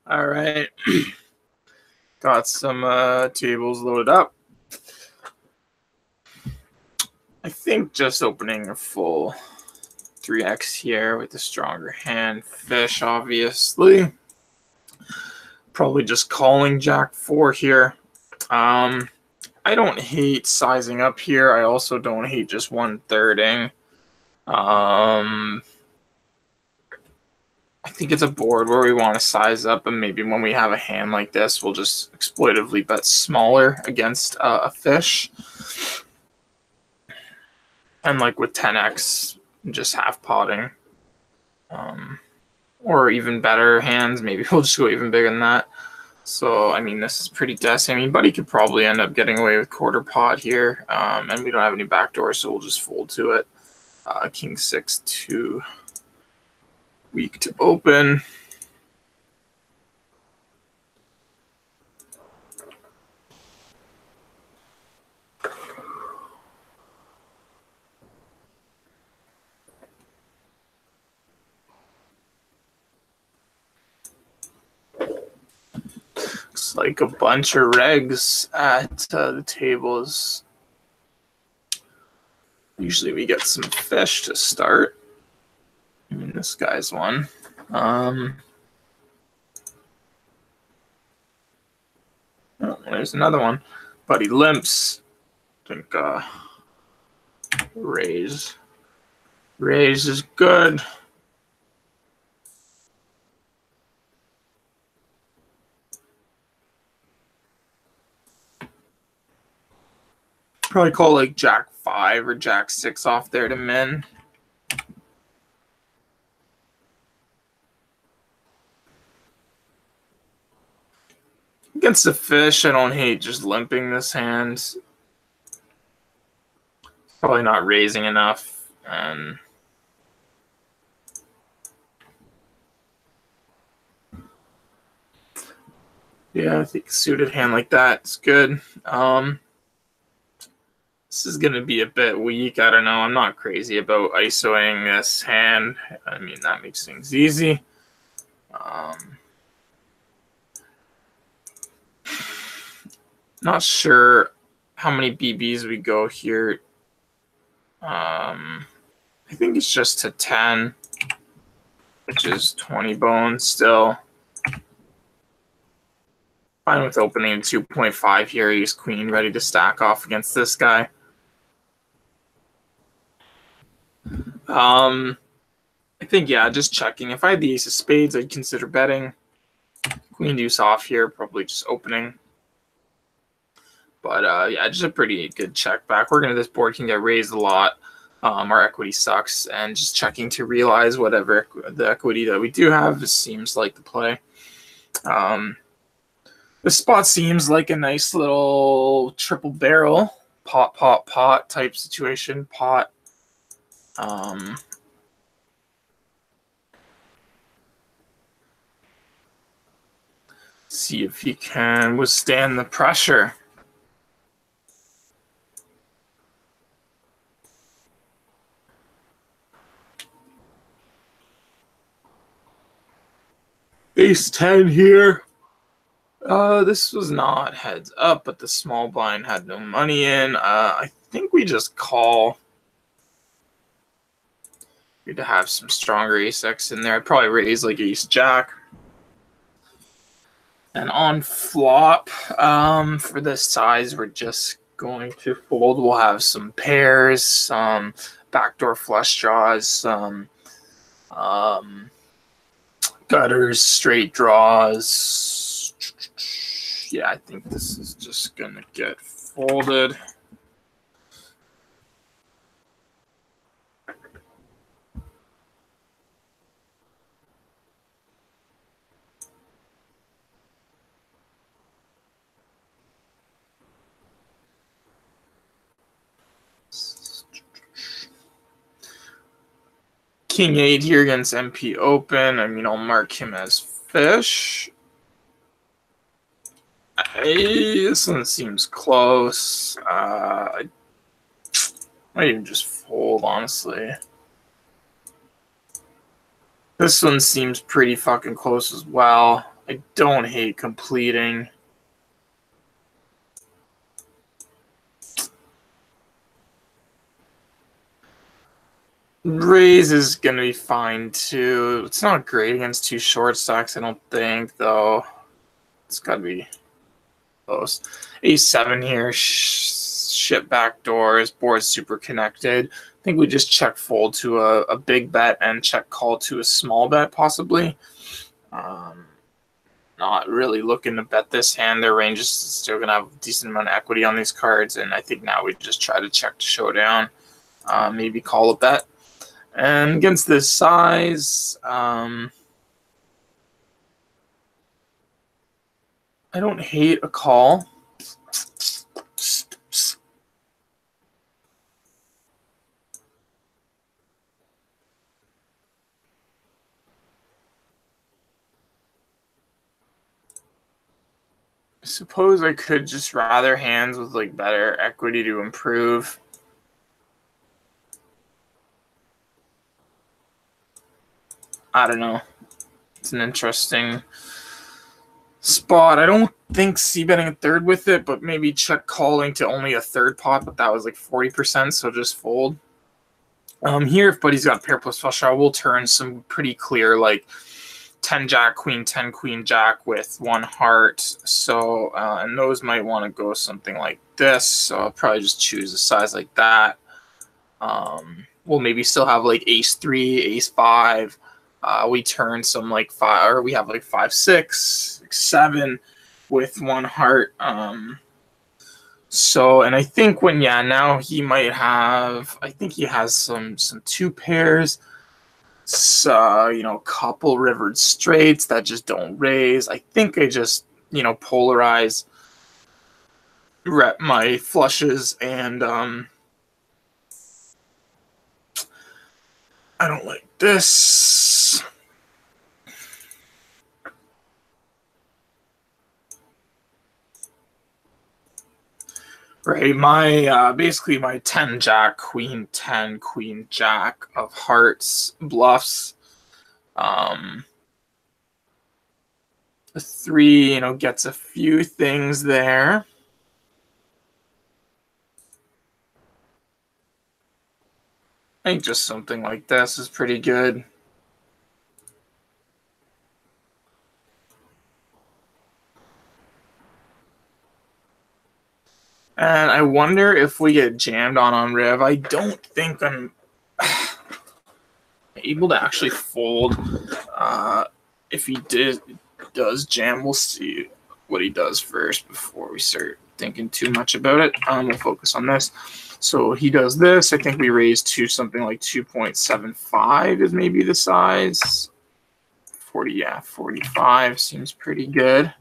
All right. Got some tables loaded up. I think just opening a full 3x here with the stronger hand. Fish, obviously. Probably just calling Jack 4 here. I don't hate sizing up here. I also don't hate just 1/3ing. I think it's a board where we want to size up, and maybe when we have a hand like this, we'll just exploitively bet smaller against a fish. And like with 10x, just half potting. Or even better hands, maybe we'll just go even bigger than that. So, I mean, this is pretty dicey. I mean, Buddy could probably end up getting away with quarter pot here. And we don't have any backdoor, so we'll just fold to it. King 6, 2. Weak to open. Looks like a bunch of regs at the tables. Usually we get some fish to start. I mean, this guy's one. Oh, there's another one. But he limps. I think raise. Raise is good. Probably call like Jack 5 or Jack 6 off there to min. Against the fish, I don't hate just limping this hand. Probably not raising enough. And yeah, I think a suited hand like that is good. This is going to be a bit weak. I don't know. I'm not crazy about ISOing this hand. I mean, that makes things easy. Not sure how many BBs we go here. I think it's just to 10, which is 20 bones still. Fine with opening 2.5 here. He's queen ready to stack off against this guy. I think, yeah, just checking. If I had the ace of spades, I'd consider betting. Queen deuce off here, probably just opening. But yeah, just a pretty good check back. We're gonna, this board can get raised a lot. Our equity sucks, and just checking to realize whatever the equity that we do have seems like the play. This spot seems like a nice little triple barrel pot, pot, pot type situation. Pot. See if he can withstand the pressure. Ace 10 here. This was not heads up, but the small blind had no money in. I think we just call. Need to have some stronger ace-x in there. I'd probably raise like ace-jack. And on flop, for this size, we're just going to fold. We'll have some pairs, some backdoor flush draws, some gutters, straight draws. Yeah, I think this is just going to get folded. King 8 here against MP open. I mean, I'll mark him as fish. This one seems close. I might even just fold, honestly. This one seems pretty fucking close as well. I don't hate completing. Raise is going to be fine, too. It's not great against two short stacks, I don't think, though. It's got to be close. A7 here. Shit backdoors. Board's super connected. I think we just check fold to a big bet and check call to a small bet, possibly. Not really looking to bet this hand. Their range is still going to have a decent amount of equity on these cards, and I think now we just try to check to showdown. Maybe call a bet. And against this size, I don't hate a call. I suppose I could just rather hands with like better equity to improve. I don't know. It's an interesting spot. I don't think c-betting a third with it, but maybe check calling to only a third pot, but that was like 40%, so just fold. Here, if Buddy's got a pair plus flush draw, we'll turn some pretty clear, like 10 jack, queen, 10 queen, jack with one heart. So, and those might want to go something like this. So I'll probably just choose a size like that. We'll maybe still have like ace 3, ace 5. We turn some like 5, or we have like 5, 6, 7 with one heart. So, and I think when, yeah, now he might have, I think he has some two pairs. So, you know, a couple rivered straights that just don't raise. I think I just, you know, polarize, rep my flushes, and I don't like this. Right, my basically my 10 jack, queen 10, queen jack of hearts bluffs. A 3, you know, gets a few things there. I think just something like this is pretty good. And I wonder if we get jammed on Riv. I don't think I'm able to actually fold. If he does jam, we'll see what he does first before we start thinking too much about it. We'll focus on this. So he does this. I think we raise to something like 2.75 is maybe the size. 40, yeah, 45 seems pretty good.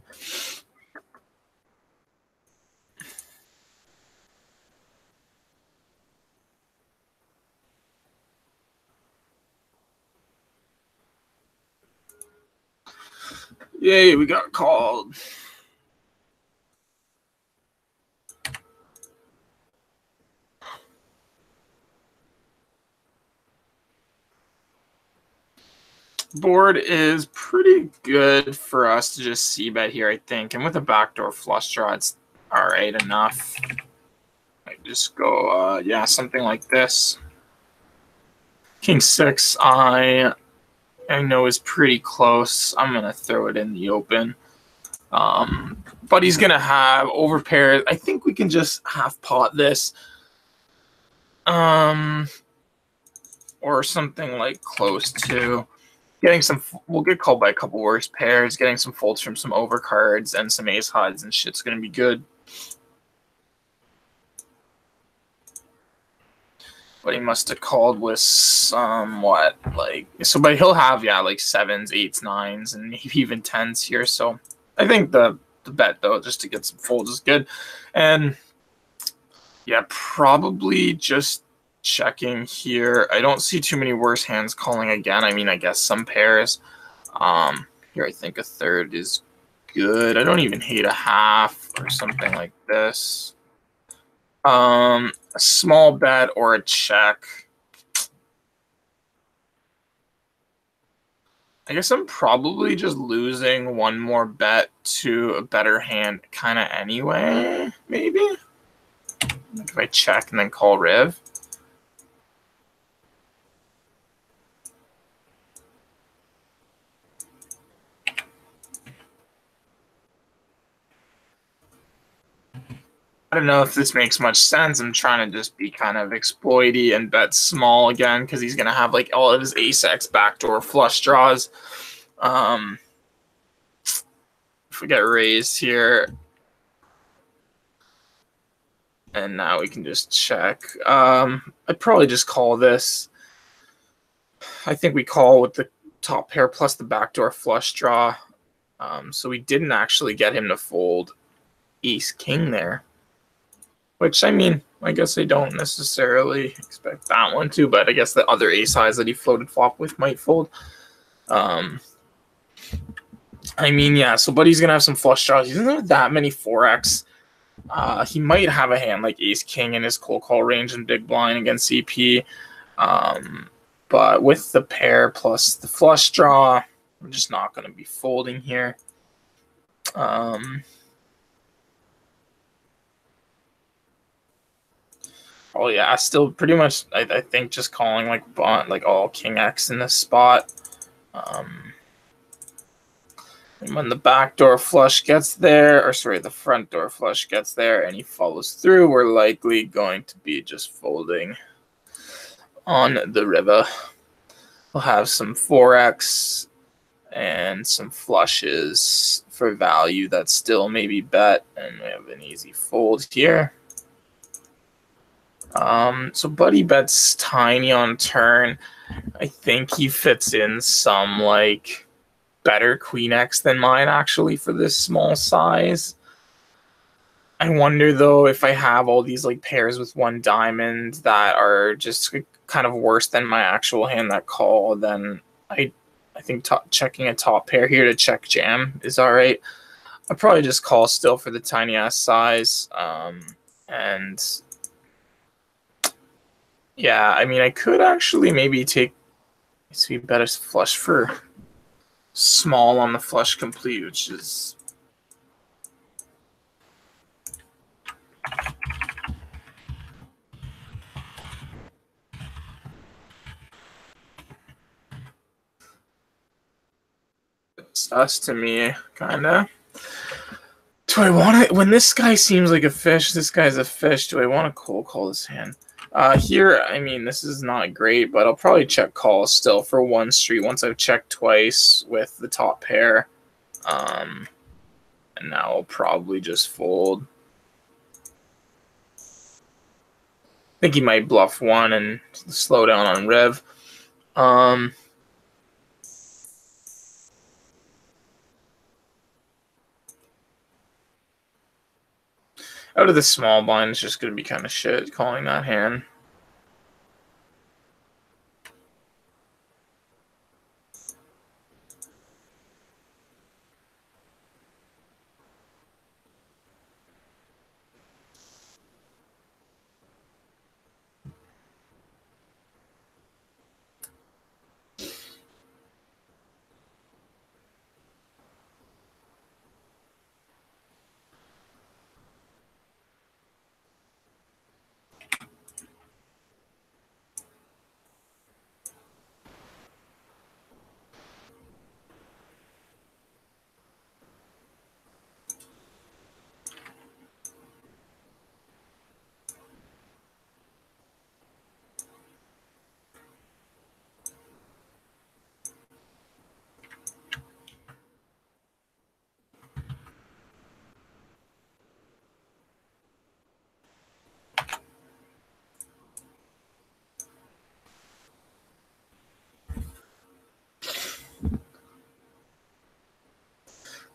Yay, we got called. Board is pretty good for us to just c-bet here, I think. And with a backdoor flush draw, it's all right enough. I just go, yeah, something like this. King 6, I know is pretty close. I'm going to throw it in the open. But he's going to have overpairs. I think we can just half pot this. Or something like close to. Getting some, we'll get called by a couple worse pairs. Getting some folds from some overcards and some ace highs and shit's going to be good. But he must have called with somewhat like, so, but he'll have, yeah, like 7s, 8s, 9s, and even 10s here. So I think the bet, though, just to get some folds is good. And yeah, probably just checking here. I don't see too many worse hands calling again. I mean, I guess some pairs. Here, I think a third is good. I don't even hate a half or something like this. A small bet or a check. I guess I'm probably just losing one more bet to a better hand kind of anyway, maybe? Like if I check and then call Riv. I don't know if this makes much sense. I'm trying to just be kind of exploity and bet small again because he's going to have like all of his ace-x backdoor flush draws. If we get raised here, and now we can just check. I'd probably just call this. I think we call with the top pair plus the backdoor flush draw. So we didn't actually get him to fold ace-king there. Which, I mean, I guess I don't necessarily expect that one to, but I guess the other ace highs that he floated flop with might fold. I mean, yeah, so Buddy's going to have some flush draws. He doesn't have that many 4x. He might have a hand like ace-king in his cold call range and big blind against CP. But with the pair plus the flush draw, I'm just not going to be folding here. Oh yeah, still pretty much. I think just calling like all king X in this spot. And when the backdoor flush gets there, or sorry, the front door flush gets there, and he follows through, we're likely going to be just folding on the river. We'll have some 4x and some flushes for value that still maybe bet, and we have an easy fold here. So Buddy bets tiny on turn. I think he fits in some like better queen X than mine actually for this small size. I wonder though if I have all these like pairs with one diamond that are just kind of worse than my actual hand that call, then I think checking a top pair here to check jam is all right. I'll probably just call still for the tiny ass size. And yeah, I mean, I could actually maybe take sweet bet a flush for small on the flush complete, which is sus to me, kind of. Do I want to, when this guy seems like a fish, this guy's a fish, do I want to cold call this hand? Here, I mean, this is not great, but I'll probably check call still for one street once I've checked twice with the top pair. And now I'll probably just fold. I think he might bluff one and slow down on Riv. Out of the small blind, it's just going to be kind of shit calling that hand.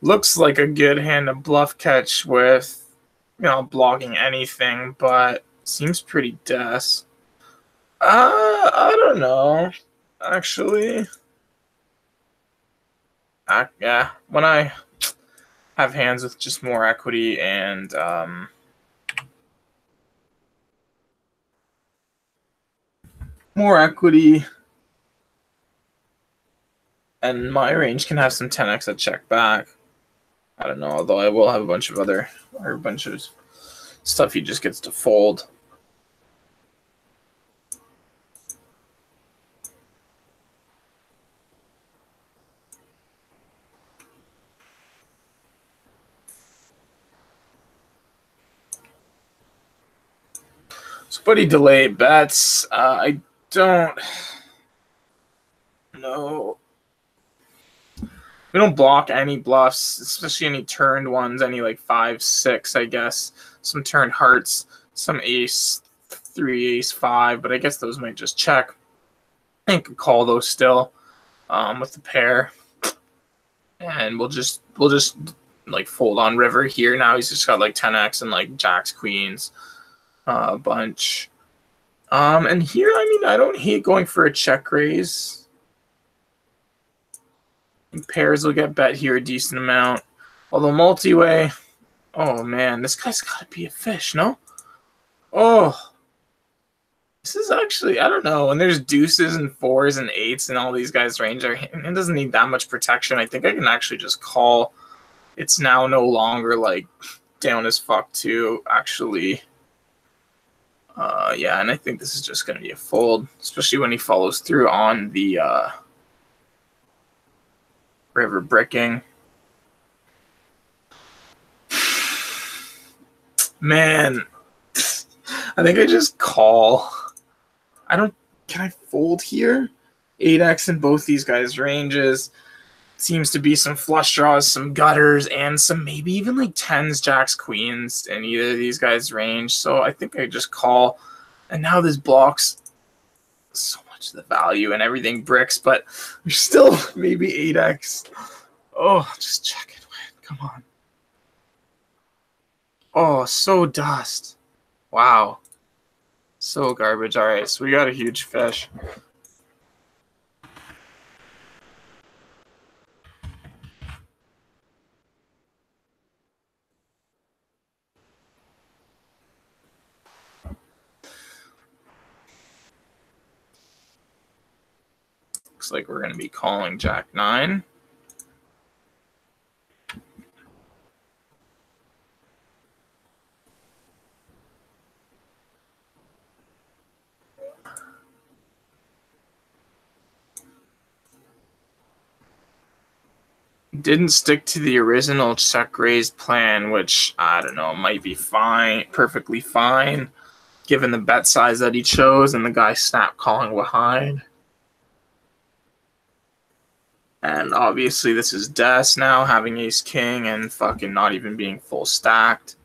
Looks like a good hand to bluff catch with, you know, blocking anything, but seems pretty des. I don't know, actually. Yeah, when I have hands with just more equity and more equity And my range can have some 10x that check back. I don't know, although I will have a bunch of stuff he just gets to fold. So, buddy, delay bets. I don't know. We don't block any bluffs, especially any turned ones, any like 5, 6, I guess. Some turned hearts, some ace, 3, ace, 5, but I guess those might just check. I think call those still with the pair. And we'll just like fold on river here. Now he's just got like 10x and like jacks, queens, a bunch. And here, I mean, I don't hate going for a check raise. Pairs will get bet here a decent amount. Although multi-way, oh man, this guy's got to be a fish, no? Oh, this is actually, I don't know. When there's deuces and 4s and 8s and all these guys' range, it doesn't need that much protection. I think I can actually just call. It's now no longer like down as fuck to actually. Yeah, and I think this is just going to be a fold, especially when he follows through on the river bricking. Man, I think I just call. Can I fold here? 8x in both these guys' ranges. Seems to be some flush draws, some gutters, and some maybe even like 10s, jacks, queens in either of these guys' range. So I think I just call. And now this blocks so much of the value and everything bricks, but there's still maybe 8x. Oh, just check it, Win. Come on. Oh, so dust. Wow. So garbage. All right, so we got a huge fish. Looks like we're going to be calling Jack 9. Didn't stick to the original check raised plan, which I don't know, might be fine, perfectly fine, given the bet size that he chose and the guy snap calling behind. And obviously this is Des now, having ace king and fucking not even being full stacked.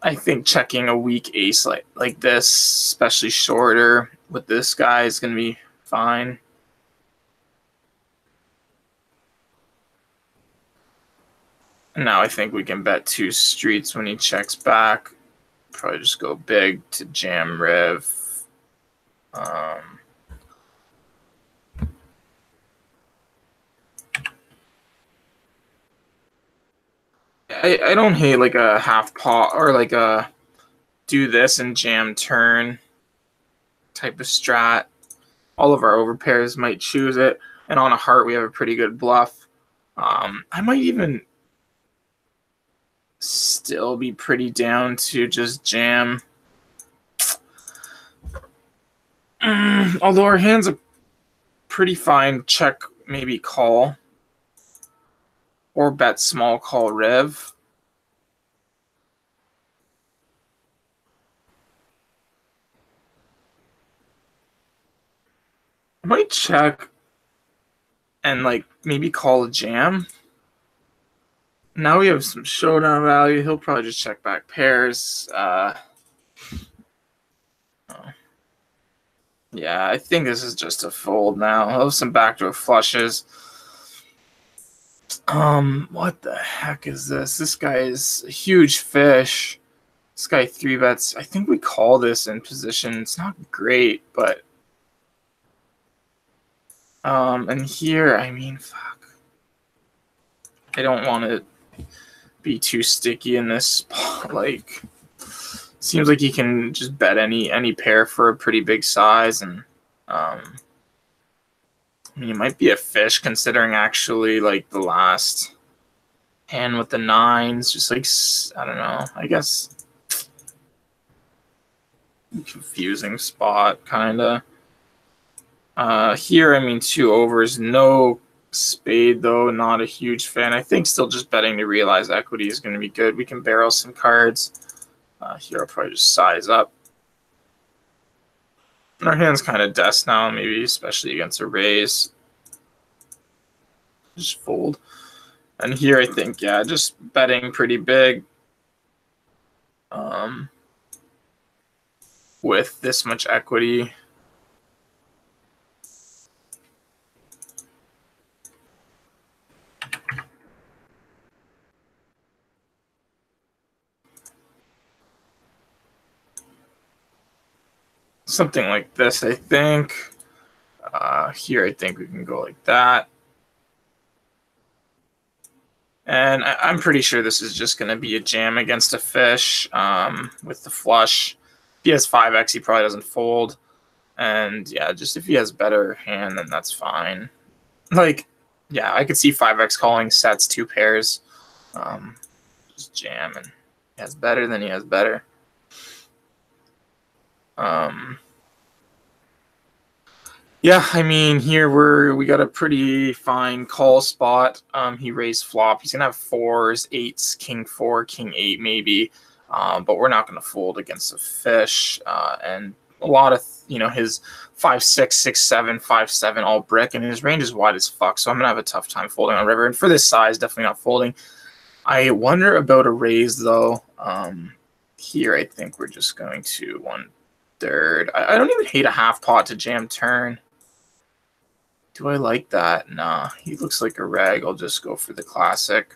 I think checking a weak ace like this, especially shorter with this guy, is going to be fine. And now I think we can bet 2 streets when he checks back. Probably just go big to jam riv. I don't hate like a half pot or like a do this and jam turn type of strat. All of our overpairs might choose it. And on a heart, we have a pretty good bluff. I might even still be pretty down to just jam. Although our hand's a pretty fine check, maybe call. Or bet small call riv. I might check and like maybe call a jam. Now we have some showdown value. He'll probably just check back pairs. Yeah, I think this is just a fold now. He'll have some backdoor flushes. What the heck is this? This guy is a huge fish. This guy 3-bets. I think we call this in position. It's not great, but and here, I mean, fuck. I don't want to be too sticky in this spot. Like, seems like he can just bet any pair for a pretty big size, and I mean, it might be a fish considering actually like the last hand with the nines. Just like, I don't know. I guess confusing spot, kind of. Here, I mean, 2 overs, no spade, though. Not a huge fan. I think still just betting to realize equity is going to be good. We can barrel some cards. Here, I'll probably just size up. Our hand's kind of desk now, maybe, especially against a raise. Just fold. And here, I think, yeah, just betting pretty big. With this much equity. Something like this, I think. Here, I think we can go like that. And I'm pretty sure this is just going to be a jam against a fish with the flush. If he has 5x, he probably doesn't fold. And yeah, just if he has better hand, then that's fine. Like, yeah, I could see 5x calling sets 2 pairs. Just jam, and he has better, then he has better. Yeah, I mean, here we got a pretty fine call spot. He raised flop. He's gonna have 4s, 8s, king 4, king 8 maybe, but we're not gonna fold against a fish. And a lot of his 5, 6, 6, 7, 5, 7 all brick, and his range is wide as fuck. So I'm gonna have a tough time folding on river. And for this size, definitely not folding. I wonder about a raise though. Here I think we're just going to 1/3. I don't even hate a half pot to jam turn. Do I like that? Nah, he looks like a rag. I'll just go for the classic.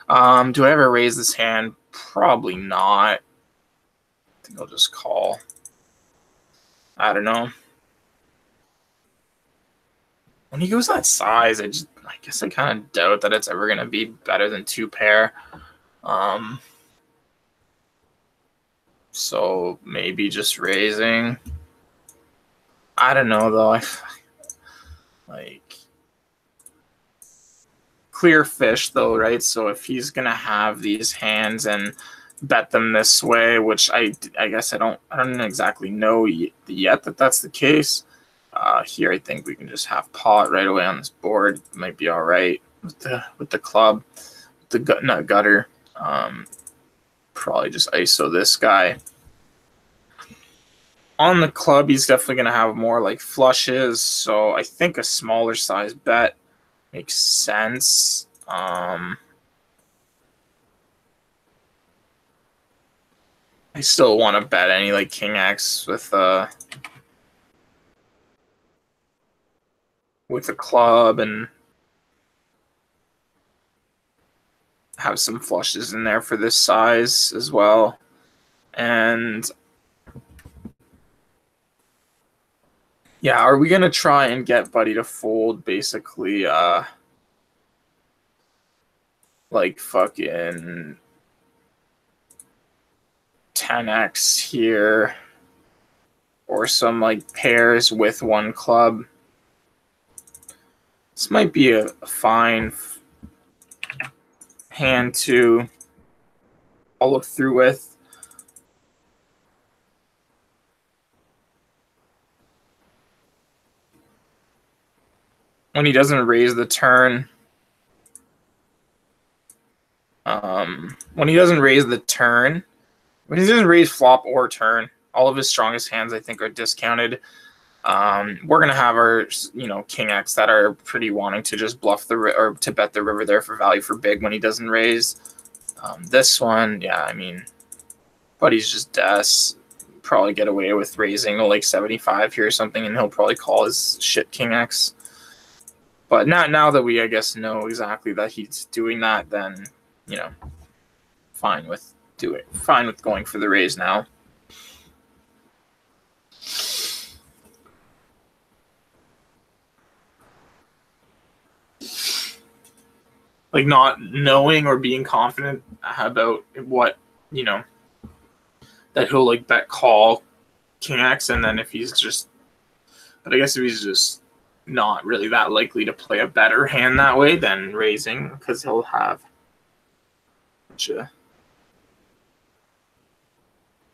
Do I ever raise this hand? Probably not. I think I'll just call. I don't know. When he goes that size, I guess I kind of doubt that it's ever going to be better than 2 pair. So maybe just raising. I don't know, though. Like, clear fish, though, right? So if he's going to have these hands and bet them this way, which I guess I don't exactly know yet that that's the case. Here, I think we can just have pot right away on this board. Might be all right with the club, the nut gutter. Probably just ISO this guy. On the club, he's definitely going to have more like flushes, so I think a smaller size bet makes sense. I still want to bet any like king X with a club and have some flushes in there for this size as well. And yeah, are we going to try and get Buddy to fold basically like fucking 10x here or some like pairs with 1 club? This might be a fine hand to follow through with. When he doesn't raise the turn, when he doesn't raise flop or turn, all of his strongest hands I think are discounted. We're gonna have our king X that are pretty wanting to just bluff or to bet the river there for value for big when he doesn't raise. This one, yeah, I mean, Buddy's just des. Probably get away with raising to like 75 here or something, and he'll probably call his shit king X. But now that we, I guess, know exactly that he's doing that, then, fine with going for the raise now. Like, not knowing or being confident about what, that he'll, like, bet call king X, and then if he's just, but I guess if he's just not really that likely to play a better hand that way than raising, because he'll have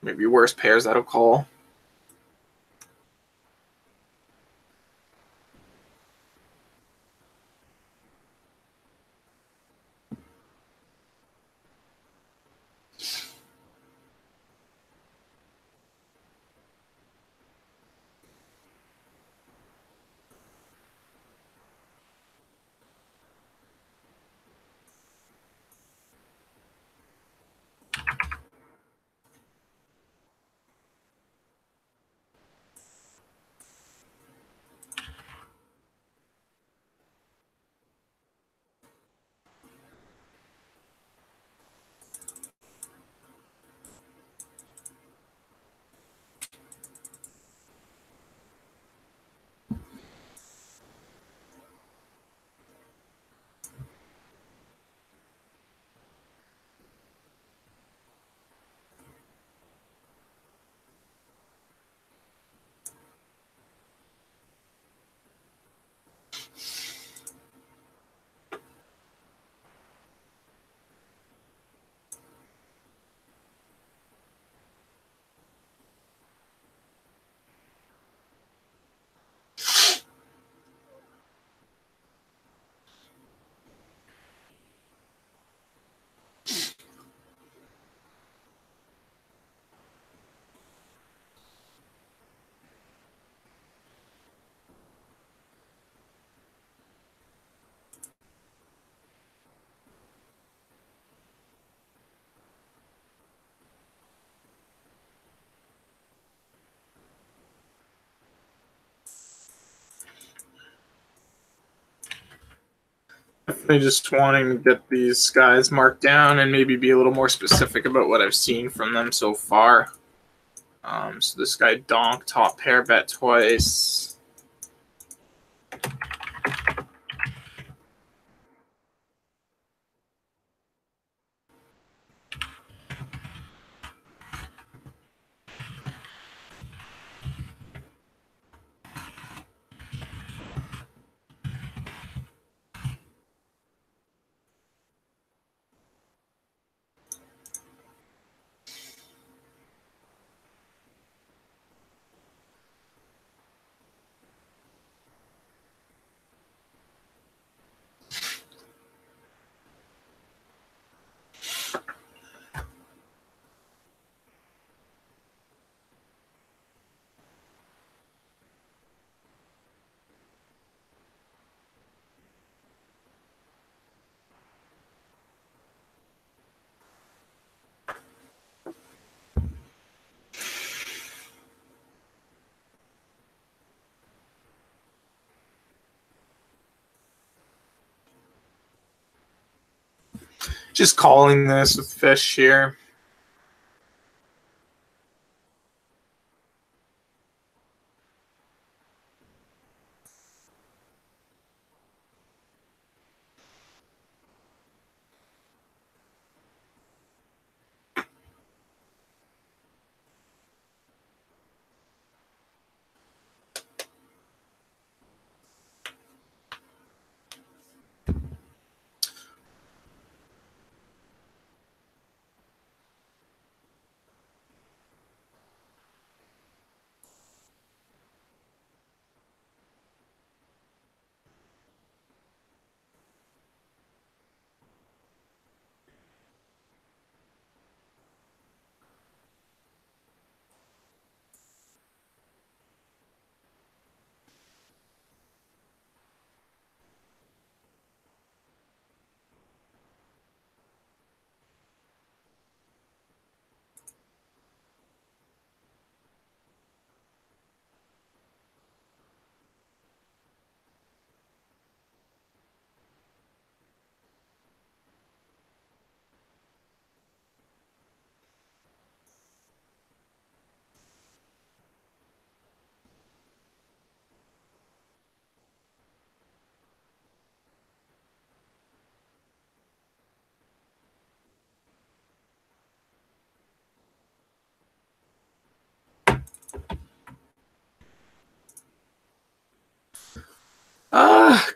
maybe worse pairs that'll call. Definitely just wanting to get these guys marked down and maybe be a little more specific about what I've seen from them so far. So this guy donk, top pair, bet twice. Just calling this with fish here.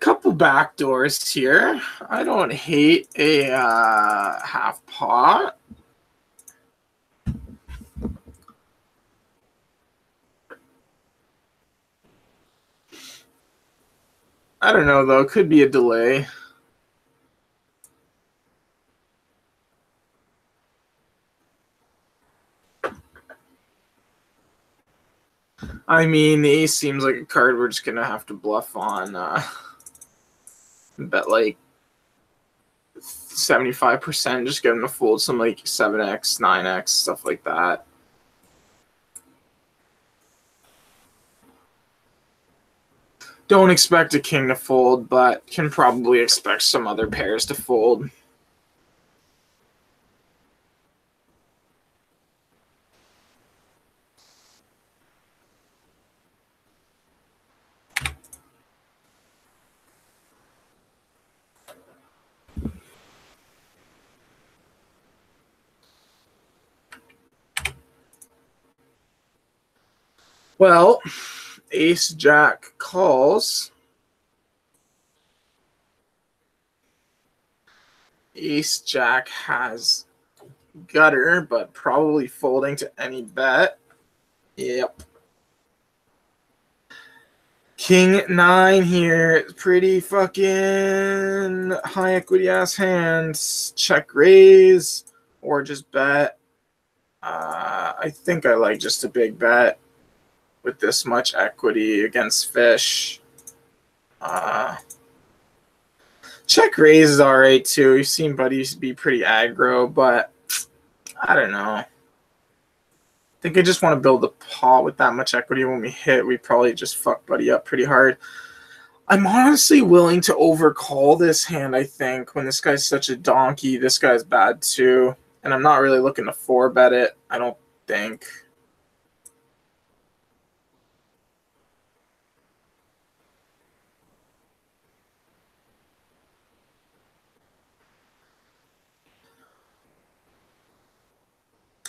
Couple back doors here. I don't hate a half pot. I don't know, though. Could be a delay. I mean, the ace seems like a card we're just going to have to bluff on. Bet like 75%. Just get him to fold some like 7x, 9x, stuff like that. Don't expect a king to fold, but can probably expect some other pairs to fold. Well, ace jack calls. Ace jack has gutter, but probably folding to any bet. Yep. King 9 here. Pretty fucking high equity ass hands. Check raise or just bet. I think I like just a big bet with this much equity against fish. Check raise is all right too. You've seen buddies be pretty aggro, but I don't know. I think I just want to build a pot with that much equity. When we hit, we probably just fuck buddy up pretty hard. I'm honestly willing to overcall this hand, I think. When this guy's such a donkey, this guy's bad too. And I'm not really looking to 4-bet it, I don't think.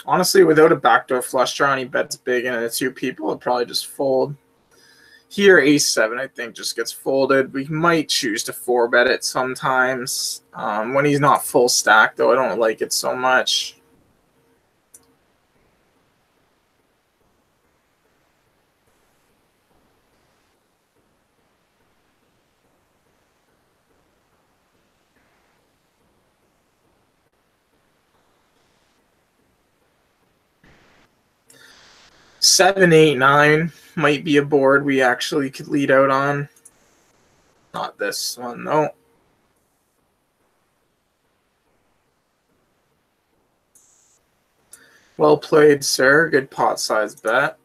Honestly, without a backdoor flush draw and he bets big and it's 2 people, I'd probably just fold. Here, ace 7, I think, just gets folded. We might choose to 4-bet it sometimes. When he's not full stack, though, I don't like it so much. Seven, 8, 9 might be a board we actually could lead out on. Not this one, though. Well played, sir. Good pot size bet.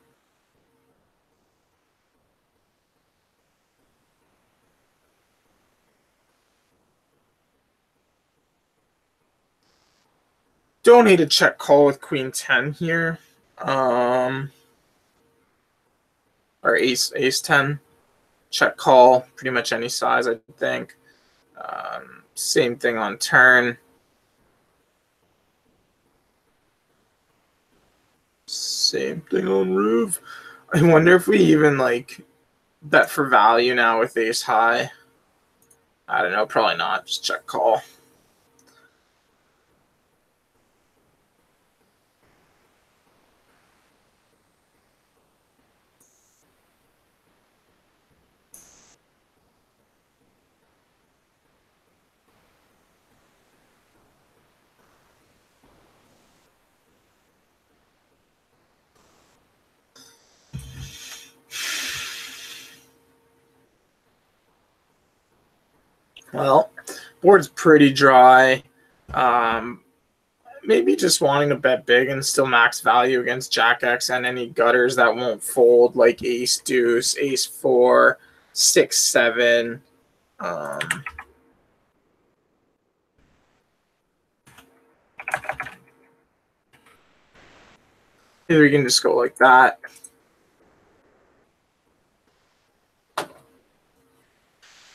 Don't need a check call with queen 10 here. Or ace 10. Check call, pretty much any size, I think. Same thing on turn. Same thing on roof. I wonder if we even like bet for value now with ace high. I don't know, probably not. Just check call. Well, board's pretty dry. Maybe just wanting to bet big and still max value against Jack X and any gutters that won't fold, like ace deuce, ace 4, 6, 7. Maybe we can just go like that.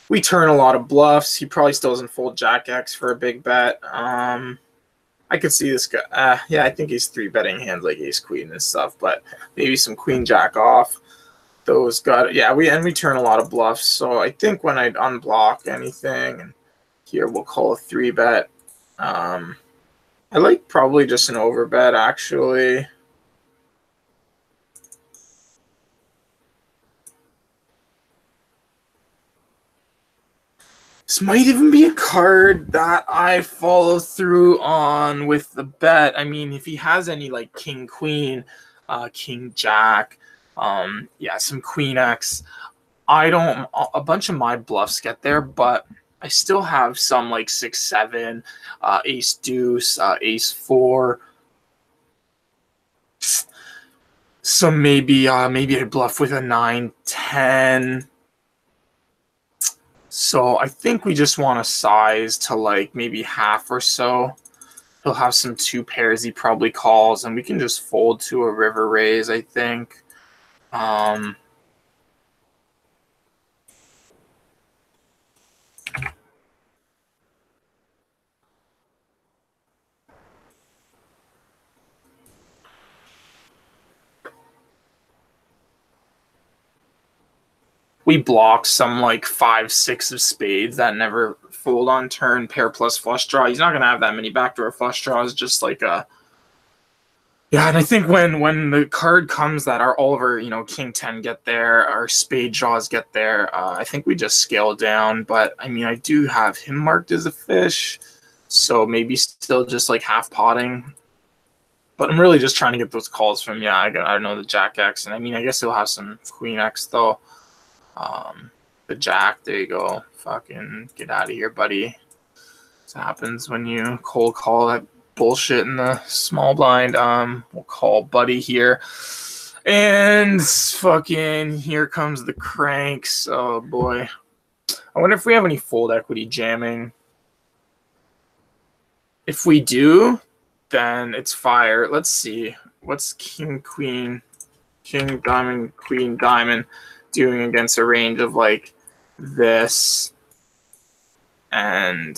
We turn a lot of bluffs. He probably still doesn't fold Jack X for a big bet. I could see this guy. Yeah, I think he's 3-betting hands like ace queen and stuff, but maybe some queen jack off. those got, yeah, we turn a lot of bluffs. So I think when I unblock anything, and here we'll call a 3-bet. I like probably just an overbet, actually. This might even be a card that I follow through on with the bet. I mean, if he has any like King Queen, King Jack, yeah, some Queen X. I don't. A bunch of my bluffs get there, but I still have some like 6-7, Ace Deuce, Ace 4. So maybe I bluff with a 9-10. So I think we just want to size to like maybe half or so. He'll have some 2 pairs he probably calls, and we can just fold to a river raise, I think. We block some like 5-6 of spades that never fold on turn, pair plus flush draw. He's not going to have that many backdoor flush draws, just like a. Yeah, and I think when the card comes that our all of our, King 10 get there, our spade draws get there, I think we just scale down. But I mean, I do have him marked as a fish, so maybe still just like half potting. But I'm really just trying to get those calls from, yeah, I know the Jack X, and I mean, I guess he'll have some Queen X though. The Jack, there you go. Fucking get out of here, buddy. This happens when you cold call that bullshit in the small blind. We'll call buddy here. And fucking here comes the cranks. Oh boy. I wonder if we have any fold equity jamming. If we do, then it's fire. Let's see. What's King, Queen, King, Diamond, Queen, Diamond doing against a range of like this and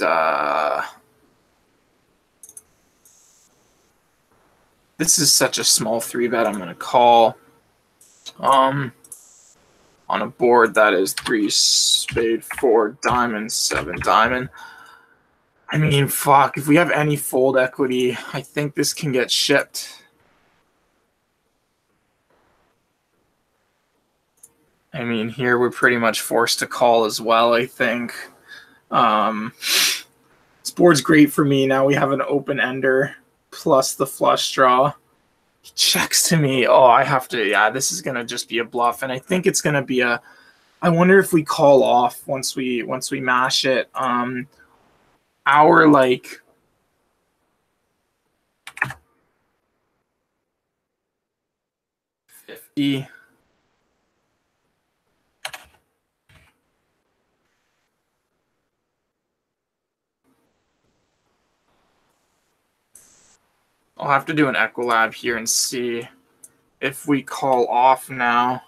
this is such a small 3-bet. I'm going to call on a board that is 3 spade, 4 diamond, 7 diamond. I mean, fuck, if we have any fold equity, I think this can get shipped. I mean, here we're pretty much forced to call as well, I think. This board's great for me. Now we have an open ender plus the flush draw. He checks to me. Oh, I have to, yeah, this is going to just be a bluff. And I think it's going to be a, I wonder if we call off once we mash it. Our like, $50. I'll have to do an Equilab here and see if we call off now.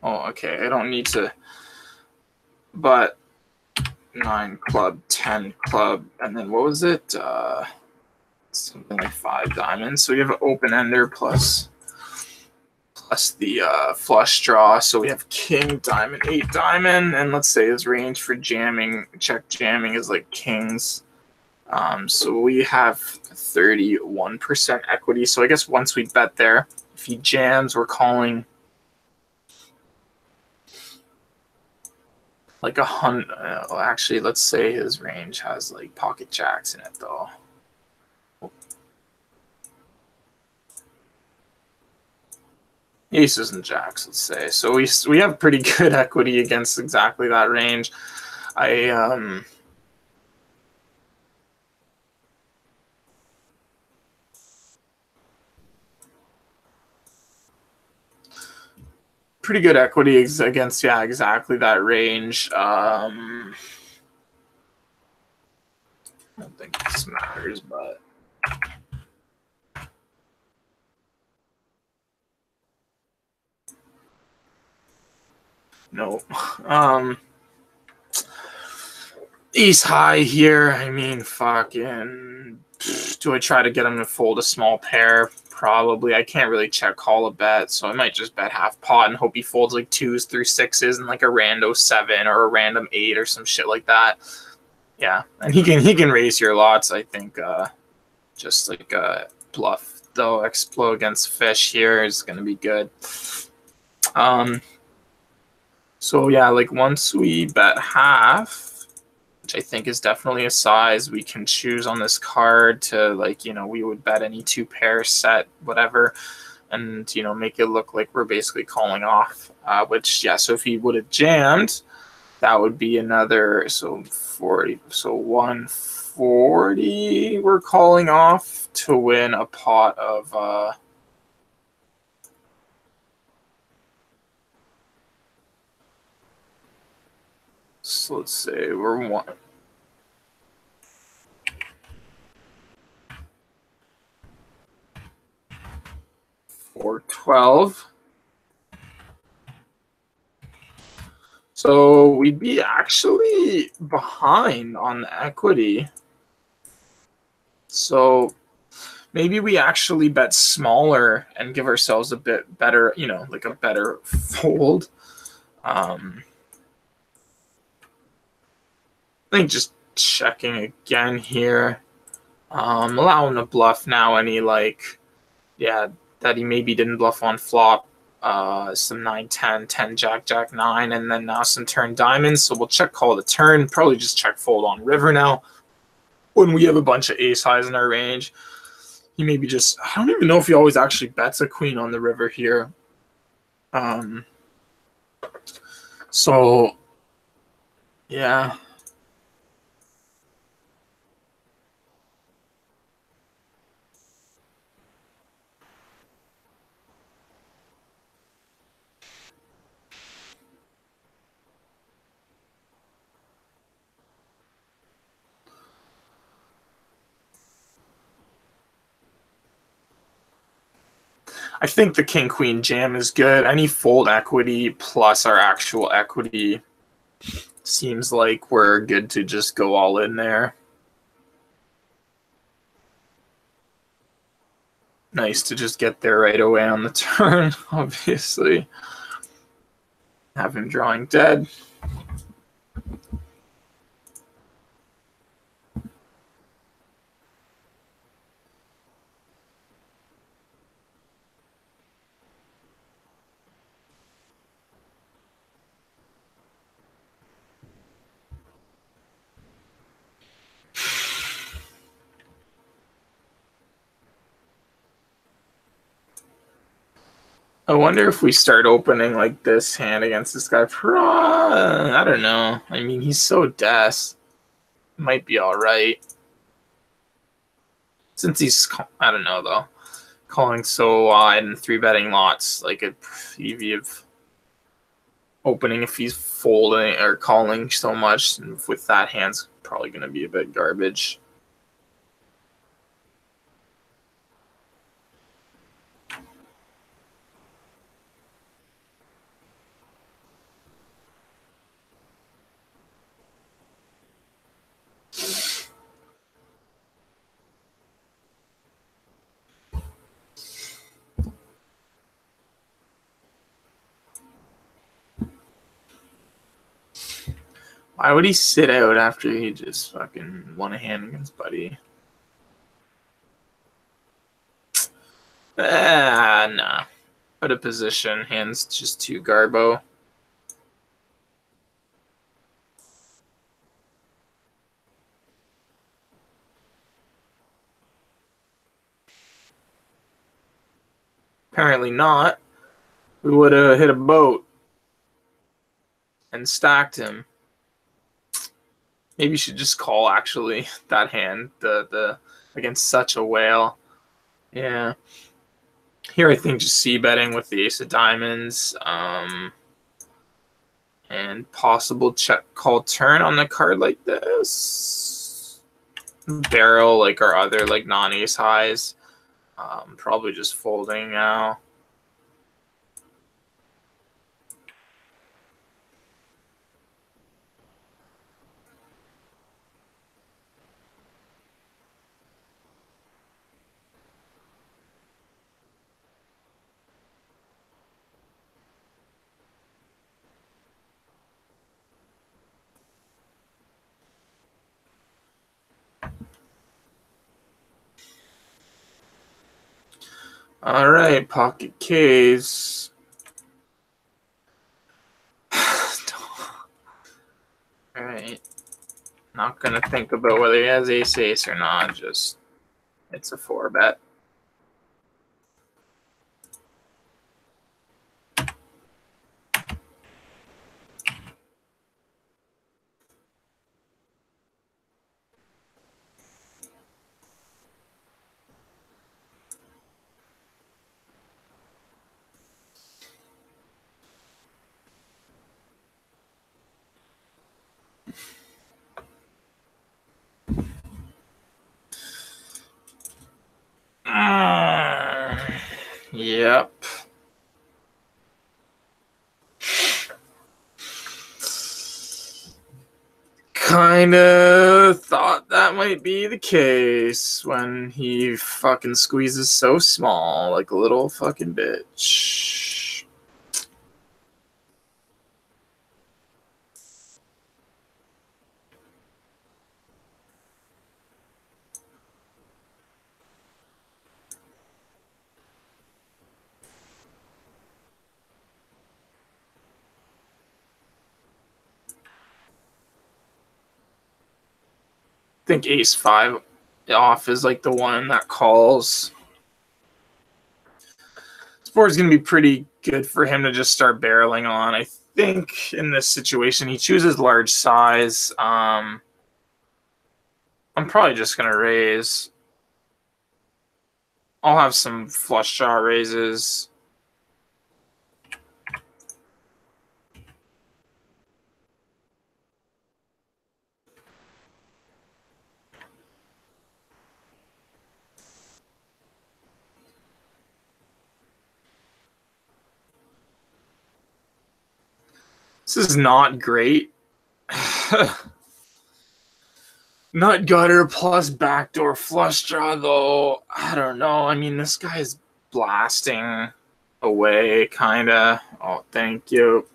Oh, okay. I don't need to. But 9 club, 10 club, and then what was it? Something like 5 diamonds. So we have an open ender plus the flush draw. So we have king, diamond, 8 diamond, and let's say his range for jamming, check jamming is like kings. So we have 31% equity. So I guess once we bet there, if he jams, we're calling like 100. Actually, let's say his range has like pocket jacks in it though. Aces and jacks, let's say. So we have pretty good equity against exactly that range. Pretty good equity against, yeah, exactly that range. I don't think this matters, but no. ace high here. I mean, fucking. Do I try to get him to fold a small pair? Probably. I can't really check call a bet, so I might just bet half pot and hope he folds like 2s through 6s and like a rando 7 or a random 8 or some shit like that. Yeah, and he can raise your lots. I think just like a bluff though. Explode against fish here is gonna be good. So yeah, like once we bet half, which I think is definitely a size we can choose on this card to, like, you know, we would bet any 2 pair set, whatever, and, you know, make it look like we're basically calling off, which, yeah, so if he would have jammed, that would be another, so 40, so 140 we're calling off to win a pot of, so let's say we're 412. So we'd be actually behind on the equity. So maybe we actually bet smaller and give ourselves a bit better, you know, like a better fold. I think just checking again here. Allowing a bluff now any, like, yeah, that he maybe didn't bluff on flop. Some 9, 10, 10, Jack, Jack, 9, and then now some turn diamonds. So we'll check call the turn. Probably just check fold on river now. When we have a bunch of ace highs in our range, he maybe just, I don't even know if he always actually bets a queen on the river here. So yeah. I think the king queen jam is good. Any fold equity plus our actual equity seems like we're good to just go all in there. Nice to just get there right away on the turn, obviously. Have him drawing dead. I wonder if we start opening like this hand against this guy. I don't know. I mean, he's so des. Might be all right. Since he's, I don't know though, calling so wide and 3-betting lots, like a preview of opening if he's folding or calling so much, and with that hand's probably going to be a bit garbage. Why would he sit out after he just fucking won a hand against Buddy? Nah. Out of position. Hand's just too garbo. Apparently not. We would have hit a boat and stacked him. Maybe you should just call, actually, that hand, the against such a whale. Yeah. Here I think just c-betting with the ace of diamonds. And possible check call turn on the card like this. Barrel like our other like non-ace highs. Probably just folding now. All right, pocket K's. All right. Not gonna think about whether he has ace ace or not. Just it's a 4-bet. Yep. Kinda thought that might be the case when he fucking squeezes so small, like a little fucking bitch. I think ace 5 off is like the one that calls. This board's going to be pretty good for him to just start barreling on. I think in this situation he chooses large size. I'm probably just going to raise. I'll have some flush draw raises. This is not great. Nut gutter plus backdoor flush draw, though. I don't know. I mean, this guy's blasting away, kind of. Oh, thank you.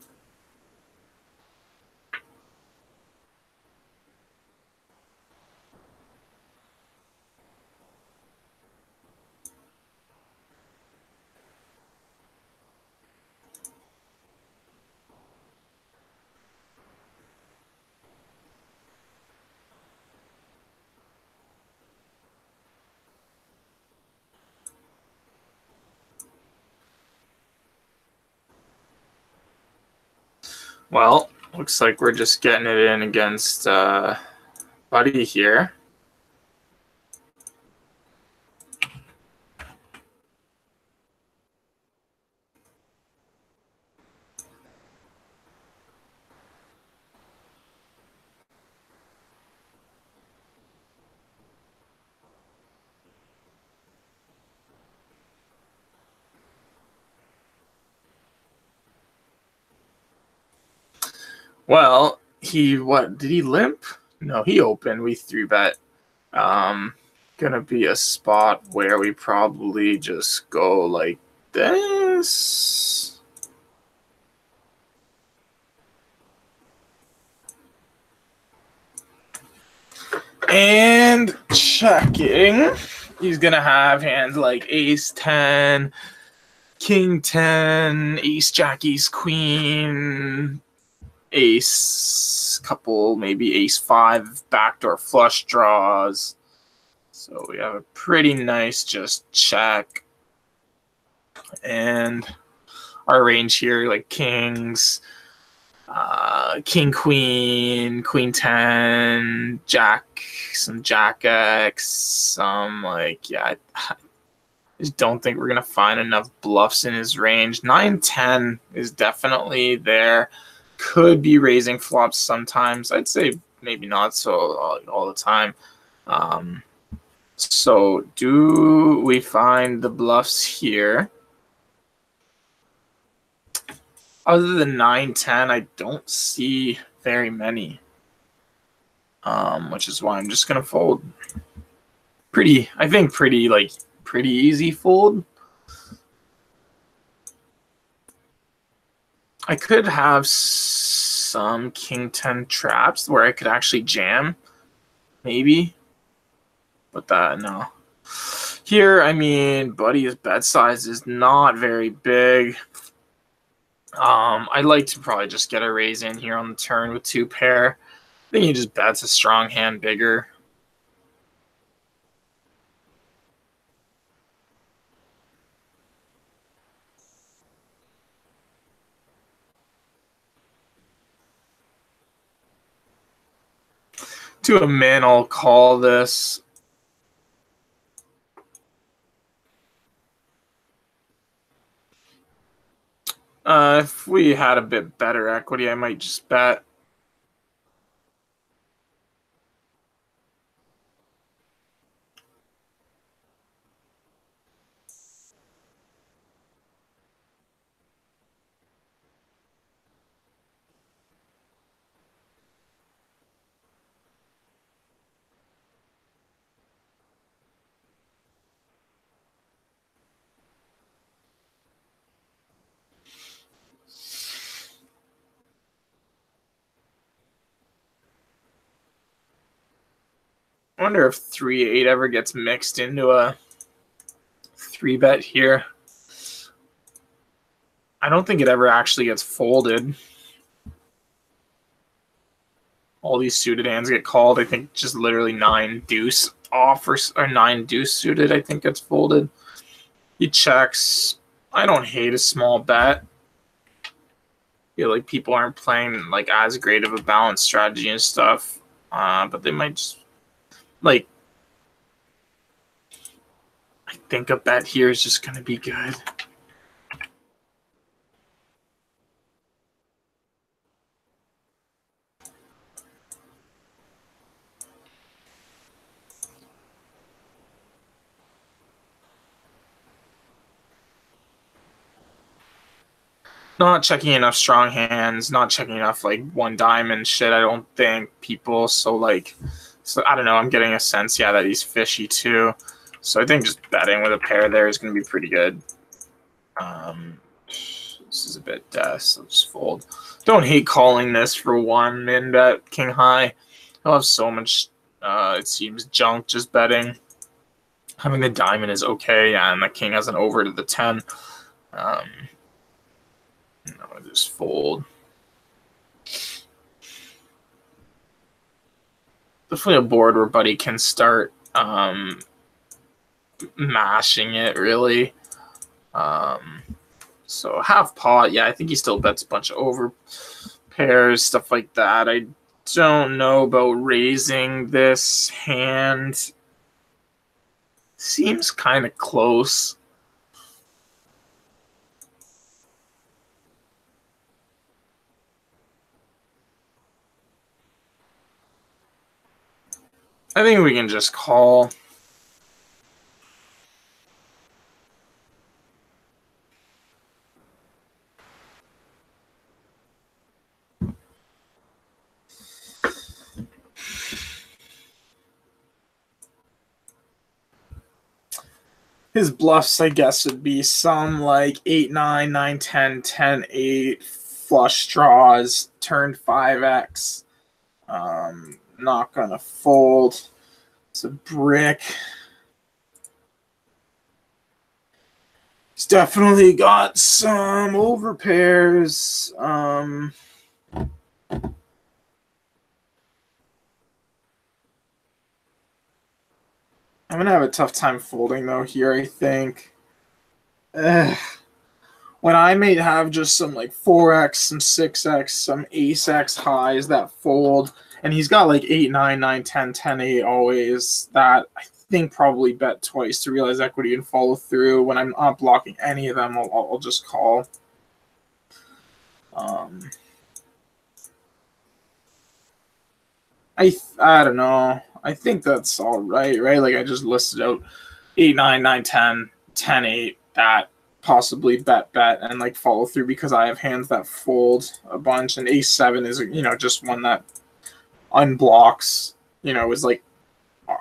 Well, looks like we're just getting it in against Buddy here. Well, what did he limp? No, he opened. We 3-bet. Gonna be a spot where we probably just go like this. And checking. He's gonna have hands like ace 10, king 10, ace jack, ace queen, ace couple, maybe ace 5 backdoor flush draws. So we have a pretty nice just check. And our range here, like kings, king queen, queen 10, jack, some jack x, some like, yeah, I just don't think we're gonna find enough bluffs in his range. 9-10 is definitely there. Could be raising flops sometimes. I'd say maybe not so all the time. So do we find the bluffs here? Other than 9-10, I don't see very many. Which is why I'm just gonna fold. I think pretty easy fold. I could have some king 10 traps where I could actually jam, maybe. But no. Here, I mean, Buddy's bet size is not very big. I'd like to probably just get a raise in here on the turn with 2 pair. I think he just bets a strong hand bigger. To a min, I'll call this. If we had a bit better equity, I might just bet. I wonder if 3-8 ever gets mixed into a 3-bet here. I don't think it ever actually gets folded. All these suited hands get called. I think just literally 9 deuce off or 9 deuce suited, I think, gets folded. He checks. I don't hate a small bet. I feel like people aren't playing like as great of a balanced strategy and stuff. But they might just like, I think a bet here is just going to be good. Not checking enough strong hands, not checking enough like 1 diamond shit, I don't think, people. So like, so I don't know, I'm getting a sense, yeah, that he's fishy too. So I think just betting with a pair there is going to be pretty good. This is a bit so just fold. Don't hate calling this for 1 min bet king high. I'll have so much, it seems, junk just betting. Having the diamond is okay, and the king has an over to the 10. No, just fold. Definitely a board where Buddy can start mashing it, really. So half pot, yeah, I think he still bets a bunch of over pairs, stuff like that. I don't know about raising this hand. Seems kind of close. I think we can just call. His bluffs, I guess, would be some like 8-9, 9-10, 10-8, flush draws, turn 5x. Not gonna fold. It's a brick. He's definitely got some overpairs. I'm gonna have a tough time folding though here, I think. When I may have just some like 4x, some 6x, some ace-x highs that fold, and he's got like 8, 9, 9, 10, 10, 8 always, that I think probably bet twice to realize equity and follow through. When I'm not blocking any of them, I'll just call. I don't know. I think that's all right? Like I just listed out 8, 9, 9, 10, 10, 8, that possibly bet, and like follow through because I have hands that fold a bunch, and ace 7 is, just one that unblocks, is like,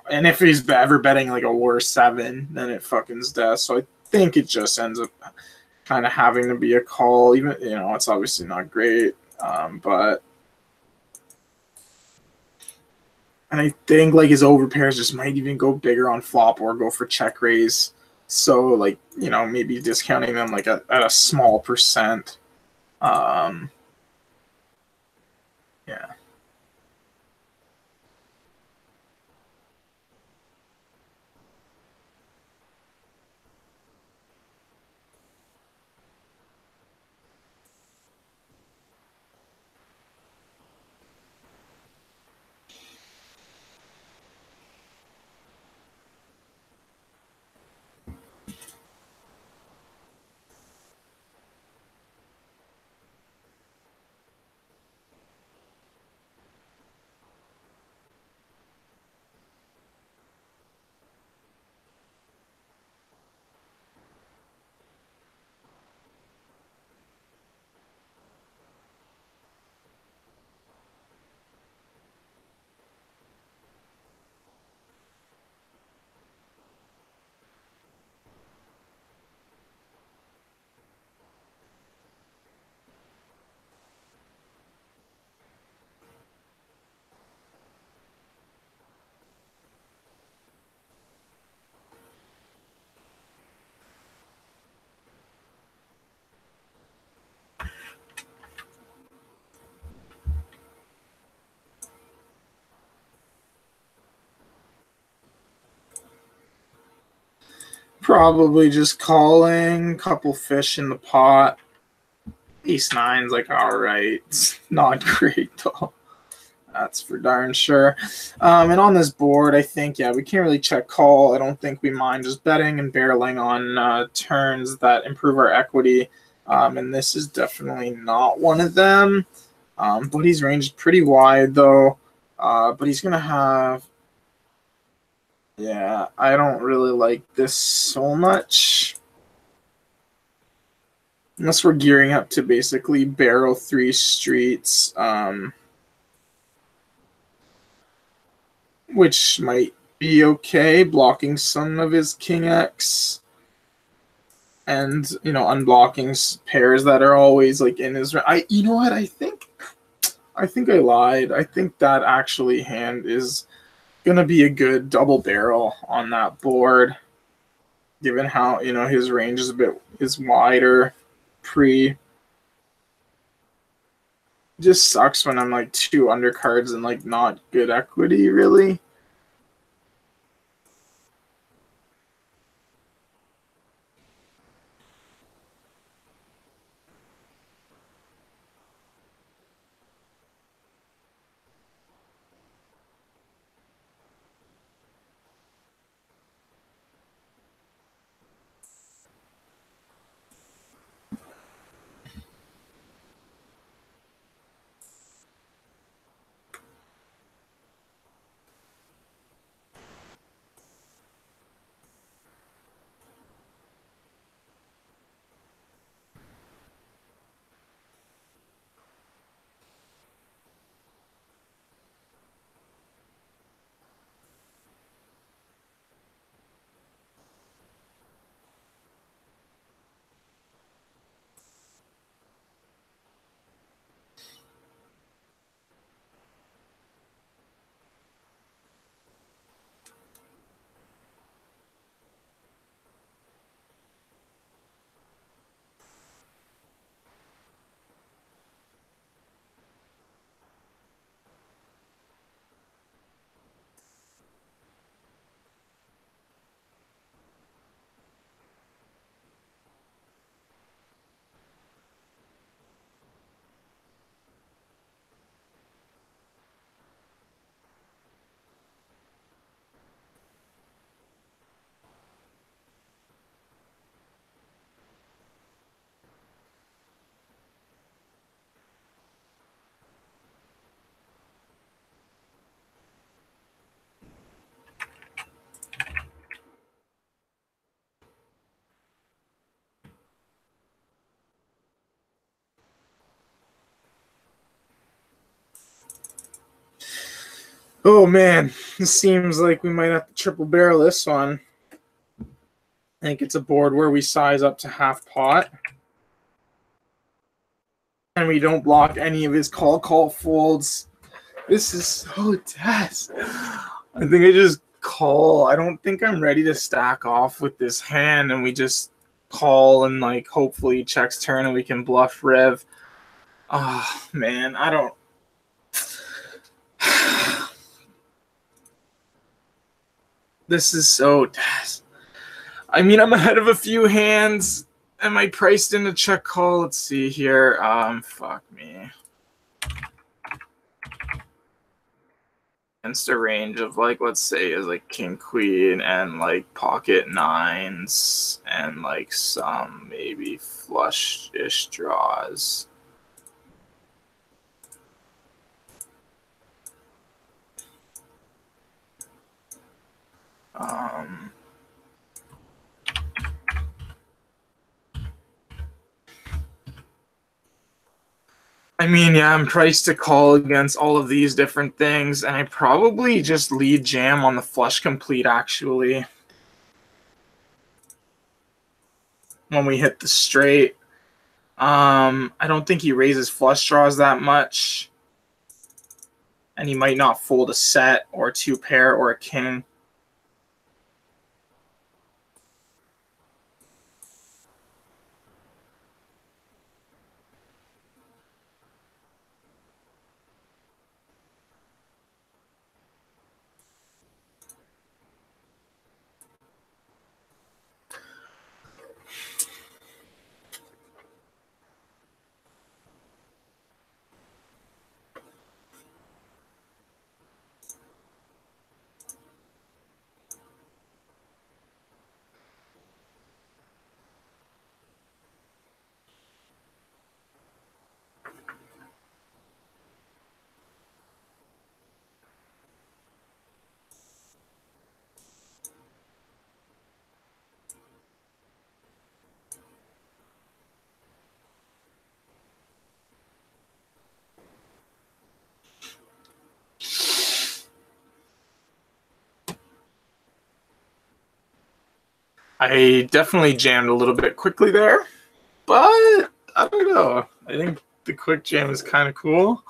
and if he's ever betting like a war 7, then it fucking's death. So I think it just ends up kind of having to be a call, even, it's obviously not great, but And I think like his overpairs just might even go bigger on flop or go for check raise. So like, you know, maybe discounting them like at a small percent. Yeah. Probably just calling, couple fish in the pot. Ace nine's like all right, it's not great though. That's for darn sure. And on this board, I think, yeah, we can't really check call. I don't think we mind just betting and barreling on turns that improve our equity. And this is definitely not one of them. But he's ranged pretty wide, though. But he's going to have... Yeah, I don't really like this so much. Unless we're gearing up to basically barrel 3 streets. Which might be okay, blocking some of his king X, and you know, unblocking pairs that are always like in his. You know what? I think I lied. I think that actually hand is gonna be a good double barrel on that board, given how, you know, his range is wider. Pre just sucks when I'm like 2 undercards and like not good equity really. Oh man, it seems like we might have to triple barrel this one. I think it's a board where we size up to half pot. And we don't block any of his call folds. This is so tense. I think I just call. I don't think I'm ready to stack off with this hand, and we just call and like hopefully checks turn and we can bluff Rev. Oh man, I don't. This is so tense. I mean, I'm ahead of a few hands. Am I priced in a check call? Let's see here. Fuck me. Against a range of like, let's say, is like king queen and like pocket nines and like some maybe flush-ish draws. I mean, yeah, I'm priced to call against all of these different things, and I probably just lead jam on the flush complete, actually. When we hit the straight. I don't think he raises flush draws that much. And he might not fold a set or two pair or a king. I definitely jammed a little bit quickly there, but I don't know. I think the quick jam is kind of cool.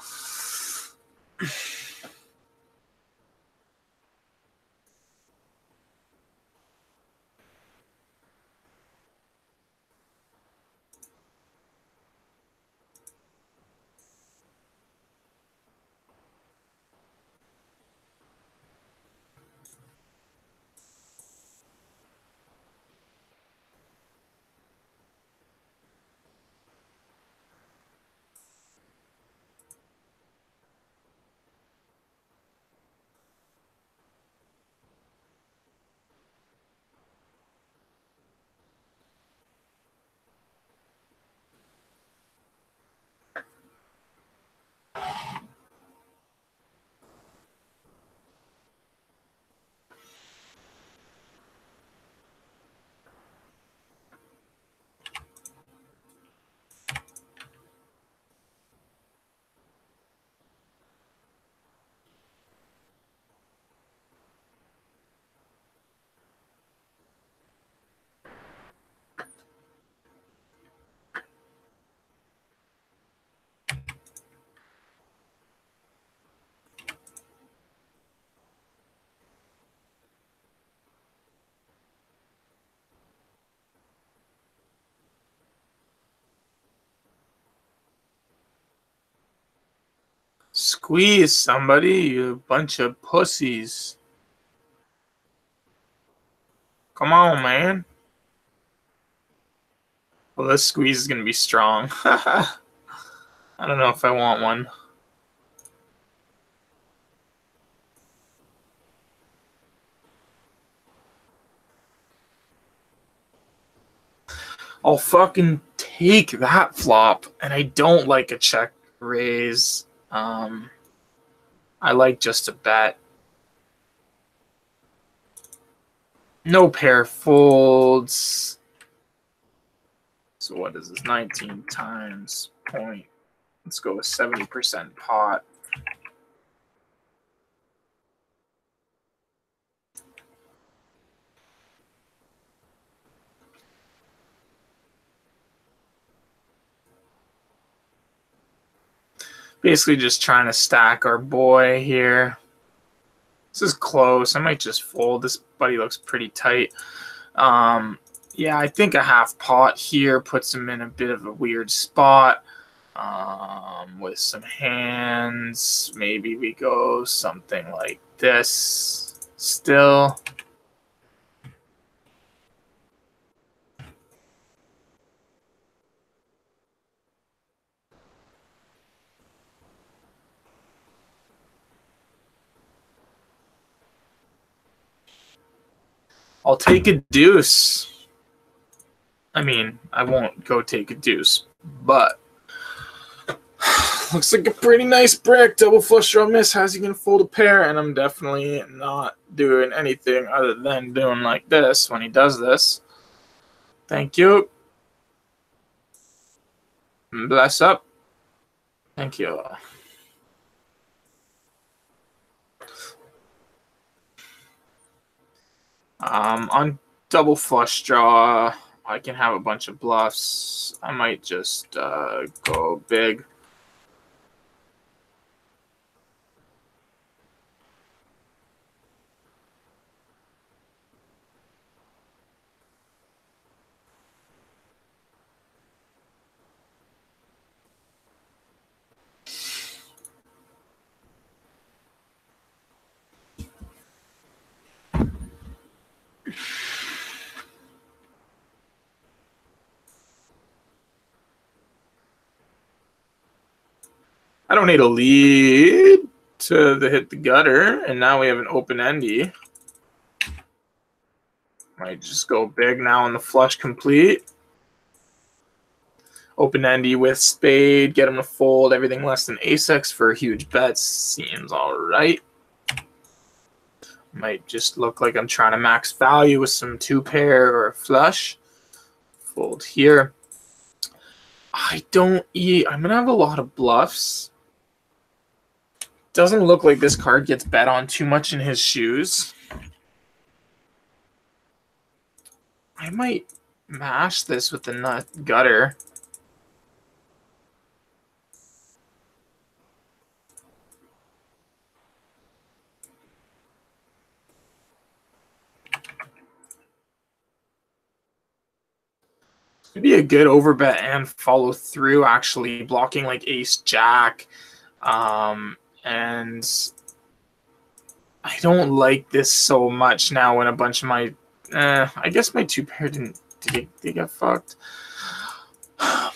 Squeeze somebody, you bunch of pussies. Come on, man. Well, this squeeze is going to be strong. I don't know if I want one. I'll fucking take that flop, and I don't like a check raise. I like just a bet. No pair folds. So what is this? 19 times point. Let's go with 70% pot. Basically just trying to stack our boy here. This is close. I might just fold. This buddy looks pretty tight. Yeah, I think a half pot here puts him in a bit of a weird spot. With some hands, maybe we go something like this still. I'll take a deuce. I mean, I won't go take a deuce, but looks like a pretty nice brick. Double flush draw miss. How's he going to fold a pair? And I'm definitely not doing anything other than doing like this when he does this. Thank you. Bless up. Thank you. On double flush draw, I can have a bunch of bluffs. I might just go big. I don't need a lead to hit the gutter, and now we have an open endy. Might just go big now on the flush complete. Open endy with spade, get him to fold. Everything less than ace-x for huge bets seems all right. Might just look like I'm trying to max value with some two pair or a flush. Fold here. I'm going to have a lot of bluffs. Doesn't look like this card gets bet on too much in his shoes. I might mash this with the nut gutter. It'd be a good overbet and follow through, actually, blocking like ace jack. And I don't like this so much now when a bunch of my I guess my two pair didn't they get fucked. I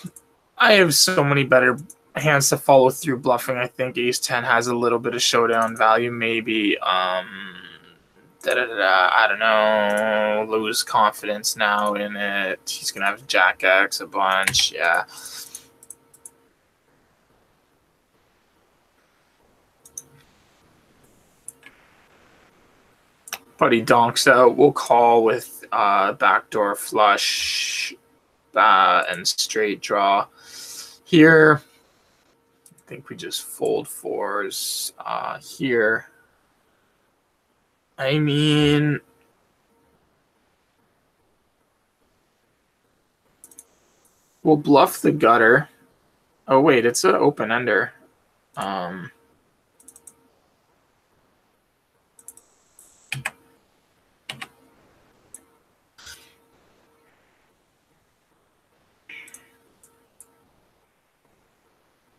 have so many better hands to follow through bluffing. I think ace 10 has a little bit of showdown value, maybe. I don't know. Lose confidence now in it. He's gonna have jack X a bunch. Yeah. But he donks out. We'll call with backdoor flush and straight draw. Here, I think we just fold fours here. I mean, we'll bluff the gutter. Oh, wait, it's an open ender.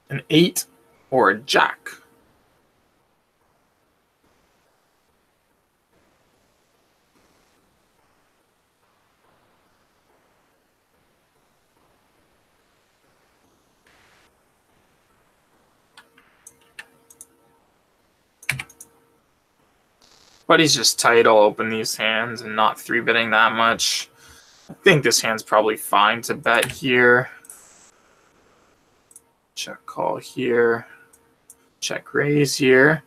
An 8 or a jack. But he's just tight. I'll open these hands and not 3-betting that much. I think this hand's probably fine to bet here. Check call here. Check raise here.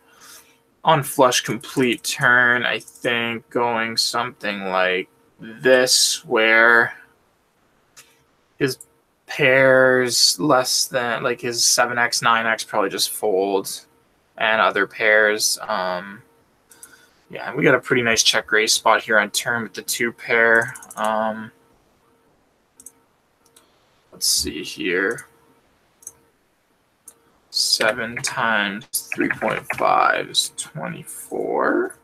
On flush complete turn, I think going something like this, where his pairs less than, like his 7x, 9x probably just folds, and other pairs. Yeah, we got a pretty nice check raise spot here on turn with the 2 pair. Let's see here. 7 times 3.5 is 24.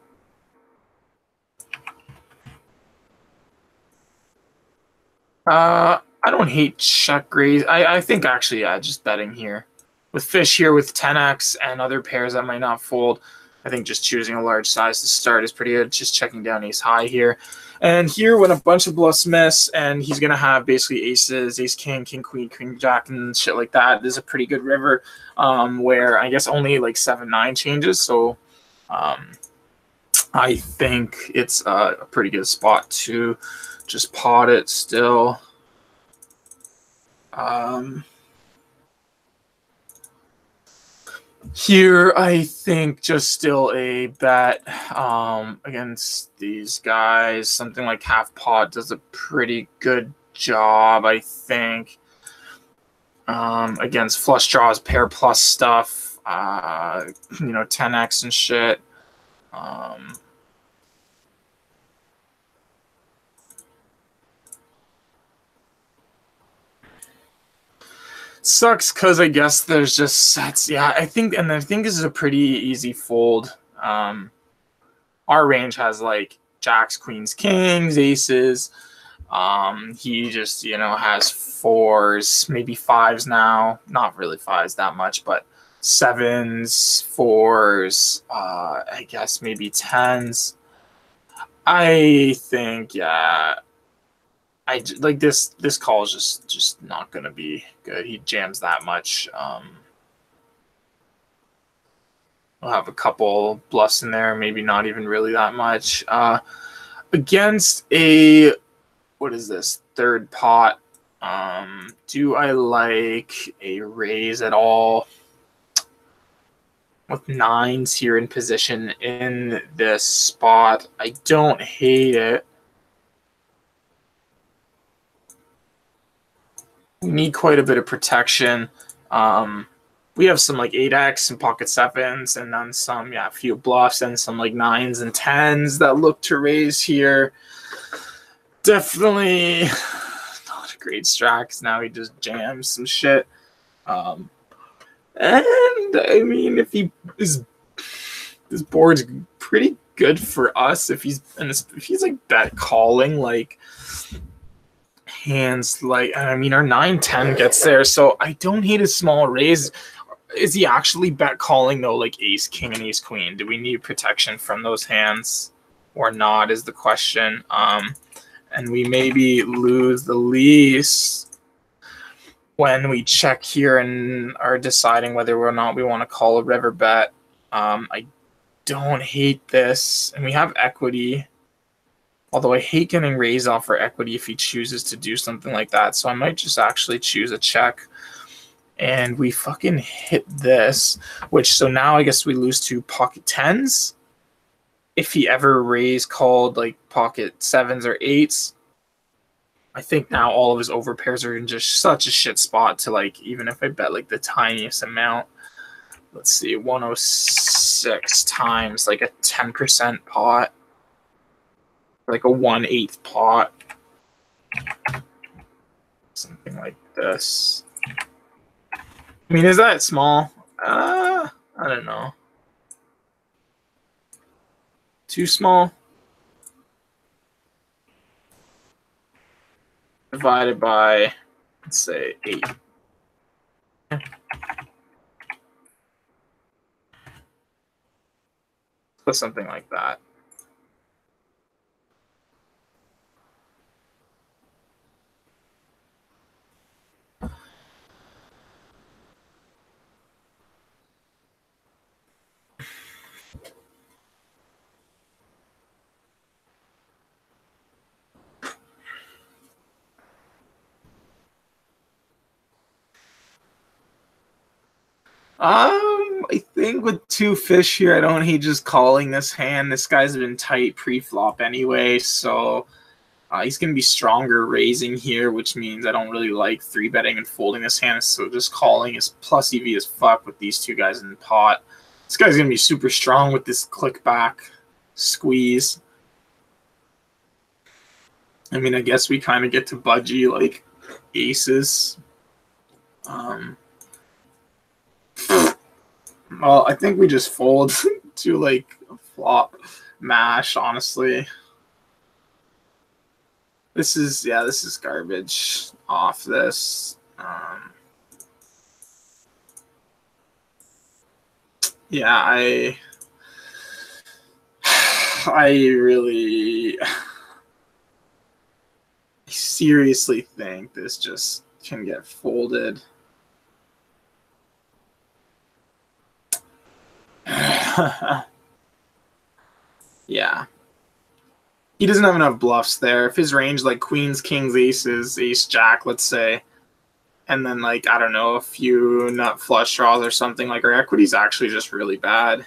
I don't hate check raise. I think actually, yeah, just betting here. With fish here with 10x and other pairs that might not fold, I think just choosing a large size to start is pretty good. Just checking down ace high here. And here, when a bunch of bluffs miss, and he's going to have basically aces, ace king, king queen, queen jack, and shit like that, this is a pretty good river where I guess only like 7-9 changes. So I think it's a pretty good spot to just pot it still. Here, I think just still a bet against these guys. Something like half pot does a pretty good job, I think. Against flush draws, pair plus stuff, 10x and shit. Sucks because I guess there's just sets. Yeah, I think this is a pretty easy fold. Our range has like jacks, queens, kings, aces. He just, has fours, maybe fives now. Not really fives that much, but sevens, fours, I guess maybe tens. I think, yeah. I like this call is just not gonna be good. He jams that much. We'll have a couple bluffs in there, maybe not even really that much. Against a what is this? Third pot. Do I like a raise at all? With nines here in position in this spot, I don't hate it. We need quite a bit of protection. We have some like 8x and pocket sevens, and then some, a few bluffs and some like 9s and 10s that look to raise here. Definitely not a great strat because now he just jams some shit. And I mean, if this board's pretty good for us if he's like bet calling like hands like, I mean, our 9-10 gets there, so I don't hate a small raise. Is he actually bet calling though, like ace king and ace queen? Do we need protection from those hands or not is the question. And we maybe lose the least when we check here and are deciding whether or not we want to call a river bet. I don't hate this, and we have equity. Although I hate getting raised off for equity if he chooses to do something like that. So I might just actually choose a check. And we fucking hit this. So now I guess we lose to pocket 10s. If he ever called like pocket 7s or 8s. I think now all of his overpairs are in just such a shit spot to like, even if I bet like the tiniest amount. Let's see, 106 times like a 10% pot. Like a 1/8 pot. Something like this. I mean, is that small? I don't know. Too small? Divided by, let's say, 8. Put something like that. I think with 2 fish here, I don't hate just calling this hand. This guy's been tight pre-flop anyway, so he's going to be stronger raising here, which means I don't really like 3-betting and folding this hand, so just calling is plus EV as fuck with these 2 guys in the pot. This guy's going to be super strong with this click back squeeze. I mean, I guess we kind of get to budgie like aces. Well, I think we just fold to like a flop mash, honestly. This is garbage. Off this. Yeah, I really seriously think this just can get folded. Yeah. He doesn't have enough bluffs there. If his range like queens, kings, aces, ace, jack, let's say, and then like I don't know, a few nut flush draws or something, like our equity's actually just really bad.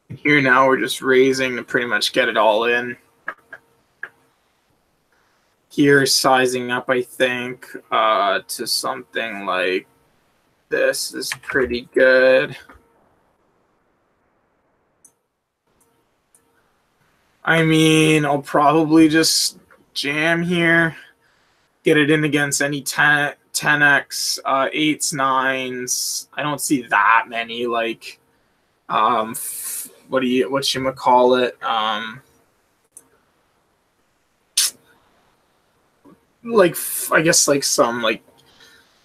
Here now we're just raising to pretty much get it all in. Here sizing up, I think, to something like this is pretty good. I mean, I'll probably just jam here, get it in against any 10x, 8s, 9s. I don't see that many, like, what you call it? Like, I guess like some like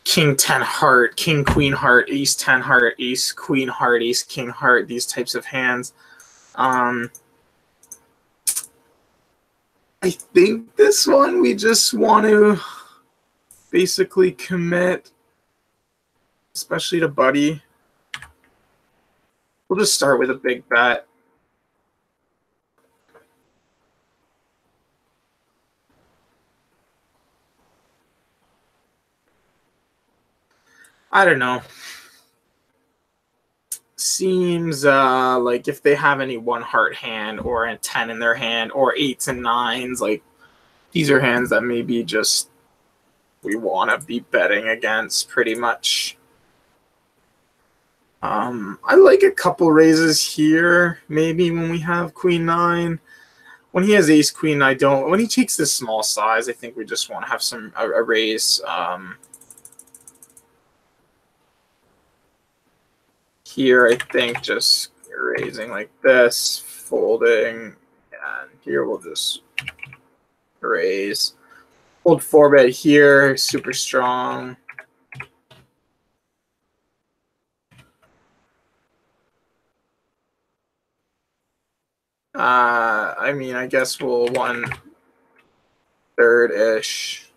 king 10 heart, king queen heart, ace 10 heart, ace queen heart, ace king heart, these types of hands. I think this one we just want to basically commit, especially to Buddy. We'll just start with a big bet. I don't know. Seems like if they have any one heart hand or a 10 in their hand or 8s and 9s, like these are hands that maybe just we want to be betting against pretty much. I like a couple raises here, maybe when we have queen 9. When he has ace queen, I don't. When he takes this small size, I think we just want to have a raise. Here, I think just raising like this, folding, and here we'll just raise. Hold 4-bet here, super strong. I mean, I guess we'll 1/3-ish.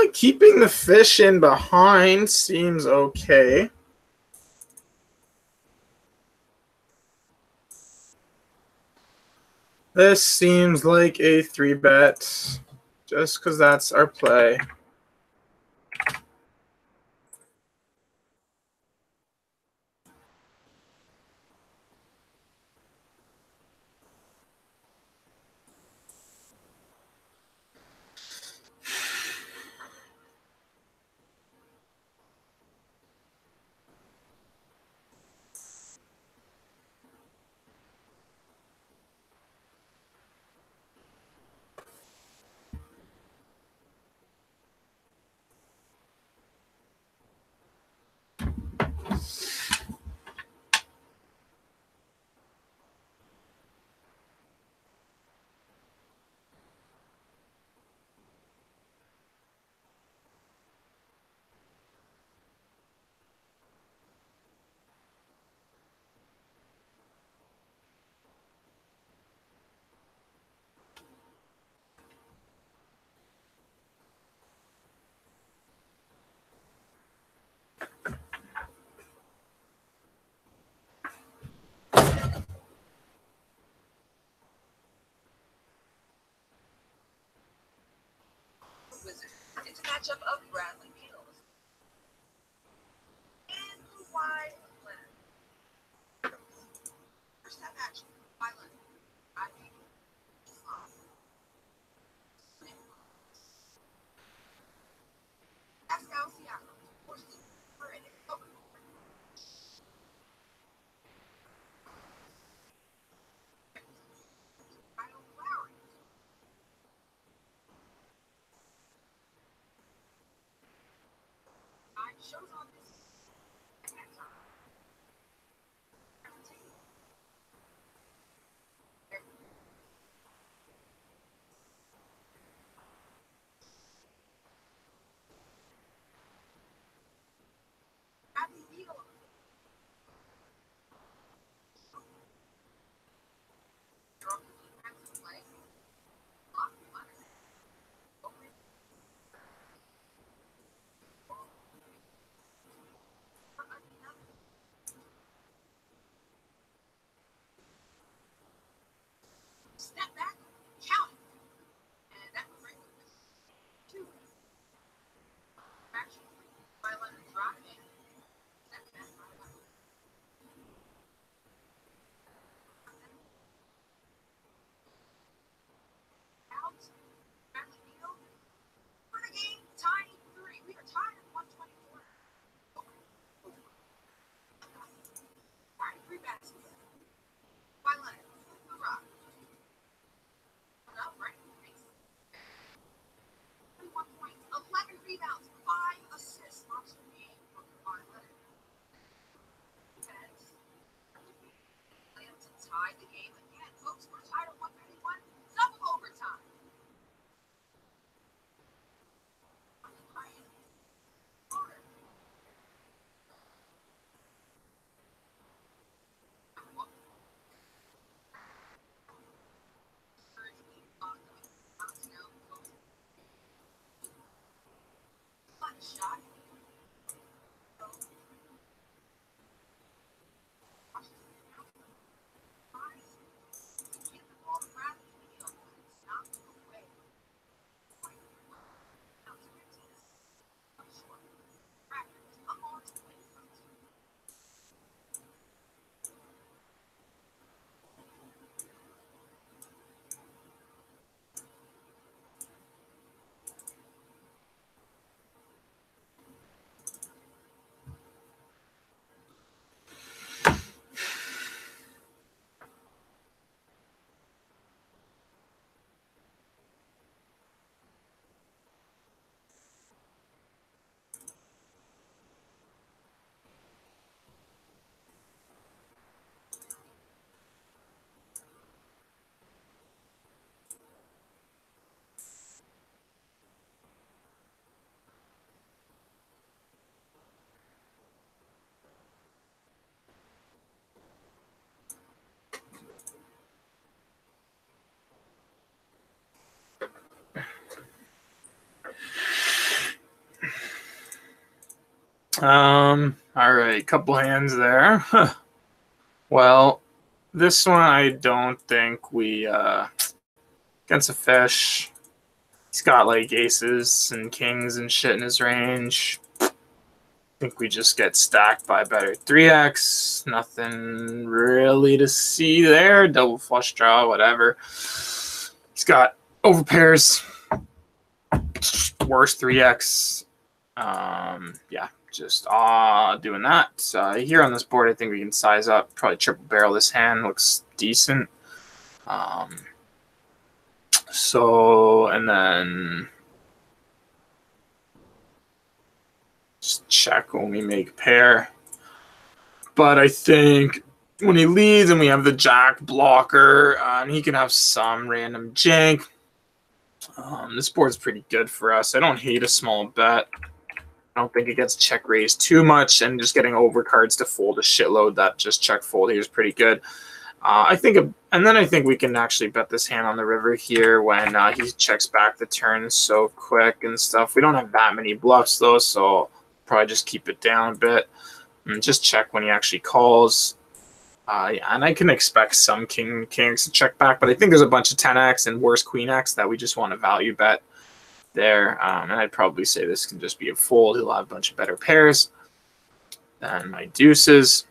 like keeping the fish in behind seems okay. This seems like a 3-bet, just because that's our play. It's a matchup of Bradley Beatles and Blue Wide Leonard. First half action by Leonard. I think Pascal Siakam forces for it. Kyle Lowry. Time shows on this second time. Bradley Beatles. Drop the defensive play. Lock the money. Open. Step back. Count it. And that will bring two. Action by Leonard driving. Step back by Leonard. Out. Bradley Beatles. For the game, tying 3. We are tied at 124. Alright, 3 baskets. By Leonard. Hoorah. Up, right? 21 points, 11 rebounds, 5 assists. Monster game from By Leonard. Defense. Plans to tie the game again. Folks, we're tied at 131. Double overtime. Shot. All right, couple hands there. Well, this one I don't think we against a fish. He's got like aces and kings and shit in his range. I think we just get stacked by better 3x. Nothing really to see there. Double flush draw, whatever. He's got overpairs. Worse 3x. Yeah, just doing that. Here on this board, I think we can size up. Probably triple barrel this hand. Looks decent. And then just check when we make pair. But I think when he leads and we have the jack blocker, and he can have some random jank. This board's pretty good for us. I don't hate a small bet. I don't think it gets check raised too much, and just getting overcards to fold a shitload, that just check fold here is pretty good. I think we can actually bet this hand on the river here when he checks back the turn so quick and stuff. We don't have that many bluffs though, so I'll probably just keep it down a bit and just check when he actually calls. Yeah, and I can expect some kings to check back, but I think there's a bunch of 10x and worse queen x that we just want to value bet there. And I'd probably say this can just be a fold. He'll have a bunch of better pairs than my deuces.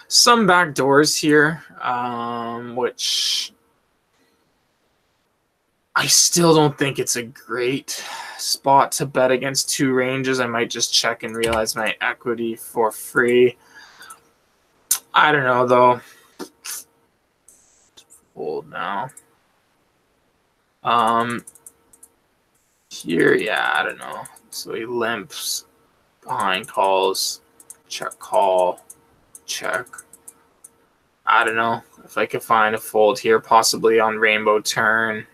Some back doors here, which I still don't think it's a great spot to bet against two ranges. I might just check and realize my equity for free. I don't know, though. Fold now. Here, yeah, I don't know. So he limps behind calls. Check call. Check. I don't know if I could find a fold here, possibly on rainbow turn.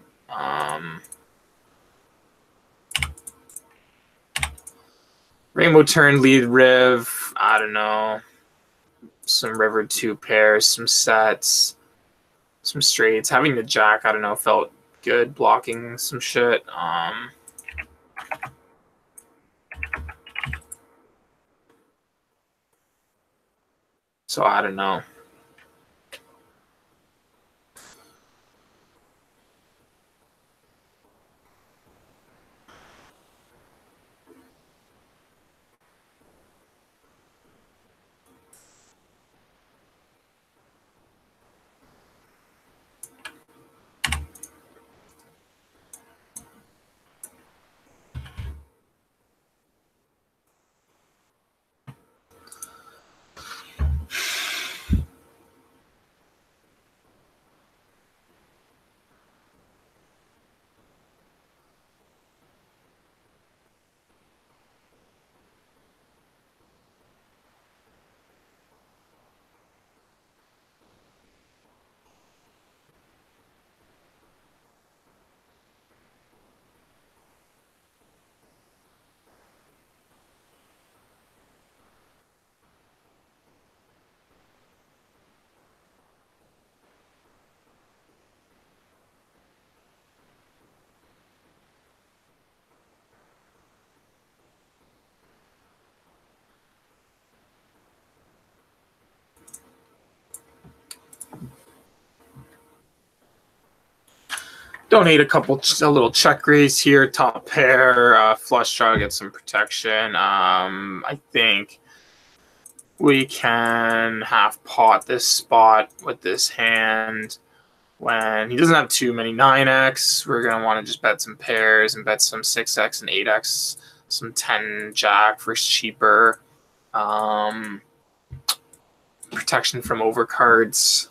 Rainbow turn, lead riv. I don't know. Some river two pairs, some sets, some straights. Having the jack, I don't know, felt good blocking some shit. So I don't know. Don't need a little check raise here, top pair, flush draw, get some protection. I think we can half pot this spot with this hand. When he doesn't have too many 9x, we're going to want to just bet some pairs and bet some 6x and 8x, some 10 jack for cheaper. Protection from overcards.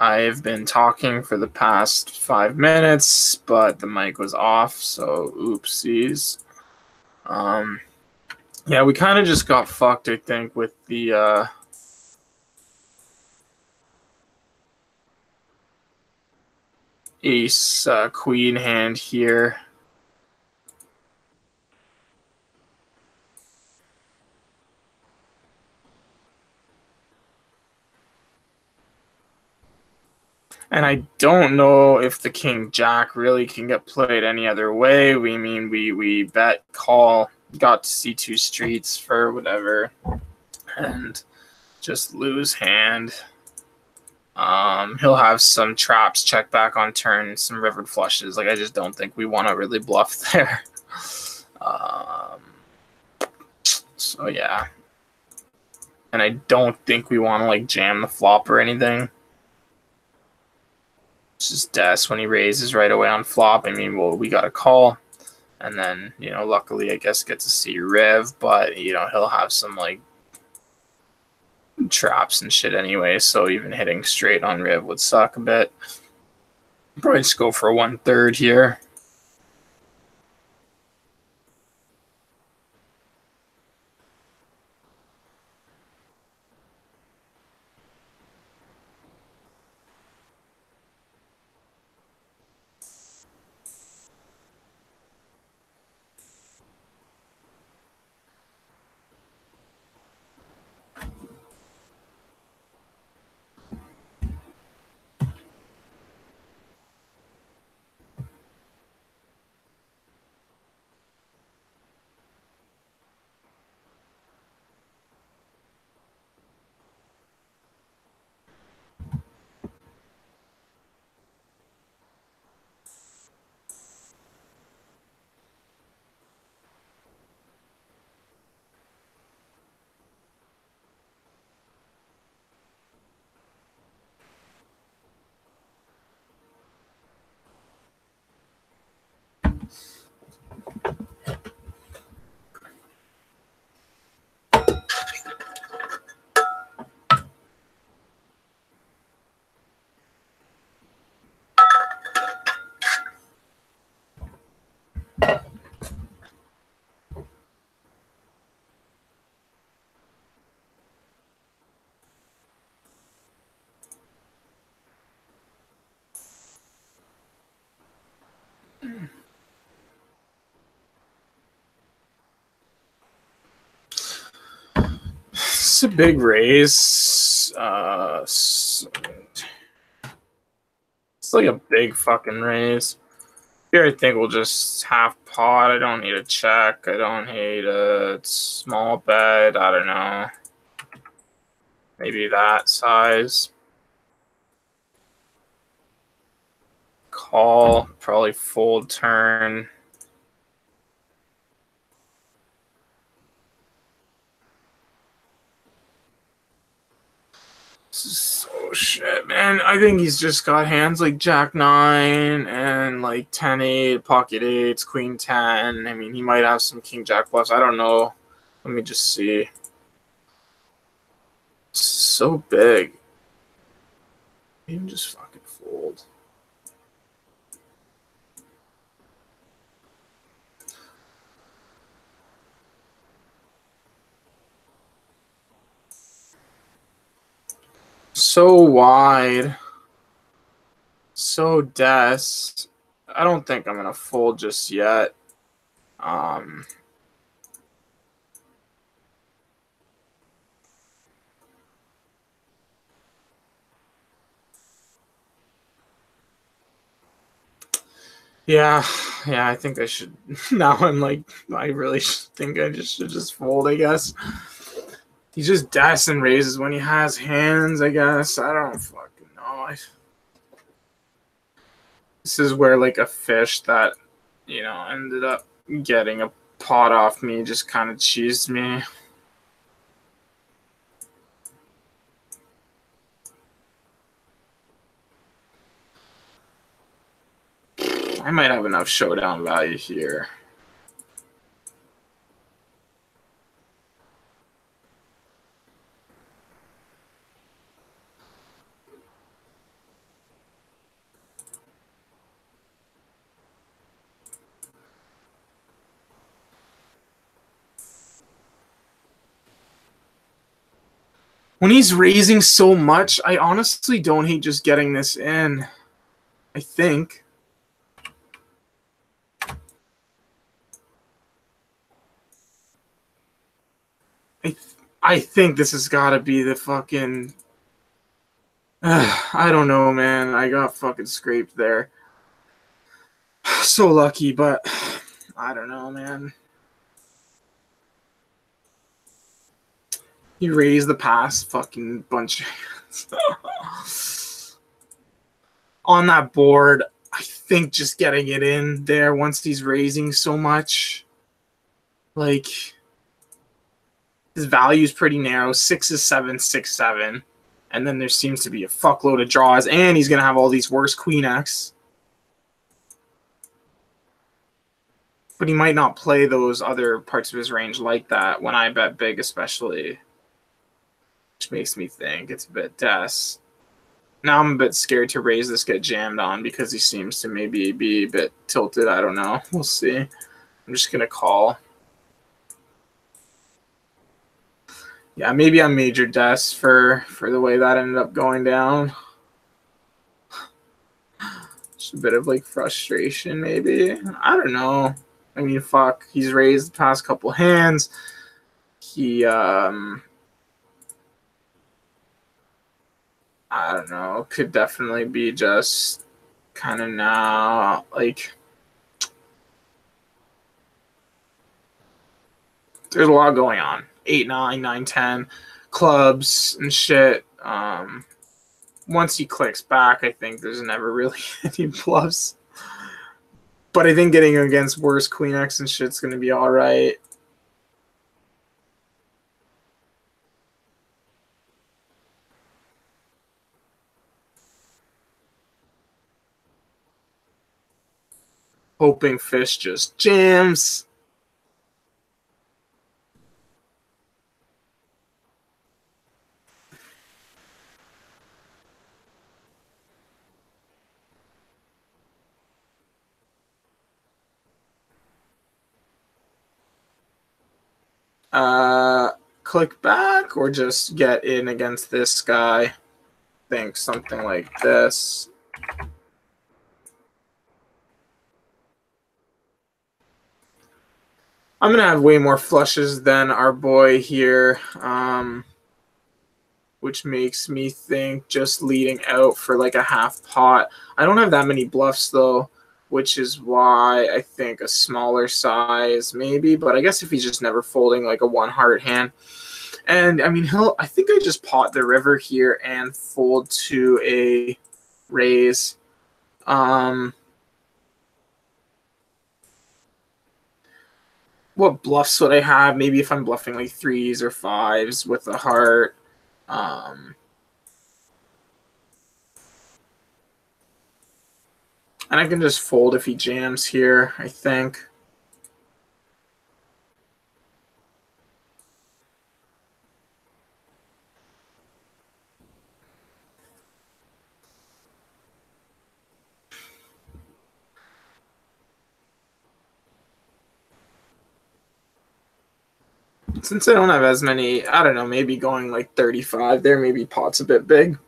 I've been talking for the past 5 minutes, but the mic was off, so oopsies. Yeah, we kind of just got fucked, I think, with the ace queen hand here. And I don't know if the king jack really can get played any other way. We bet call, got c2 streets for whatever, and just lose hand. He'll have some traps, check back on turn, some rivered flushes. Like, I just don't think we want to really bluff there. So yeah. And I don't think we want to like jam the flop or anything. It's just Des when he raises right away on flop. I mean, well, we got a call. And then, you know, luckily, I guess, get to see Riv. But, you know, he'll have some, like, traps and shit anyway. So even hitting straight on Riv would suck a bit. Probably just go for a 1/3 here. It's a big raise. It's like a big fucking raise. Here, I think we'll just half pot. I don't need a check. I don't hate a small bet. I don't know. Maybe that size. Call. Probably fold turn. Oh shit, man. I think he's just got hands like Jack 9 and like 10-8, pocket 8s, Queen 10. I mean, he might have some King Jack bluffs. I don't know. Let me just see. It's so big. You can just fucking fold. So wide. So des. I don't think I'm gonna fold just yet. Yeah, I think I should. Now I'm like, I really think I should just fold, I guess. He just dashes and raises when he has hands, I guess. I don't fucking know. This is where, like, a fish that, you know, ended up getting a pot off me just kind of cheesed me. I might have enough showdown value here. When he's raising so much, I honestly don't hate just getting this in. I think. I think this has got to be the fucking... I don't know, man. I got fucking scraped there. So lucky, but I don't know, man. He raised the past fucking bunch of hands. On that board, I think just getting it in there once he's raising so much. Like, his value is pretty narrow. 6 is 7, 6, 7. And then there seems to be a fuckload of draws, and he's going to have all these worse Queen X. But he might not play those other parts of his range like that when I bet big, especially. Which makes me think it's a bit des. Now I'm a bit scared to raise this, get jammed on, because he seems to maybe be a bit tilted. I don't know. We'll see. I'm just going to call. Yeah, maybe I'm major des for the way that ended up going down. Just a bit of like frustration, maybe. I don't know. I mean, fuck. He's raised the past couple hands. He, I don't know. Could definitely be just kind of now, like, there's a lot going on. 8, 9, 9, 10 clubs and shit. Once he clicks back, I think there's never really any bluffs. But I think getting against worse Queen X and shit's going to be all right. Hoping fish just jams. Click back or just get in against this guy. I think something like this. I'm going to have way more flushes than our boy here, which makes me think just leading out for like a half pot. I don't have that many bluffs, though, which is why I think a smaller size maybe. But I guess if he's just never folding like a one heart hand. And, I mean, I think I just pot the river here and fold to a raise. What bluffs would I have? Maybe if I'm bluffing like 3s or 5s with a heart. And I can just fold if he jams here, I think. Since I don't have as many, I don't know, maybe going like 35 there, maybe pot's a bit big.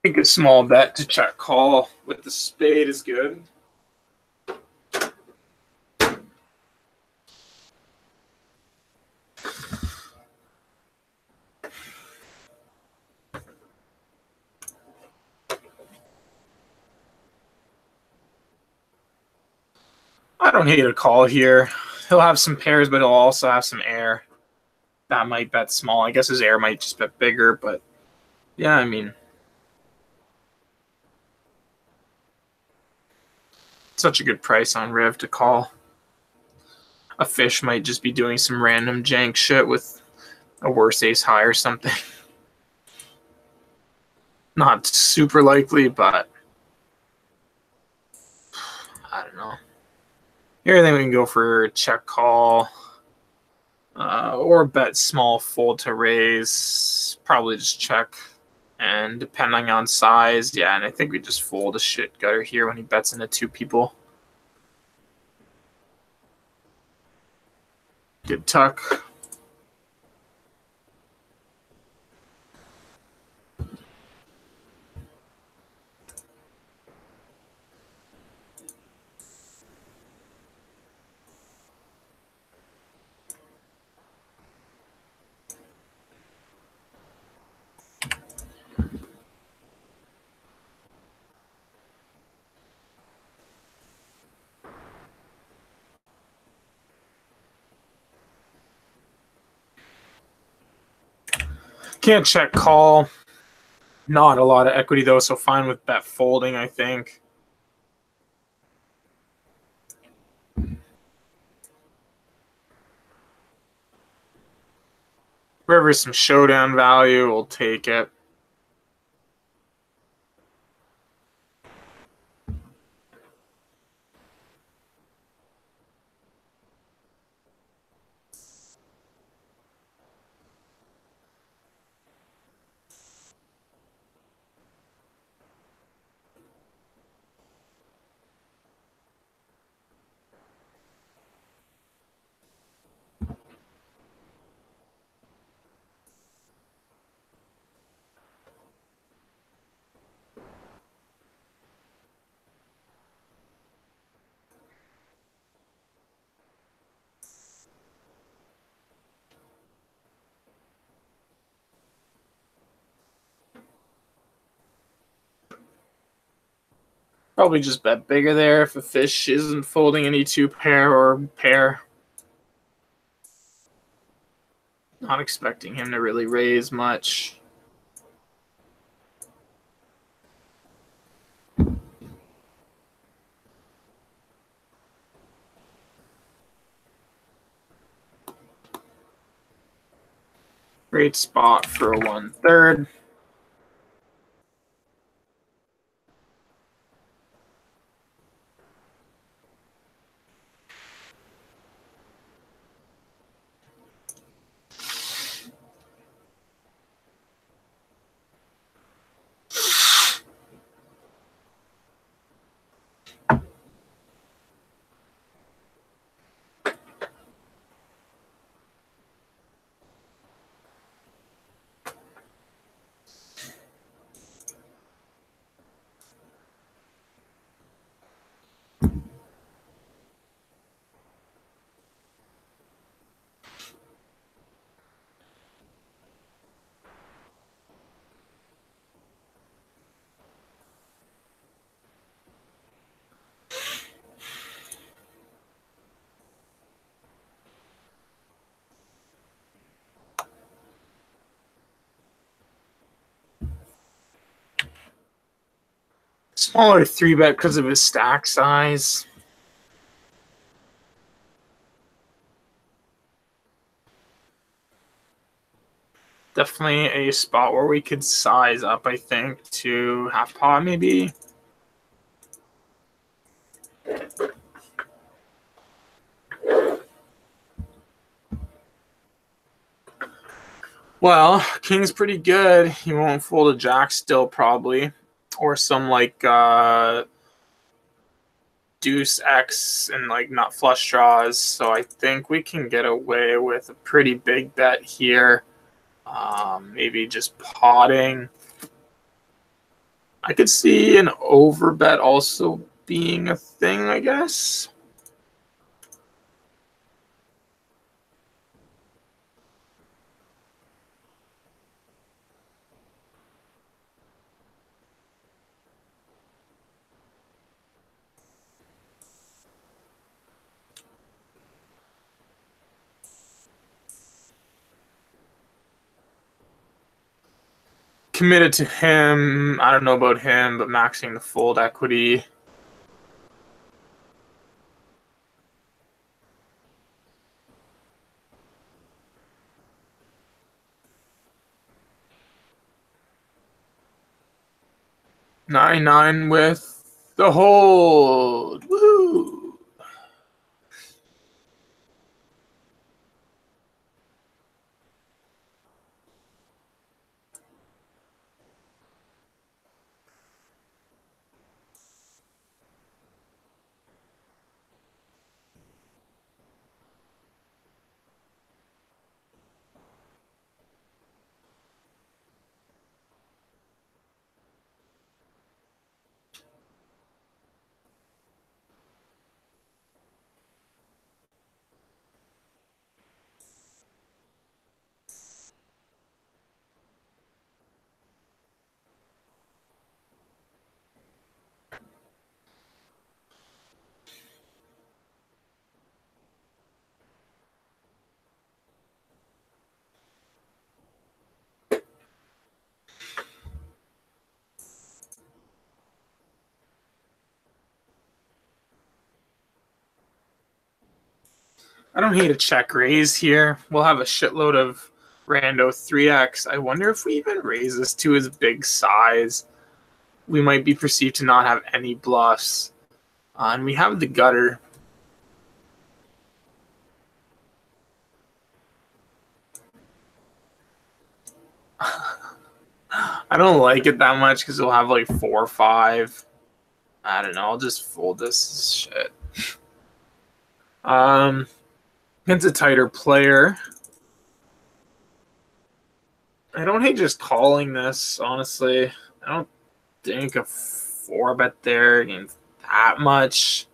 I think a small bet to check call with the spade is good. don't hate a call here. He'll have some pairs, but he'll also have some air. That might bet small. I guess his air might just bet bigger, but yeah, I mean, such a good price on Riv to call. A fish might just be doing some random jank shit with a worse ace high or something. Not super likely, but I don't know. Here I think we can go for check call. Or bet small fold to raise. Probably just check. And depending on size, yeah, and I think we just fold a shit gutter here when he bets into two people. Good tuck. Can't check call. Not a lot of equity though, so fine with bet folding, I think. Wherever some showdown value, we'll take it. Probably just bet bigger there if a fish isn't folding any two pair or pair. Not expecting him to really raise much. Great spot for a 1/3. Smaller 3-bet because of his stack size. Definitely a spot where we could size up, I think, to half pot maybe. Well, king's pretty good. He won't fold a jack still probably. Or some like deuce X and like not flush draws. So I think we can get away with a pretty big bet here. Maybe just potting. I could see an overbet also being a thing, I guess. committed to him. I don't know about him, but maxing the fold equity. Nine with the hold. Woo! I don't hate a check raise here. We'll have a shitload of rando 3x. I wonder if we even raise this to his big size. We might be perceived to not have any bluffs. And we have the gutter. I don't like it that much because we'll have like 4 or 5. I don't know. I'll just fold this shit. Against a tighter player. I don't hate just calling this, honestly. I don't think a 4-bet there against that much.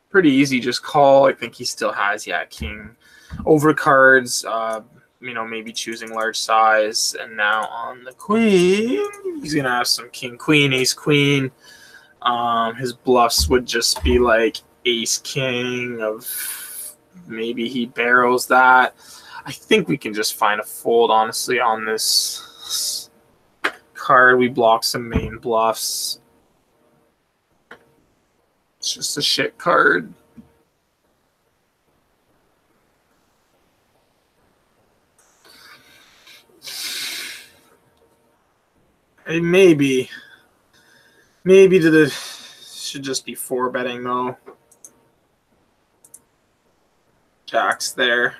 Pretty easy, just call. I think he still has, king overcards. Maybe choosing large size. And now on the queen, he's gonna have some king, queen, ace, queen. His bluffs would just be like ace, king of maybe he barrels that. I think we can just find a fold, honestly, on this card. We block some main bluffs. It's just a shit card. And maybe should just be 4-betting though. Jack's there.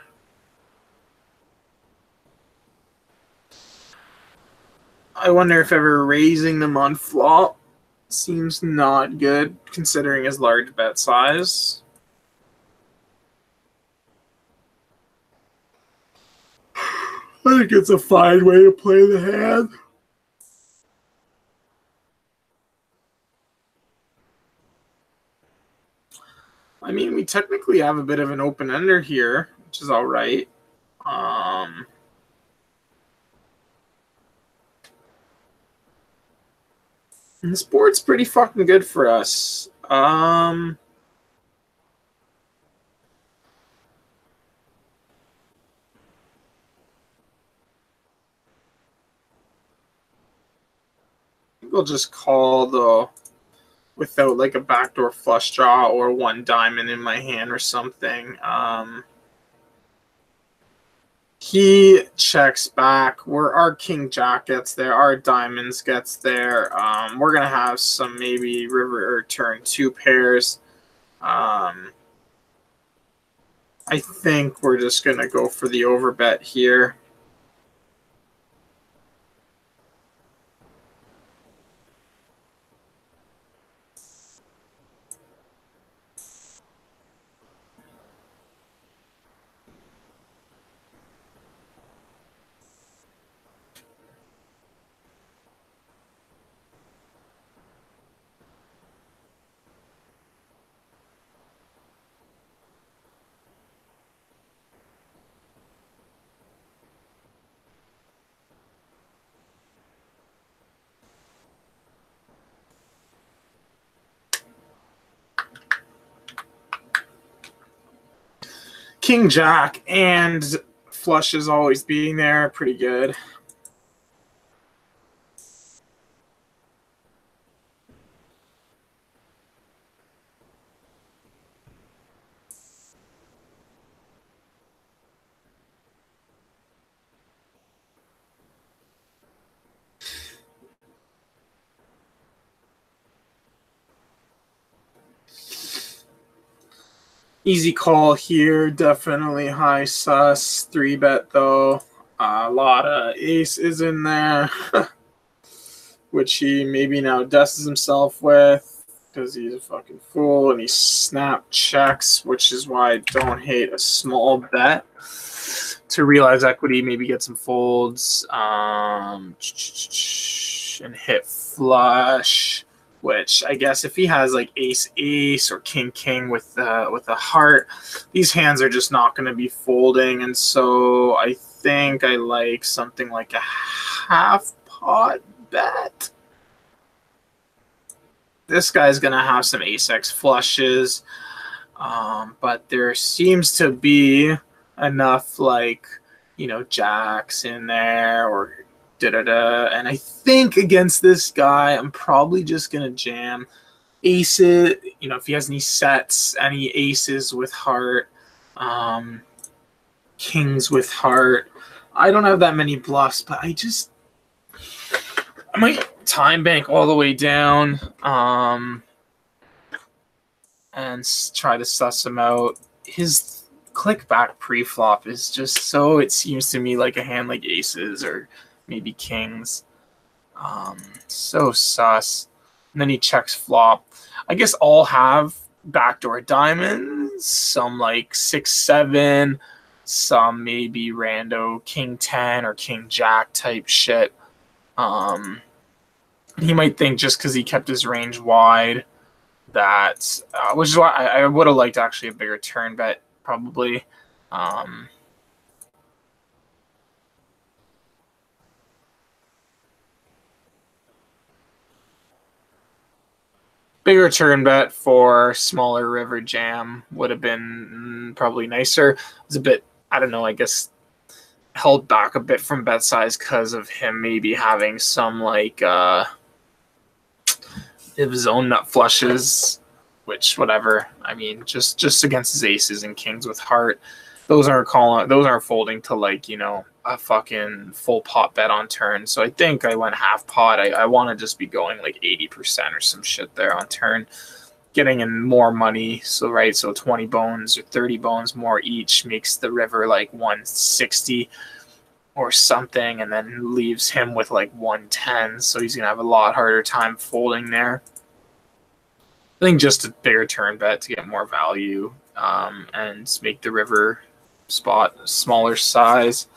I wonder if ever raising them on flop seems not good considering his large bet size. I think it's a fine way to play the hand. I mean, we technically have a bit of an open ender here, which is all right. And this board's pretty fucking good for us. We'll just call though, without like a backdoor flush draw or 1 diamond in my hand or something. He checks back where our king jack gets there, our diamonds gets there. We're gonna have some maybe river or turn 2 pairs. I think we're just gonna go for the overbet here. King Jack and flushes always being there, pretty good. Easy call here, definitely high sus. 3-bet though. A lot of aces in there, which he maybe now dusts himself with because he's a fucking fool and he snap checks, which is why I don't hate a small bet to realize equity, maybe get some folds, and hit flush. Which I guess if he has like ace ace or king king with a heart, these hands are just not going to be folding, and so I think I like something like a half pot bet. This guy's going to have some ace x flushes, but there seems to be enough like, you know, jacks in there or da-da-da. And I think against this guy, I'm probably just going to jam aces. You know, if he has any sets, any aces with heart, kings with heart. I don't have that many bluffs, but I might time bank all the way down and try to suss him out. His click back pre-flop is just so, it seems to me like a hand like aces or maybe kings. So sus. And then he checks flop. I guess all have backdoor diamonds. Some like 6-7. Some maybe rando king 10 or king jack type shit. He might think just because he kept his range wide that, which is why I would have liked actually a bigger turn bet probably. Bigger turn bet for smaller river jam would have been probably nicer. It was a bit, I don't know, I guess held back a bit from bet size because of him maybe having some like of his own nut flushes, which whatever. I mean, just against his aces and kings with heart, those aren't folding to like, you know, a fucking full pot bet on turn. So I think I went half pot. I want to just be going like 80% or some shit there on turn, getting in more money. So right, so 20 bones or 30 bones more each makes the river like 160 or something, and then leaves him with like 110. So he's gonna have a lot harder time folding there. I think just a bigger turn bet to get more value and make the river spot a smaller size.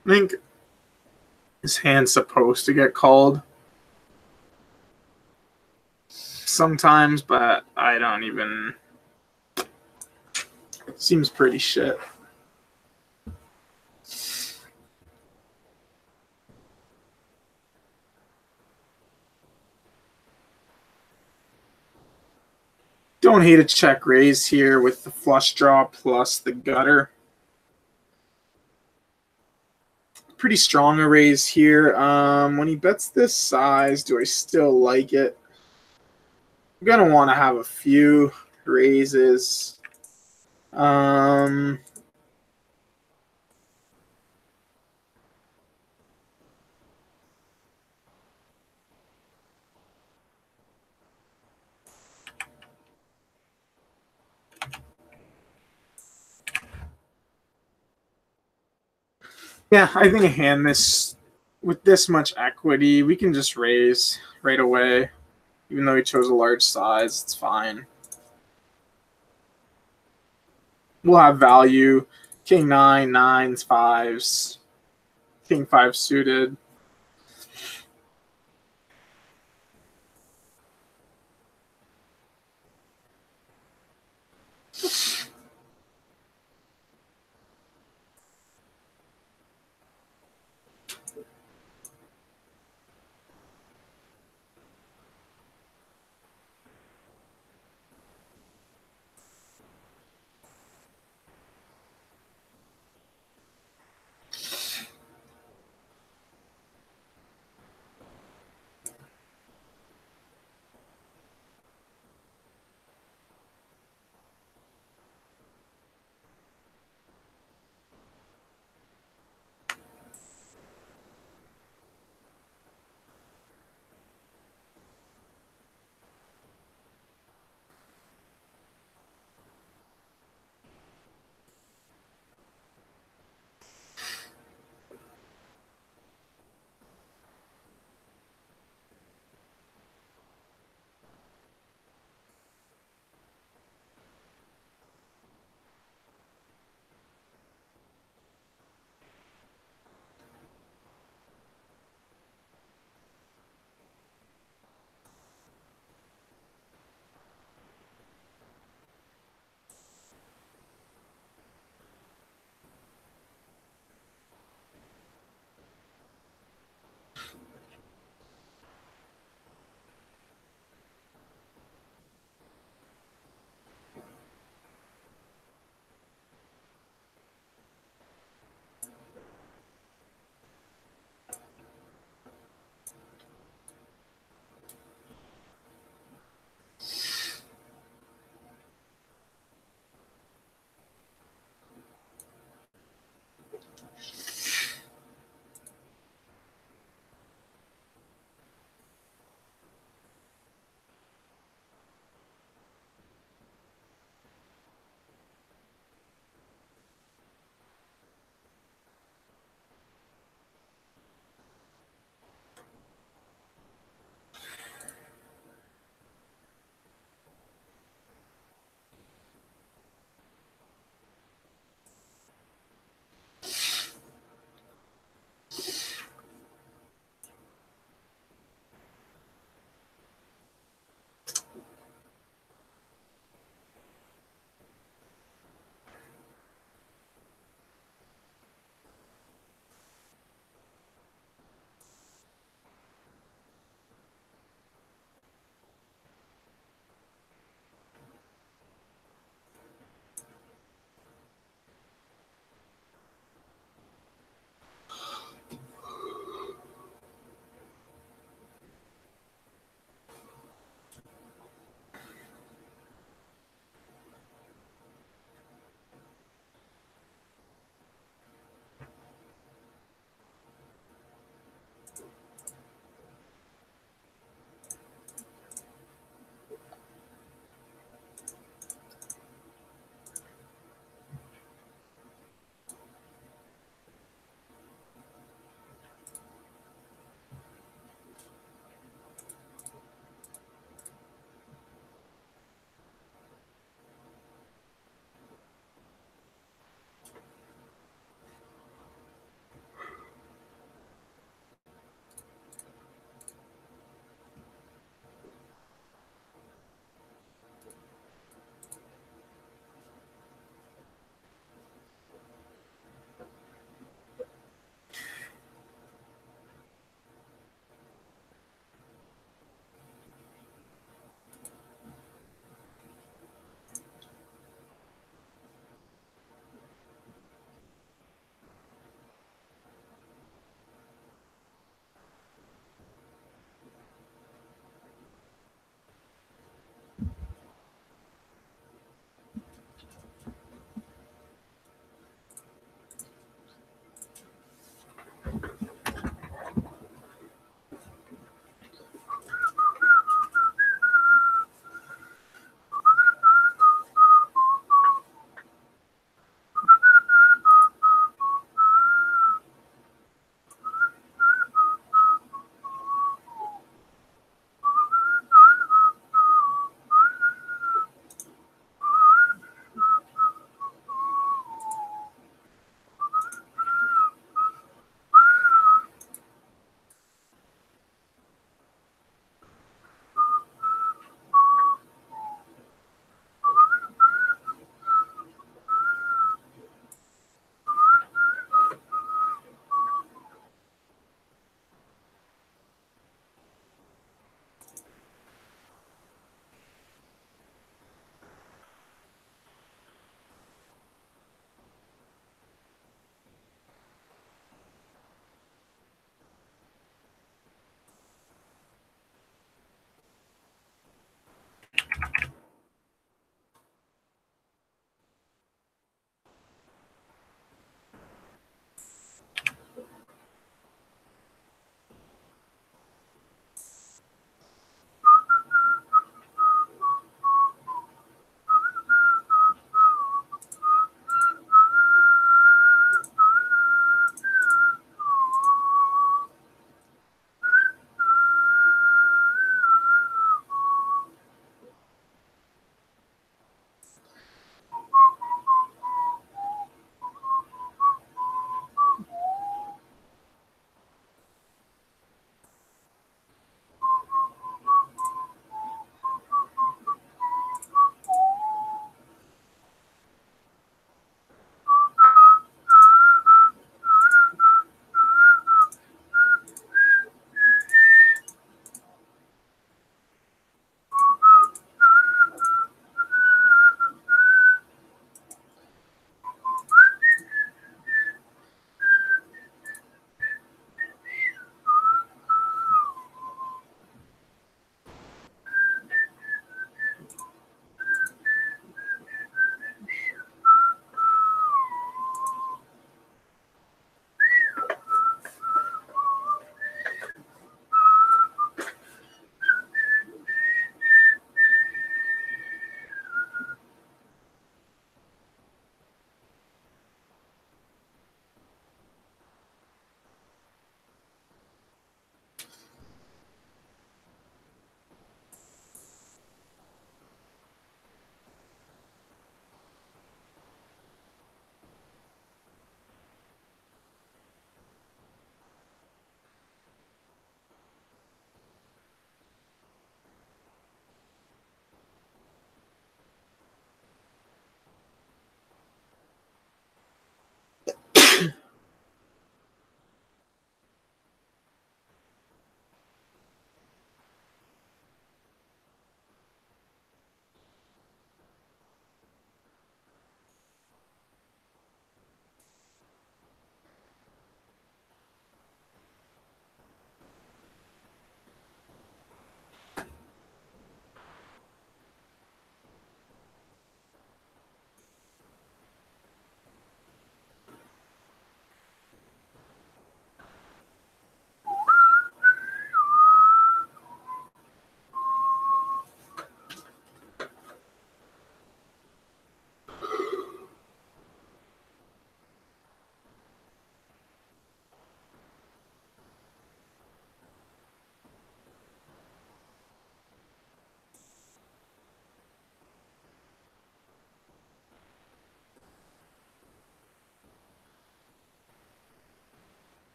I think his hand's supposed to get called sometimes, but I don't even. Seems pretty shit. Don't hate a check raise here with the flush draw plus the gutter. Pretty strong a raise here. When he bets this size, do I still like it? I'm going to want to have a few raises. Yeah, I think a hand this with this much equity, we can just raise right away. Even though he chose a large size, it's fine. We'll have value. King 9, 9s, 5s. King 5 suited.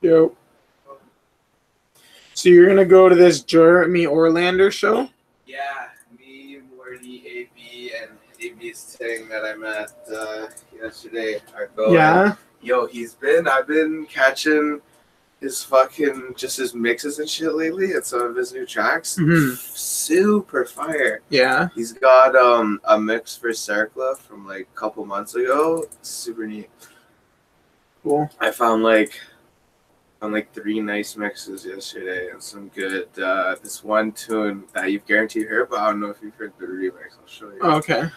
Yep. So you're gonna go to this Jeremy Orlander show? Yeah, me, Morty, AB, and AB's thing that I met yesterday are going. Yeah. Yo, I've been catching his fucking, just his mixes and shit lately and some of his new tracks. Mhm. Super fire. Yeah. He's got a mix for Cercla from like a couple months ago. Super neat. Cool. I found like 3 nice mixes yesterday and some good this one tune that you've guaranteed heard, but I don't know if you've heard the remix. I'll show you. Oh, okay.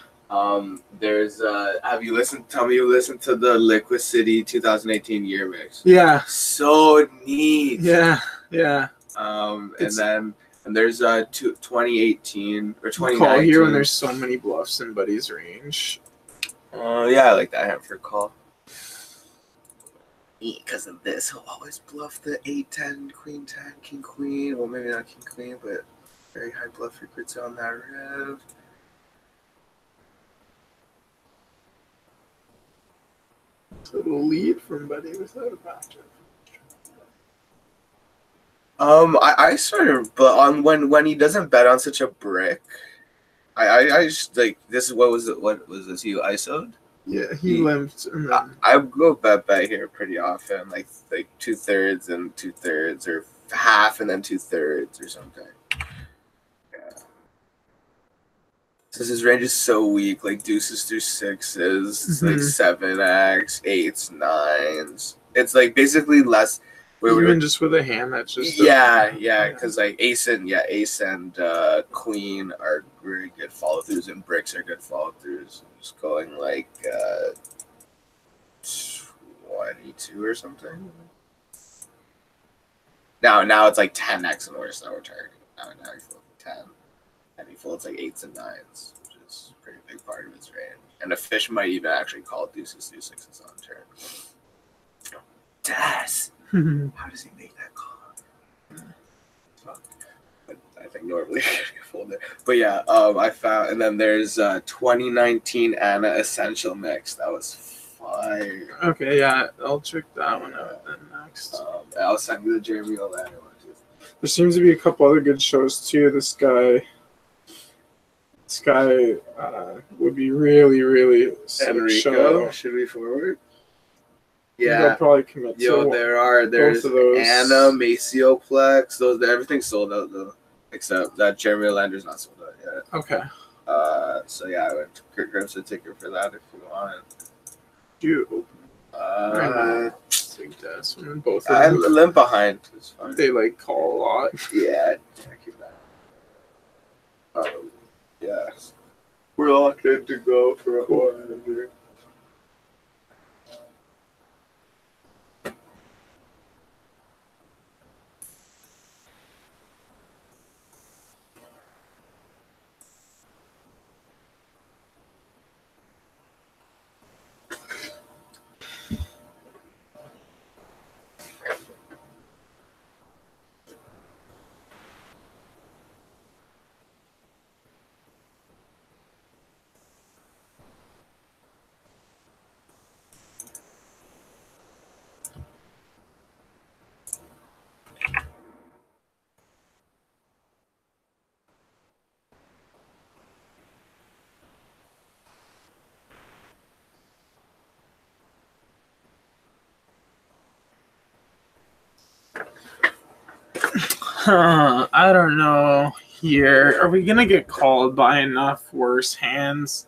There's tell me you listened to the Liquid City 2018 year mix. Yeah. So neat. Yeah. And there's 2018 or 2019. Call here when there's so many bluffs in Buddy's range. Yeah, I like that Hanford call. Because of this, he'll always bluff the 8-10, Queen 10, King Queen. Well, maybe not King Queen, but very high bluff frequency on that rev. A little lead from Buddy without a matchup. I sort of, but on when he doesn't bet on such a brick, I just like this. What was it? What was this? You ISO'd? Yeah, he limped. And then... I go bet here pretty often, like 2/3 and 2/3, or half and then 2/3 or something. Yeah. Since his range is so weak, like deuces through sixes, it's like 7x, 8s, 9s. It's like basically less. Even just with a hand that's just because like ace and queen are very good follow throughs and bricks are good follow throughs. Just going like 22 or something. Now it's like 10x and worse that we're targeting. Now he folds 10, and he folds like 8s and 9s, which is a pretty big part of his range. And a fish might even actually call deuces through sixes on turn. Das. How does he make that call? But I think normally you fold it. But yeah, I found, and then there's 2019 Anna Essential Mix. That was fire. Okay, yeah, I'll check that one out then next. I'll send you the Jeremy Orlander one too. There seems to be a couple other good shows too. This guy would be really, really Enrico, show. should we forward? Yeah, Yeah, probably commit. yo, there's of those. Anna, Macioplex. Everything's sold out though, except that Jeremy Orlander's not sold out yet. Okay. So yeah, I went to Kurt Grimm's a ticket for that if you want. You. I think that's when both of I'm them. a limp behind. It's fine. They like call a lot. Yeah, check it out. Yeah, we're all good to go for a while. I don't know here. Are we gonna get called by enough worse hands?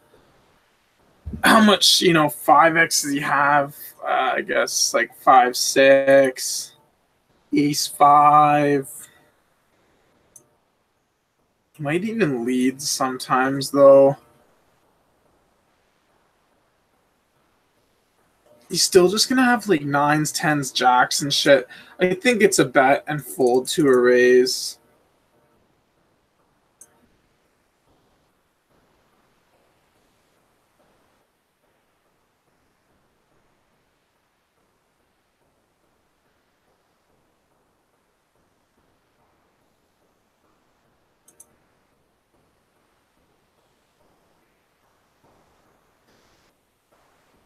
How much, 5x does he have? I guess like 5-6, ace 5. Might even lead sometimes though. He's still just gonna have like 9s, 10s, jacks and shit. I think it's a bet and fold to a raise.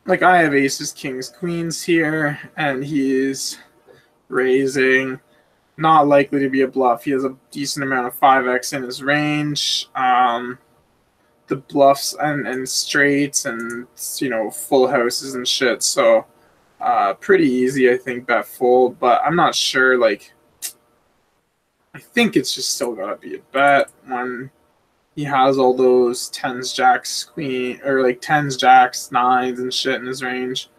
Like I have aces, kings, queens here, and he's raising. Not likely to be a bluff. He has a decent amount of 5x in his range. The bluffs and straights and, you know, full houses and shit. So pretty easy, I think, bet fold. But I'm not sure. Like, I think it's just still got to be a bet when he has all those tens, jacks, queen, or like tens, jacks, nines, and shit in his range.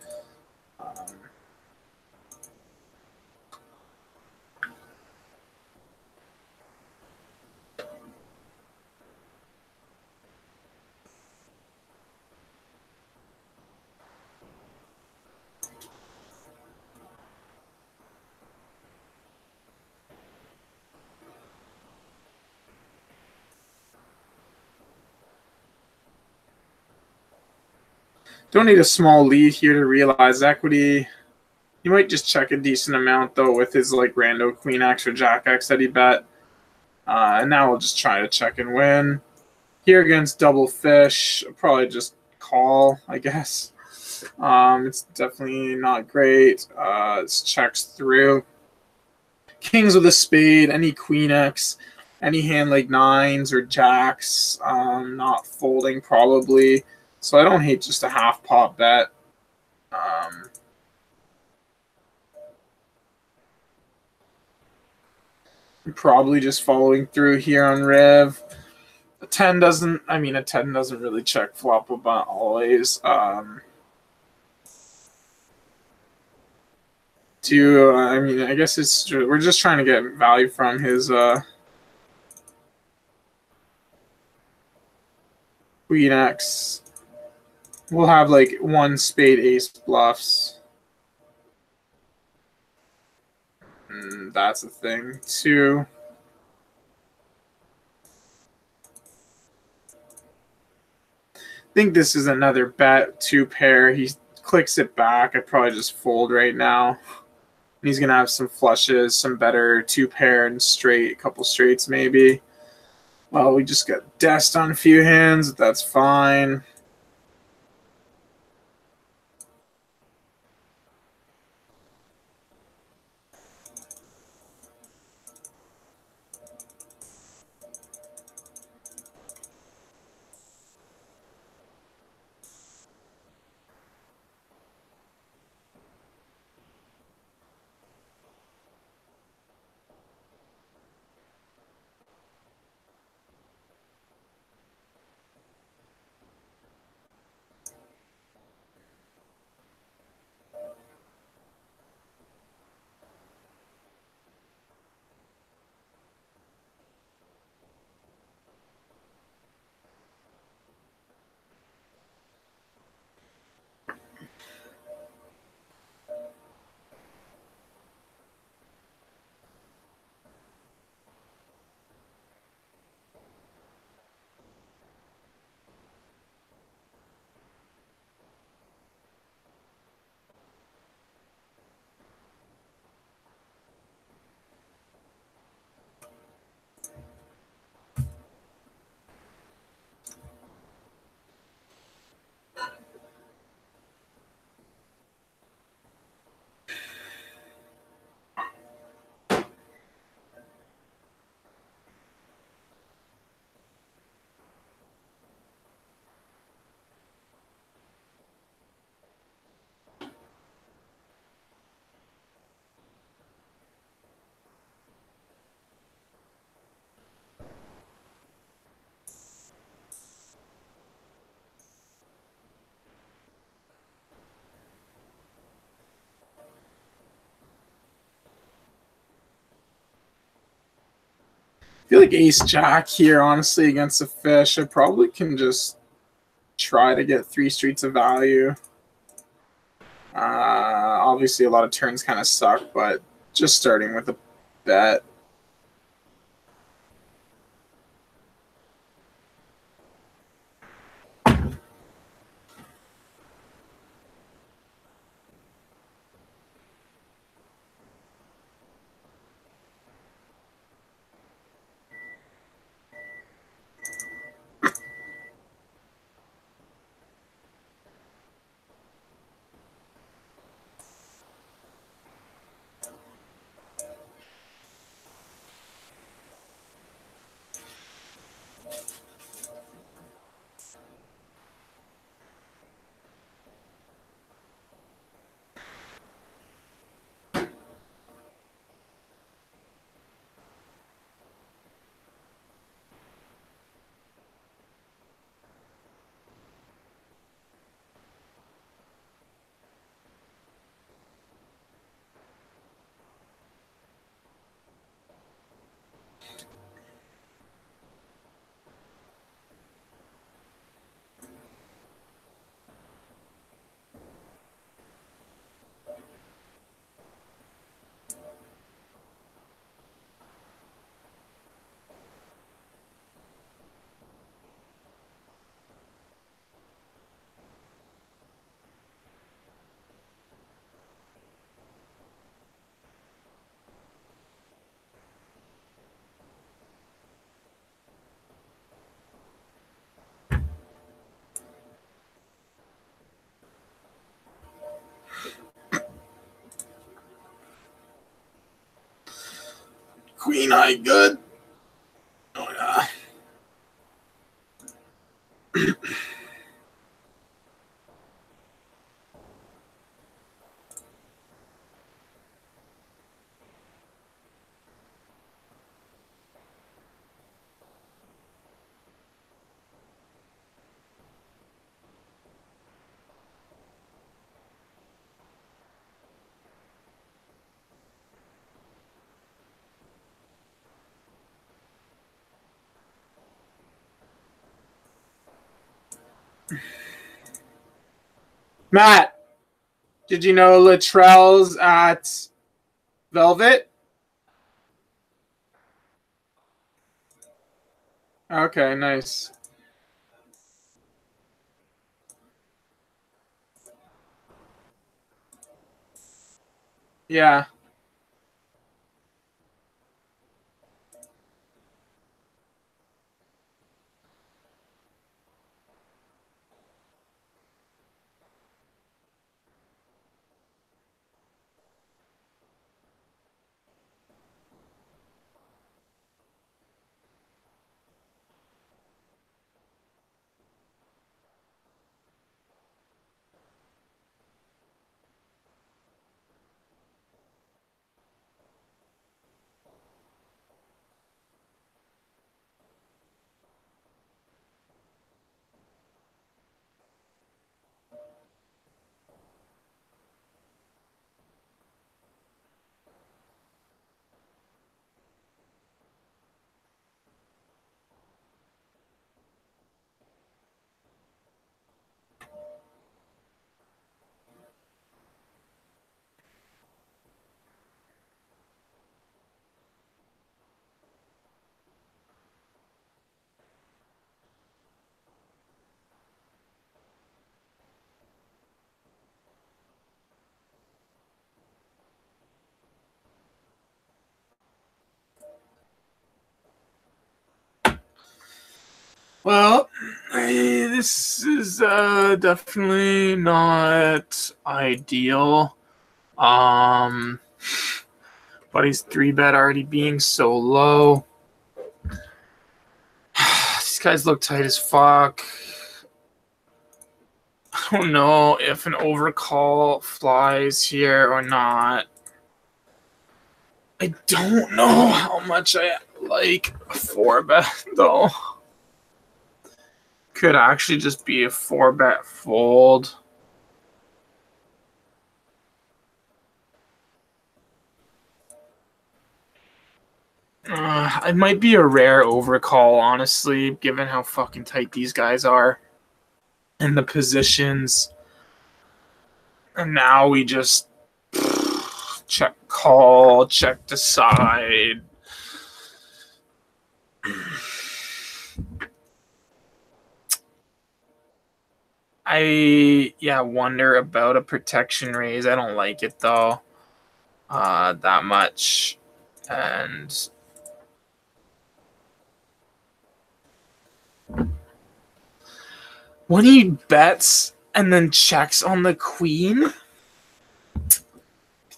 Don't need a small lead here to realize equity. You might just check a decent amount, though, with his like rando queen X or jack X that he bet. And now we'll just try to check and win. Here against double fish, I'll probably just call, I guess. It's definitely not great. It checks through. Kings with a spade, any queen X, any hand like nines or jacks, not folding probably. So I don't hate just a half pot bet. Probably just following through here on Riv. A 10 doesn't really check flop about always. I guess we're just trying to get value from his queen X. We'll have like one spade ace bluffs. And that's a thing too. I think this is another bet, two pair. He clicks it back. I probably just fold right now. He's going to have some flushes, some better two pair and straight, a couple straights maybe. Well, we just got dest on a few hands. That's fine. I feel like ace jack here, honestly, against a fish. I probably can just try to get 3 streets of value. Obviously, a lot of turns kind of suck, but just starting with a bet. queen high good. Oh yeah. Matt, did you know Latrell's at Velvet? Okay, nice. Yeah. Well, this is definitely not ideal. Buddy's 3-bet already being so low. These guys look tight as fuck. I don't know if an overcall flies here or not. I don't know how much I like a 4-bet though. Could actually just be a 4-bet fold. It might be a rare overcall, honestly, given how fucking tight these guys are and the positions. And now we just check call, check decide. I wonder about a protection raise. I don't like it though, that much. And when he bets and then checks on the queen, I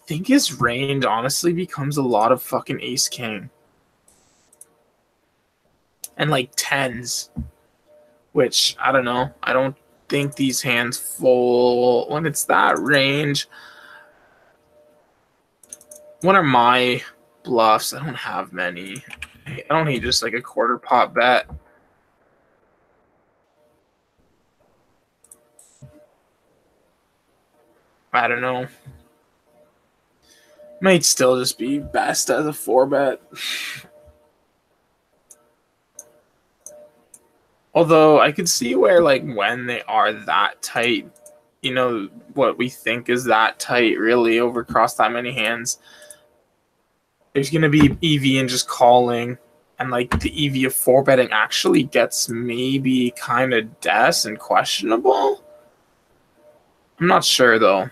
think his range honestly becomes a lot of fucking ace king and like tens, which I don't know. I don't think these hands fold when it's that range. What are my bluffs? I don't have many. I don't need just like a quarter pot bet. I don't know. Might still just be best as a 4-bet. Although I could see where, like, when they are that tight, you know, what we think is that tight, really, over across that many hands, there's going to be EV and just calling. And, like, the EV of 4-betting actually gets maybe kind of des and questionable. I'm not sure, though.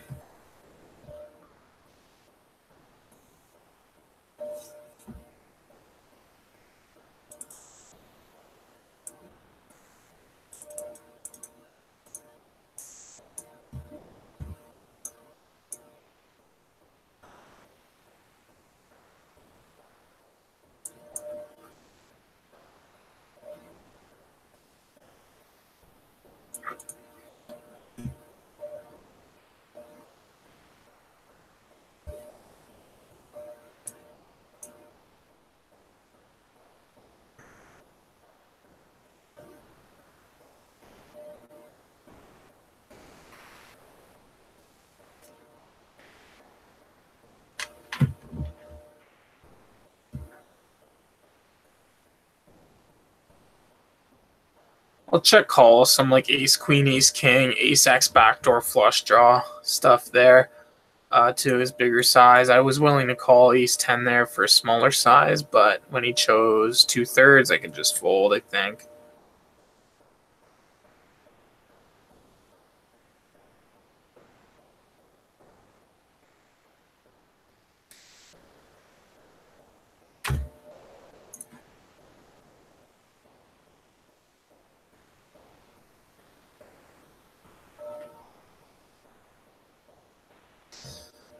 I'll check call some like ace queen, ace king, ace x backdoor flush draw stuff there to his bigger size. I was willing to call ace 10 there for a smaller size, but when he chose 2/3, I could just fold, I think.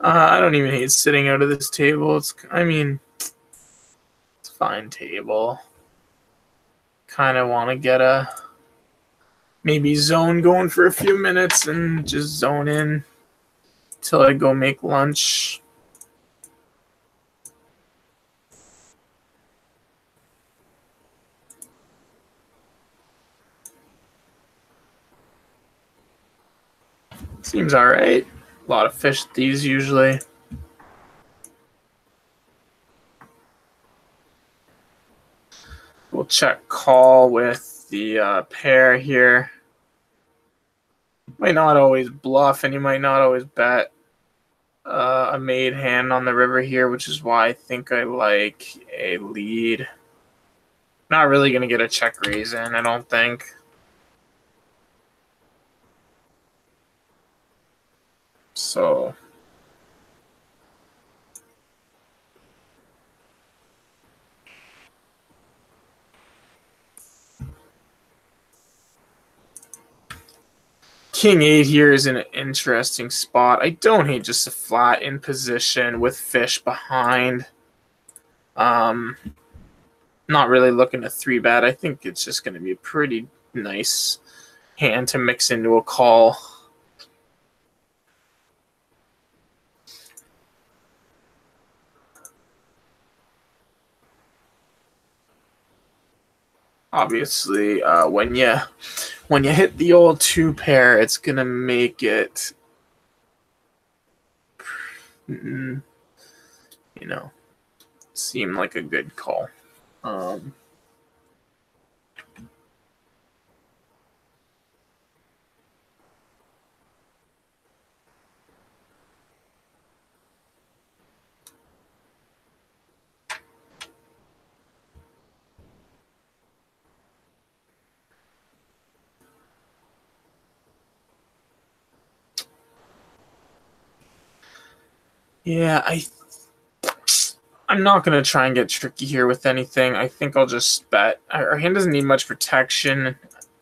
I don't even hate sitting out of this table. It's a fine table. Kind of want to get a maybe zone going for a few minutes and just zone in till I go make lunch. Seems all right. A lot of fish at these usually. We'll check call with the pair here. Might not always bluff, and you might not always bet a made hand on the river here, which is why I think I like a lead. Not really going to get a check raise in, I don't think. So King 8 here is an interesting spot. I don't hate just a flat in position with fish behind. Not really looking to 3-bet. I think it's just going to be a pretty nice hand to mix into a call. Obviously, when you hit the old 2 pair, it's gonna make it, seem like a good call. Yeah, I'm not going to try and get tricky here with anything. I think I'll just bet. Our hand doesn't need much protection,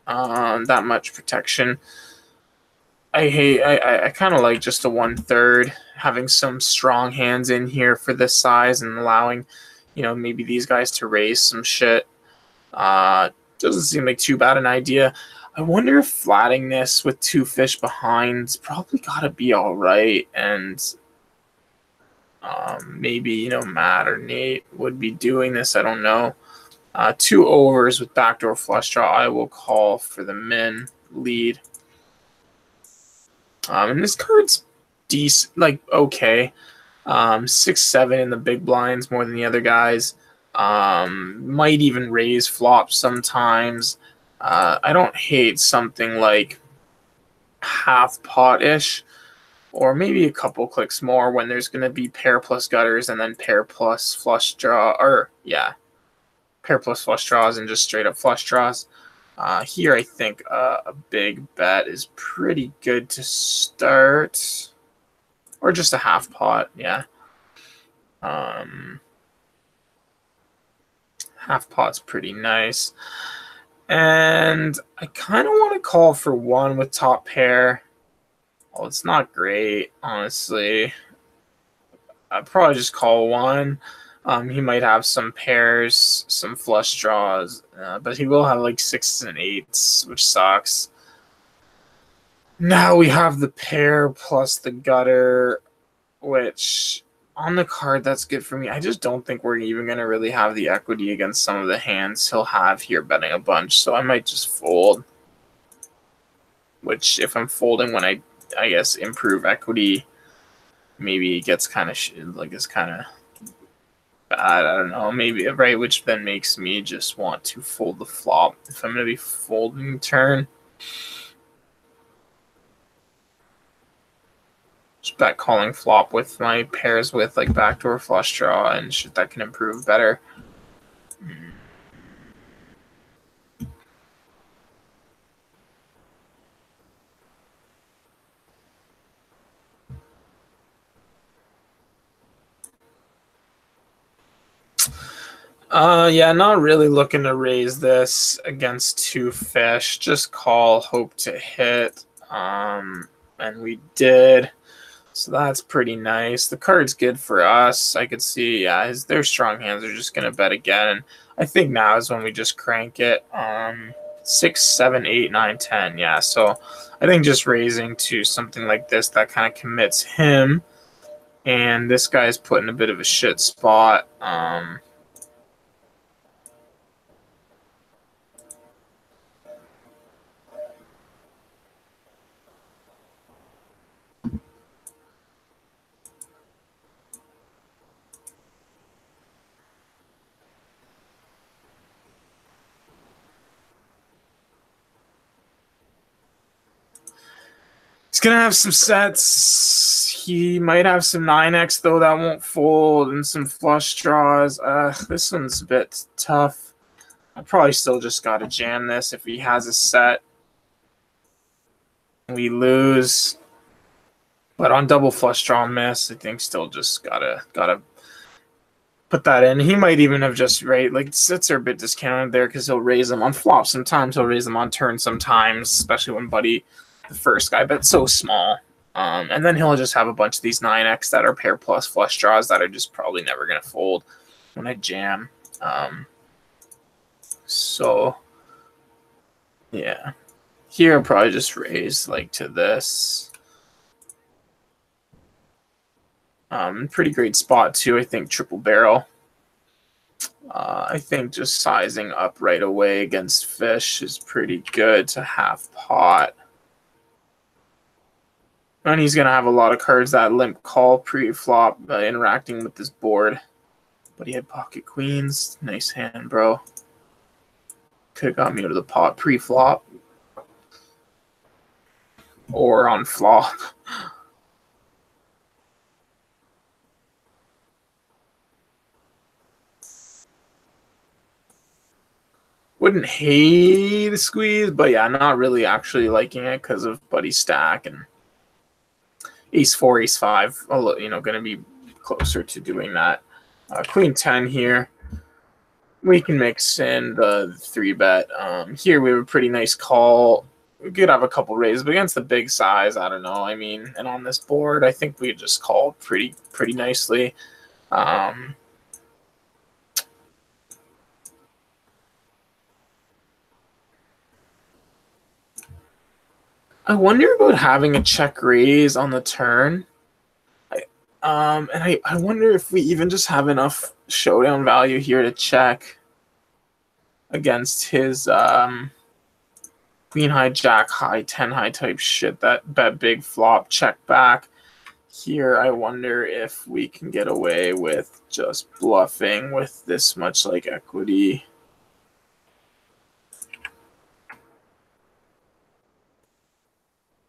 that much protection. I kind of like just a 1/3, having some strong hands in here for this size and allowing, maybe these guys to raise some shit. Doesn't seem like too bad an idea. I wonder if flatting this with 2 fish behind's probably got to be all right, and maybe, Matt or Nate would be doing this. I don't know. 2 overs with backdoor flush draw. I will call for the min lead. And this card's decent, like okay. 6-7 in the big blinds more than the other guys. Might even raise flops sometimes. I don't hate something like half pot-ish, or maybe a couple clicks more when there's going to be pair plus gutters and then pair plus flush draw, or pair plus flush draws and just straight up flush draws. Here I think a big bet is pretty good to start, or just a half pot, yeah. Half pot's pretty nice. And I kind of want to call for 1 with top pair. Well, it's not great, honestly. I'd probably just call 1. He might have some pairs, some flush draws, but he will have like 6s and 8s, which sucks. Now we have the pair plus the gutter, which on the card, that's good for me. I just don't think we're even going to really have the equity against some of the hands he'll have here betting a bunch, so I might just fold. Which, if I'm folding when I guess, improve equity, maybe it gets kind of, is kind of bad. I don't know, maybe right, which then makes me just want to fold the flop if I'm going to be folding turn. Just bet calling flop with my pairs with like backdoor flush draw and shit that can improve better. Yeah, not really looking to raise this against two fish. Just call, hope to hit. And we did. So that's pretty nice. The card's good for us. I could see, yeah, their strong hands are just going to bet again. And I think now is when we just crank it. 6, 7, 8, 9, 10. Yeah, so I think just raising to something like this that kind of commits him. And this guy's put in a bit of a shit spot. He's going to have some sets. He might have some 9x, though, that won't fold, and some flush draws. This one's a bit tough. I probably still just got to jam this if he has a set. We lose. But on double flush draw miss, I think still just gotta put that in. He might even have just, right, like sets are a bit discounted there because he'll raise them on flop sometimes. He'll raise them on turn sometimes, especially when Buddy, the first guy, bet so small. And then he'll just have a bunch of these 9x that are pair plus flush draws that are just probably never going to fold when I jam. So, yeah. Here I'll probably just raise like to this. Pretty great spot too. I think triple barrel. I think just sizing up right away against fish is pretty good to half pot. And he's going to have a lot of cards that limp call pre-flop interacting with this board. But he had pocket queens. Nice hand, bro. Could have got me out of the pot pre-flop. Or on flop. Wouldn't hate the squeeze, but yeah, not really actually liking it because of Buddy's stack and ace 4, ace 5. You know, going to be closer to doing that. Queen 10 here. We can mix in the 3-bet. Here we have a pretty nice call. We could have a couple raises, but against the big size, I don't know. I mean, and on this board, I think we just called pretty nicely. I wonder about having a check raise on the turn. And I wonder if we even just have enough showdown value here to check against his queen high, jack high, 10 high type shit that bet big flop check back. Here I wonder if we can get away with just bluffing with this much like equity.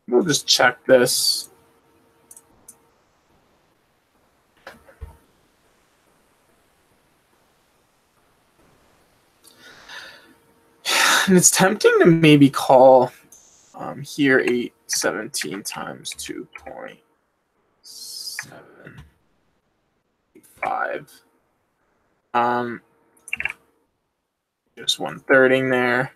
We'll just check this. And it's tempting to maybe call here 817 times 2.785. Just 1/3ing there.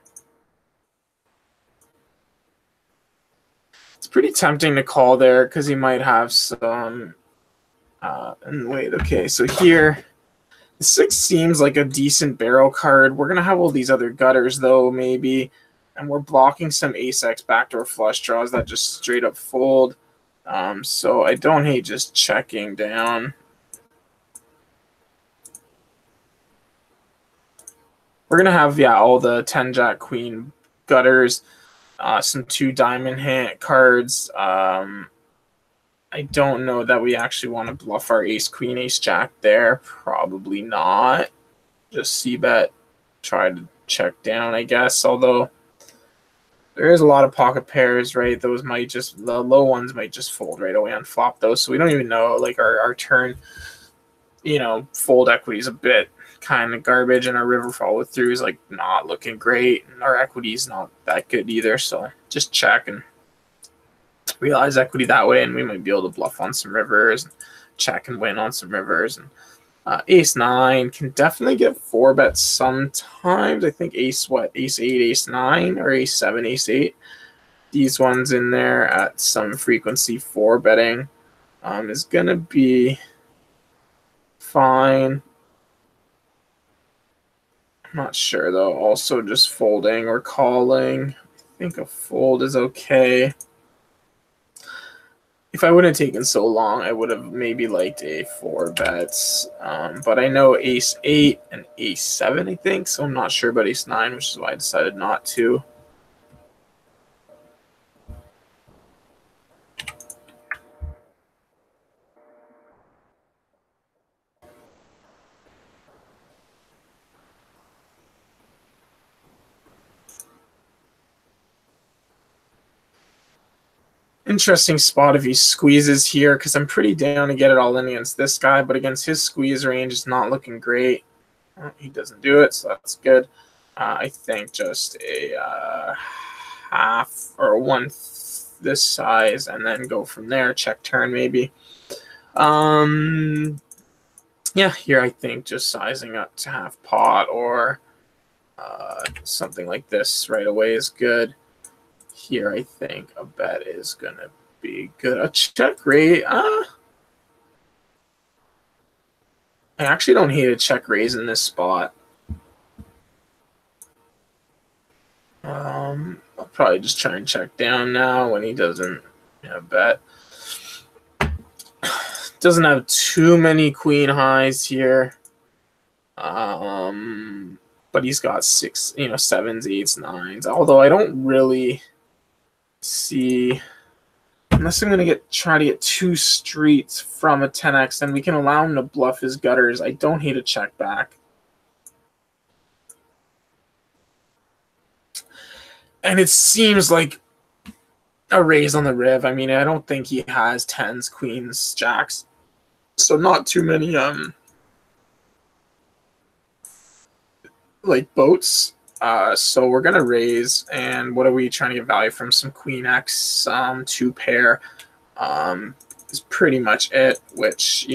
It's pretty tempting to call there because he might have some. And wait, okay, so here. The 6 seems like a decent barrel card. We're going to have all these other gutters, though, maybe. And we're blocking some ace-x backdoor flush draws that just straight up fold. So I don't hate just checking down. We're going to have, yeah, all the 10 jack queen gutters, some 2 diamond hand cards. I don't know that we actually want to bluff our ace, queen, ace, jack there. Probably not. Just c-bet, try to check down, I guess. Although there is a lot of pocket pairs, right? Those might just, the low ones might just fold right away on flop, though. So we don't even know, like, our turn, fold equity is a bit kind of garbage, and our river follow through is, like, not looking great, and our equity is not that good either. So just check and realize equity that way, and we might be able to bluff on some rivers, and check and win on some rivers. And ace 9 can definitely get 4-bets sometimes. I think ace 8, ace 9, or ace 7, ace 8. These ones in there at some frequency 4-betting is going to be fine. I'm not sure, though. Also just folding or calling. I think a fold is okay. If I wouldn't have taken so long, I would have maybe liked a 4-bets. But I know ace 8 and ace 7, I think. So I'm not sure about ace 9, which is why I decided not to. Interesting spot if he squeezes here, because I'm pretty down to get it all in against this guy, but against his squeeze range, it's not looking great. He doesn't do it, so that's good. I think just a half or one this size, and then go from there. Check turn maybe. Yeah, here I think just sizing up to half pot or something like this right away is good. Here, I think a bet is going to be good. A check raise. I actually don't hate a check raise in this spot. I'll probably just try and check down now when he doesn't bet. Doesn't have too many queen highs here. But he's got 6, 7s, 8s, 9s. Although I don't really see, unless I'm going to try to get 2 streets from a 10x, and we can allow him to bluff his gutters. I don't hate a check back. And it seems like a raise on the riv. I mean, I don't think he has 10s, queens, jacks. So not too many like boats. So we're gonna raise, and what are we trying to get value from? Some queen x 2 pair is pretty much it, which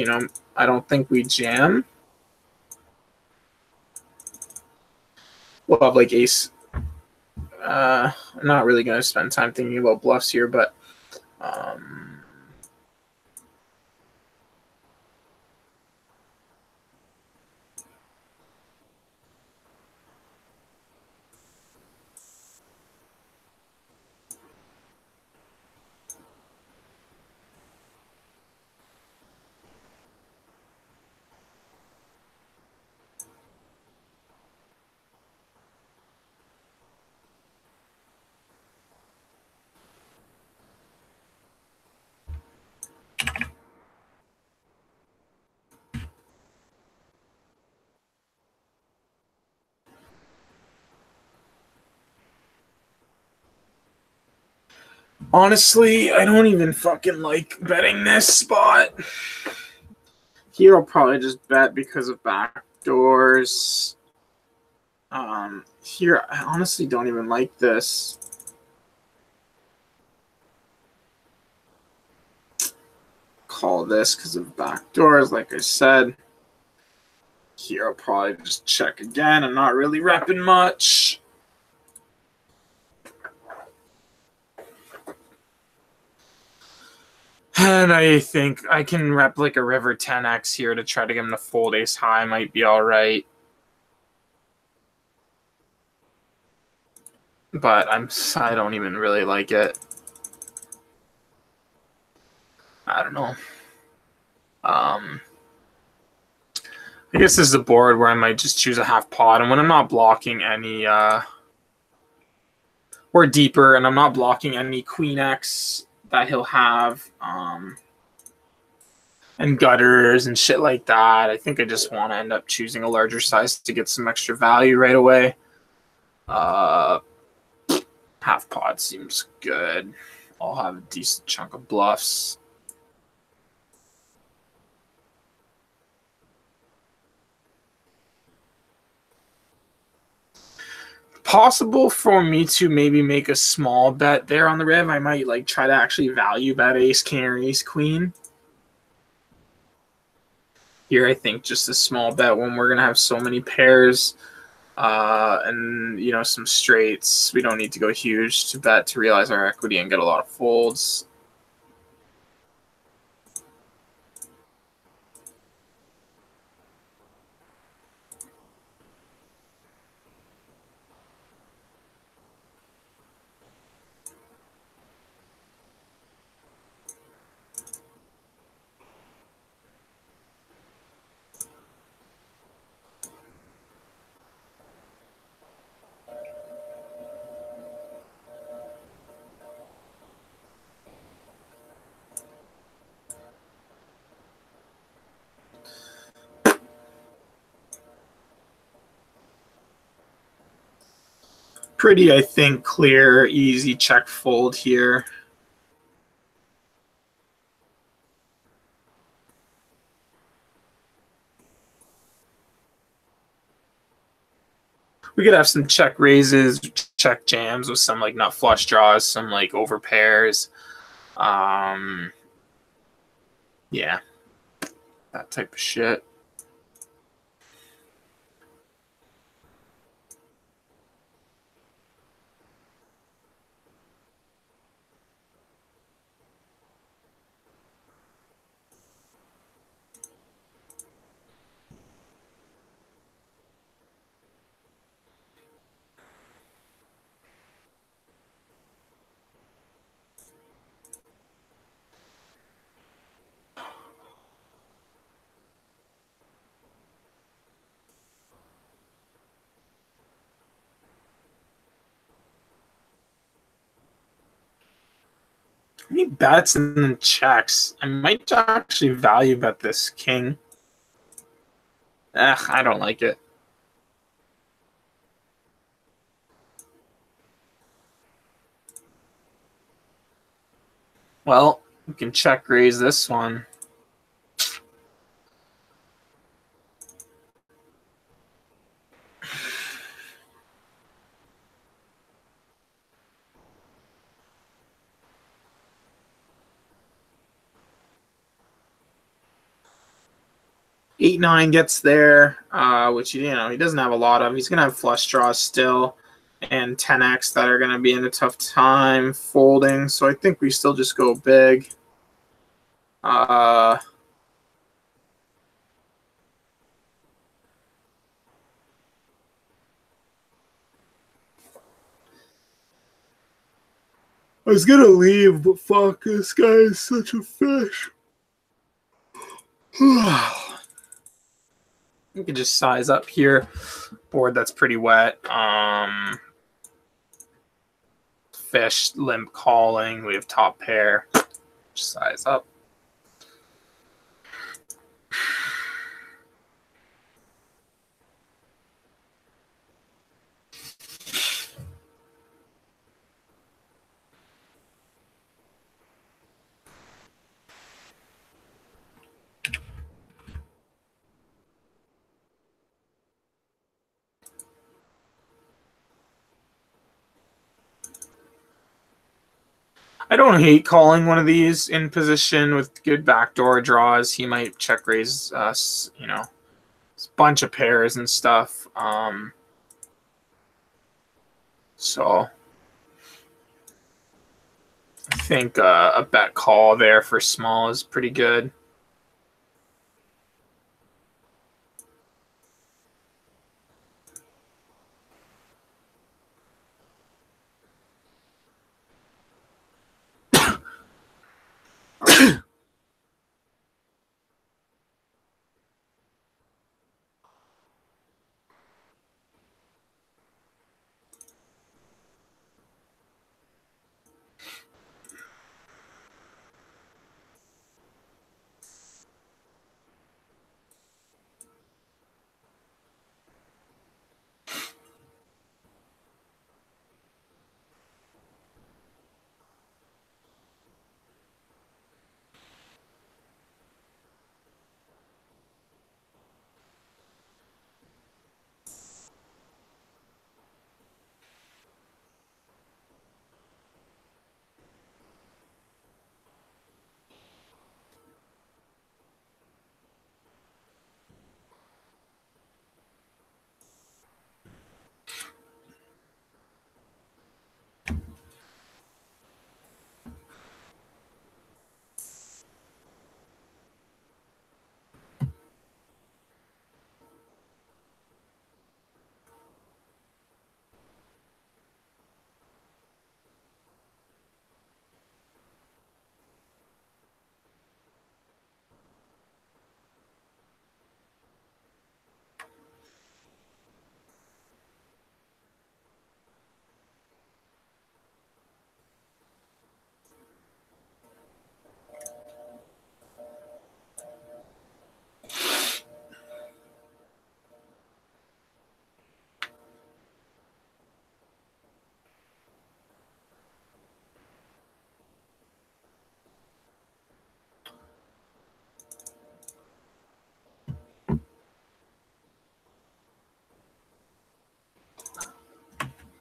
I don't think we jam. We'll have like ace. I'm not really gonna spend time thinking about bluffs here, but honestly, I don't even fucking like betting this spot. Here I'll probably just bet because of backdoors. Here I honestly don't even like this. Call this because of backdoors, like I said. Here I'll probably just check again. I'm not really repping much. And I think I can rep like a river 10x here to try to get him to fold ace high. Might be all right. But I don't even really like it. I don't know. I guess this is a board where I might just choose a half pot, and when I'm not blocking any or deeper, and I'm not blocking any queen x that he'll have, and gutters and shit like that. I think I just want to end up choosing a larger size to get some extra value right away. Half pod seems good. I'll have a decent chunk of bluffs. Possible for me to maybe make a small bet there on the riv. I might like try to actually value bet ace king or ace queen. Here, I think just a small bet when we're gonna have so many pairs and you know some straights. We don't need to go huge to bet to realize our equity and get a lot of folds. Pretty, I think, clear, easy check fold here. We could have some check raises, check jams with some like nut flush draws, some like over pairs. Yeah, that type of shit. Any bets and then checks. I might actually value bet this king. I don't like it. Well, we can check raise this one. Eight, nine gets there, which you know he doesn't have a lot of. He's gonna have flush draws still, and 10x that are gonna be in a tough time folding. So I think we still just go big. I was gonna leave, but fuck, this guy is such a fish. You can just size up here. Board that's pretty wet. Fish, limp calling. We have top pair. Just size up. I don't hate calling one of these in position with good backdoor draws. He might check raise us, you know, a bunch of pairs and stuff. So I think a bet call there for small is pretty good.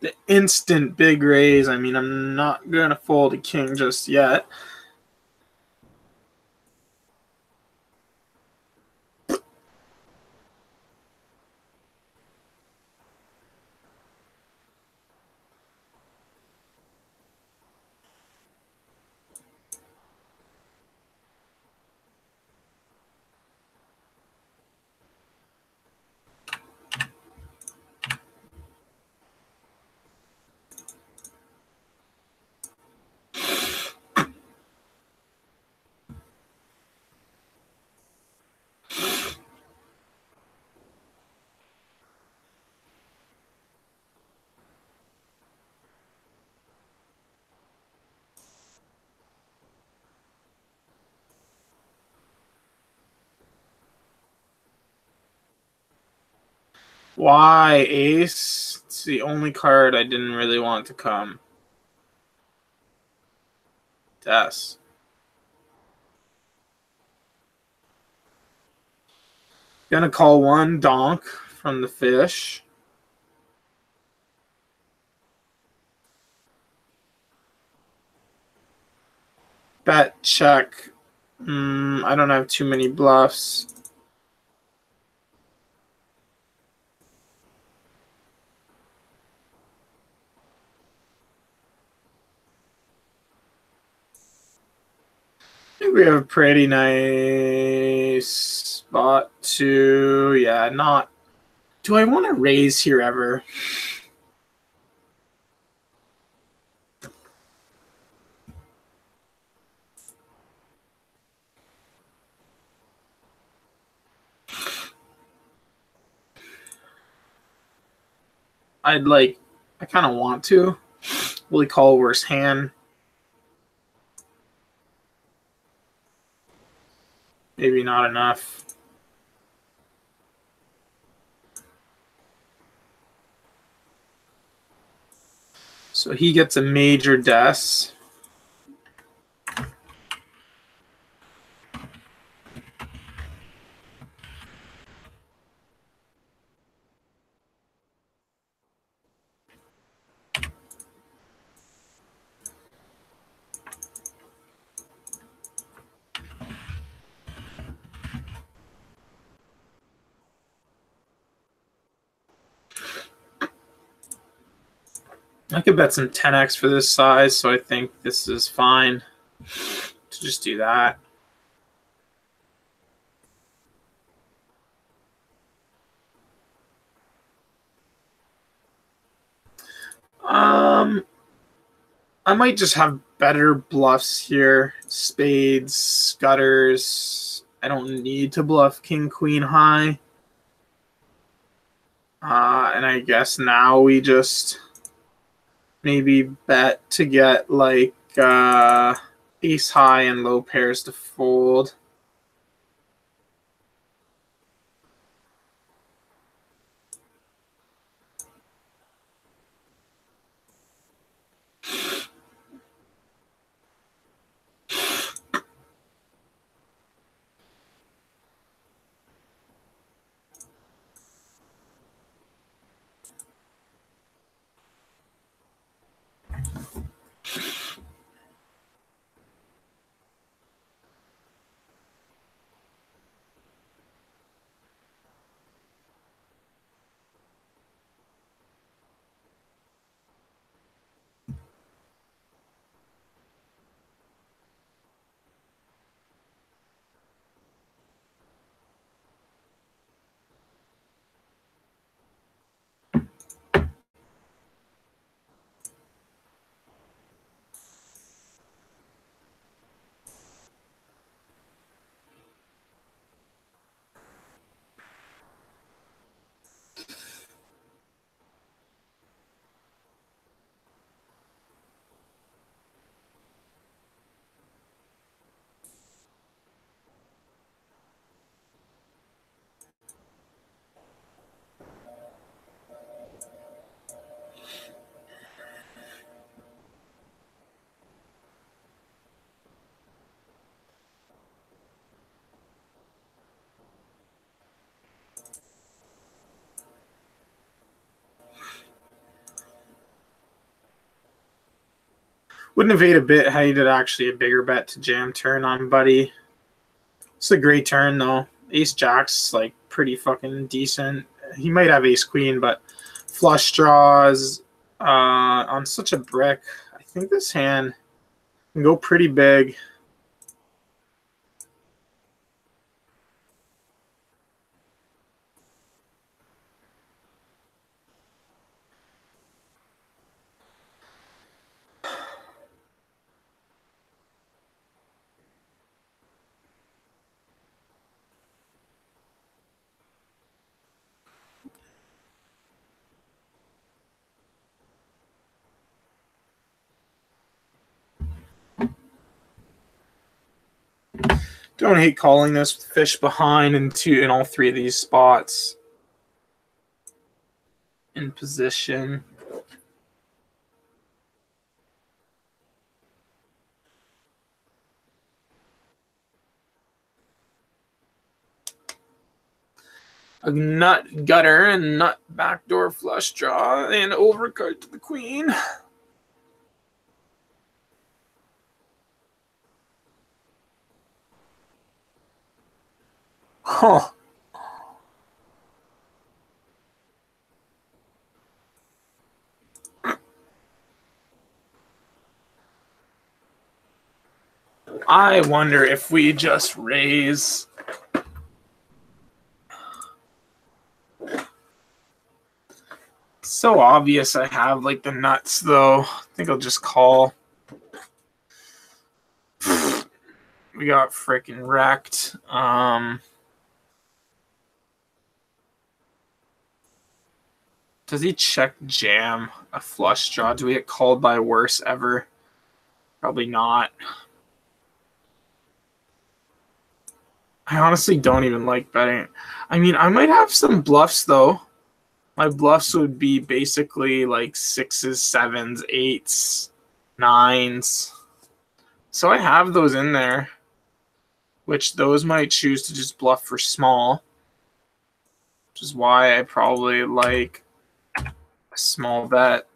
the instant big raise. I mean, I'm not going to fold a king just yet. Why, ace? It's the only card I didn't really want to come. Yes. Gonna call one donk from the fish. Bet check. I don't have too many bluffs. I think we have a pretty nice spot to, yeah, not. Do I want to raise here ever? I kind of want to. Will he call worse hand? Maybe not enough. So he gets a major death. I could bet some 10x for this size, so I think this is fine to just do that. I might just have better bluffs here. Spades, gutters. I don't need to bluff king, queen high. And I guess now we just maybe bet to get like ace high and low pairs to fold. Wouldn't have ate a bit had he did actually a bigger bet to jam turn on Buddy. It's a great turn though. Ace Jack's like pretty fucking decent. He might have Ace Queen, but flush draws on such a brick. I think this hand can go pretty big. Don't hate calling this with fish behind in all three of these spots. In position. A nut gutter and nut backdoor flush draw and overcard to the queen. Huh. I wonder if we just raise. So obvious I have like the nuts though. I think I'll just call. We got freaking wrecked. Does he check jam a flush draw? Do we get called by worse ever? Probably not. I honestly don't even like betting. I mean, I might have some bluffs though. My bluffs would be basically like 6s, 7s, 8s, 9s. So I have those in there, which those might choose to just bluff for small, which is why I probably like a small bet.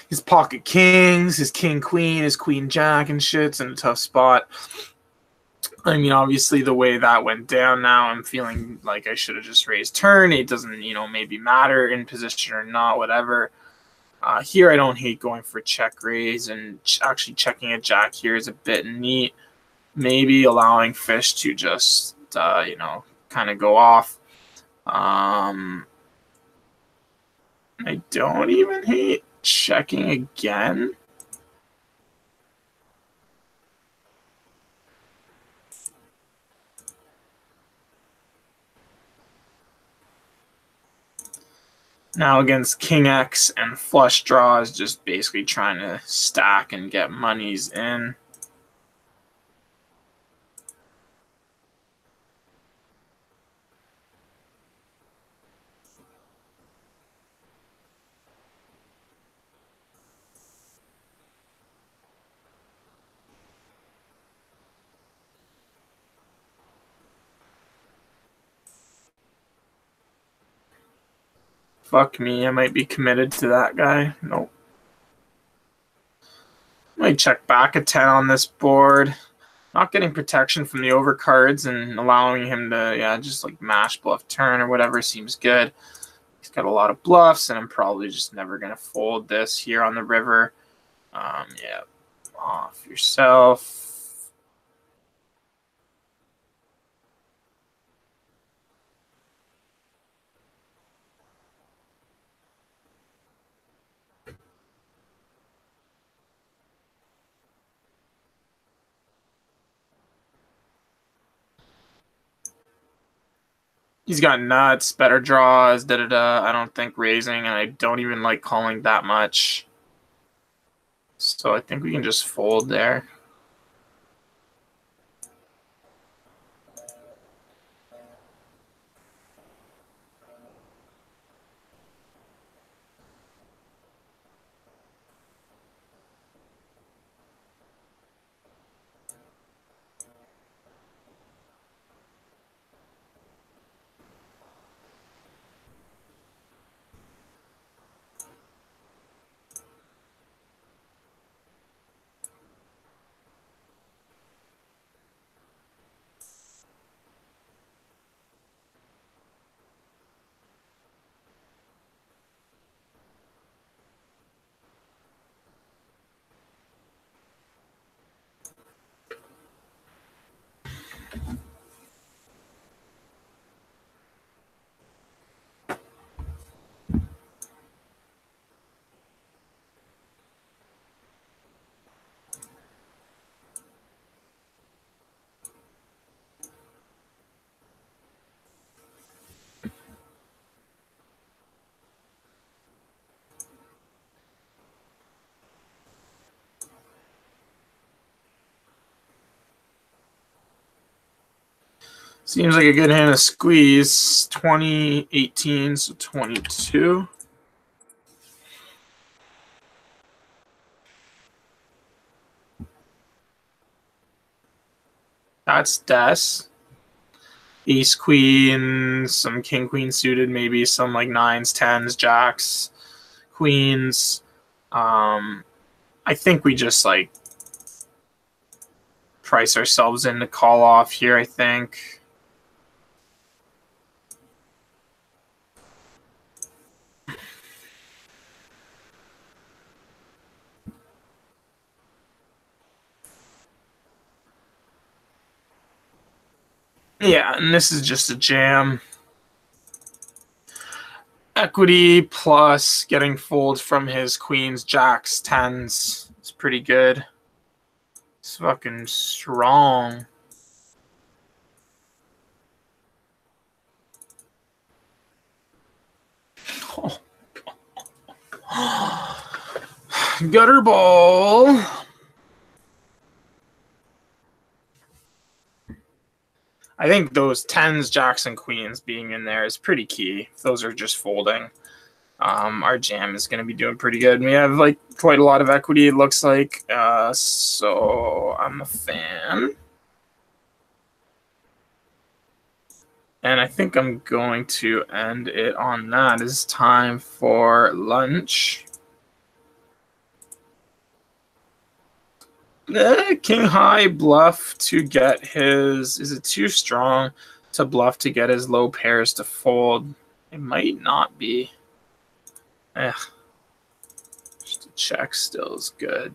His pocket kings, his king queen, his queen jack and shit's in a tough spot. I mean, obviously the way that went down now, I'm feeling like I should have just raised turn. It doesn't, maybe matter in position or not, whatever. Here I don't hate going for check raise, and actually checking a jack here is a bit neat. Maybe allowing fish to just, kind of go off. I don't even hate checking again. Now against King X and flush draws, just basically trying to stack and get monies in. Fuck me, I might be committed to that guy. Nope. Might check back a 10 on this board. Not getting protection from the overcards and allowing him to, just like mash bluff turn or whatever seems good. He's got a lot of bluffs, and I'm probably just never going to fold this here on the river. Off yourself. He's got nuts, better draws, da-da-da. I don't think raising, and I don't even like calling that much. So I think we can just fold there. Seems like a good hand to squeeze. 2018, so 22. That's Des. Ace, queen, some king, queen suited, maybe some like nines, tens, jacks, queens. I think we just like price ourselves in to call off here, I think. Yeah, and this is just a jam. Equity plus getting folds from his queens, jacks, tens. It's pretty good. It's fucking strong. Gutter ball. I think those tens, jacks, and queens being in there is pretty key. If those are just folding, our jam is going to be doing pretty good. We have like quite a lot of equity, it looks like. So I'm a fan. And I think I'm going to end it on that. It's time for lunch. King high bluff to get his. Is it too strong to bluff to get his low pairs to fold? It might not be. Just a check still is good.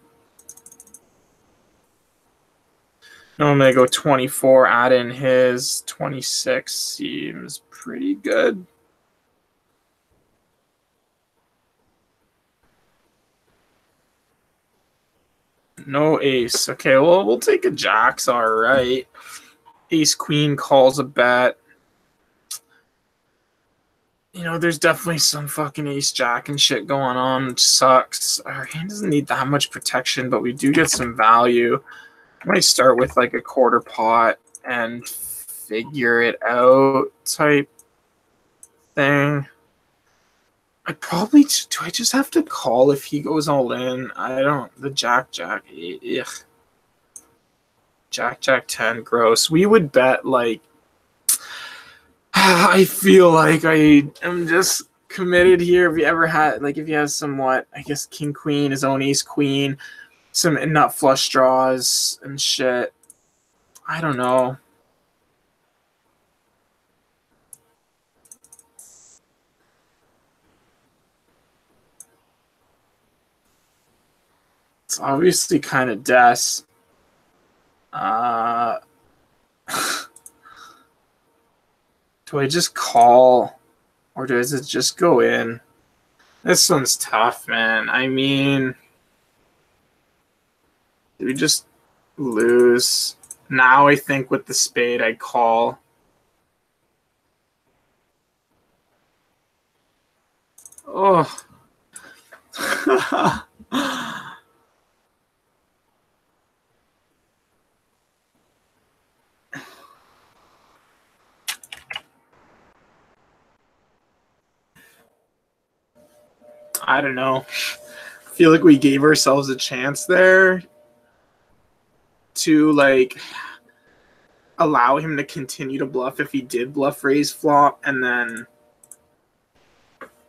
No, I'm going to go 24, add in his 26. Seems pretty good. No ace. Okay, well, we'll take a jacks. All right. Ace queen calls a bet. You know, there's definitely some fucking ace jack and shit going on, which sucks. Our hand doesn't need that much protection, but we do get some value. I might start with like a quarter pot and figure it out type thing. I probably, do I just have to call if he goes all in? I don't, the jack, ugh. Jack, 10, gross. We would bet like, I feel like I am just committed here. If you ever had, like if you have somewhat, I guess king, queen, his own ace, queen, some nut flush draws and shit. I don't know. It's obviously kind of des. Do I just call or does it just go in? This one's tough, man. I mean, do we just lose? Now I think with the spade I call. Oh. I don't know. I feel like we gave ourselves a chance there to like allow him to continue to bluff if he did bluff raise flop, and then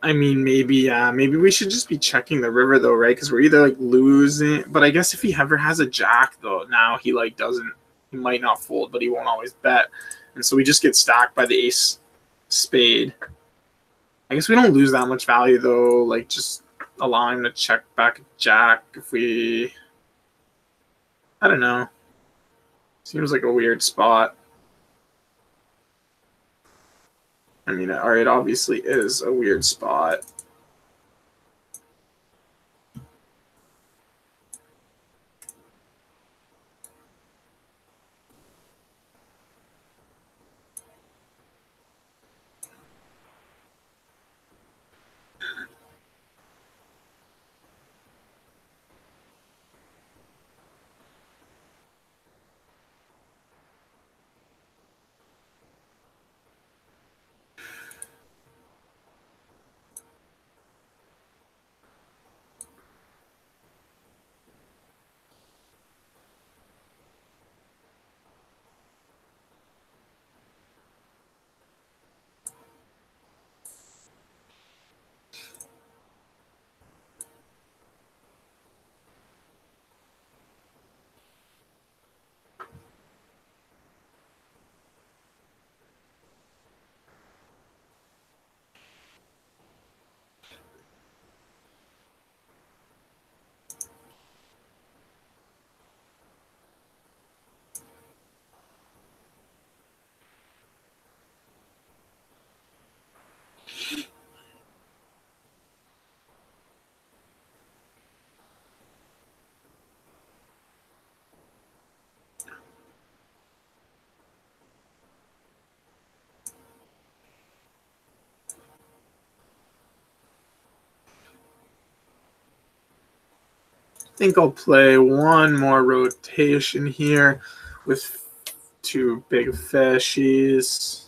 I mean maybe we should just be checking the river though, right? Because we're either like losing, but I guess if he ever has a jack though, now he like doesn't, he might not fold, but he won't always bet, and so we just get stacked by the ace spade. I guess we don't lose that much value though, like just allowing him to check back a jack if we, I don't know. Seems like a weird spot. I mean, it obviously is a weird spot. I think I'll play one more rotation here with 2 big fishies.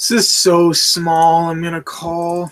This is so small. I'm going to call.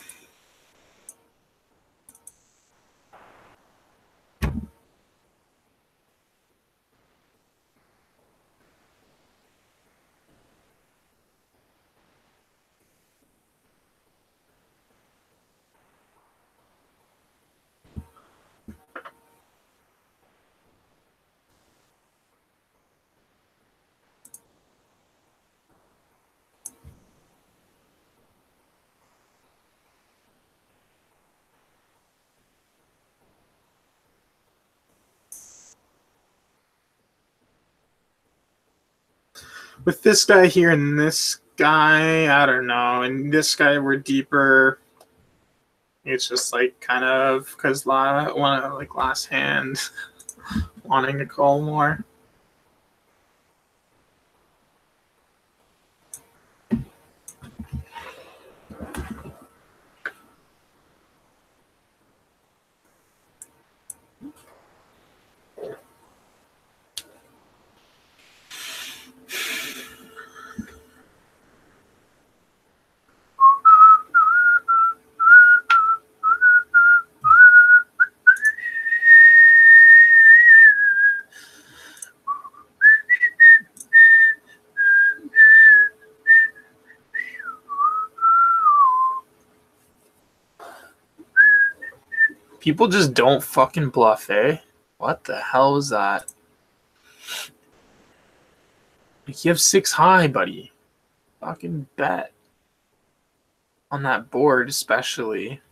With this guy here and this guy, I don't know. And this guy, we're deeper. It's just like kind of because like last hand, wanting to call more. People just don't fucking bluff, eh? What the hell is that? Like, you have 6 high, buddy. Fucking bet. On that board, especially.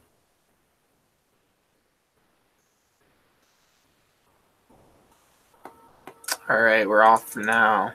Alright, we're off for now.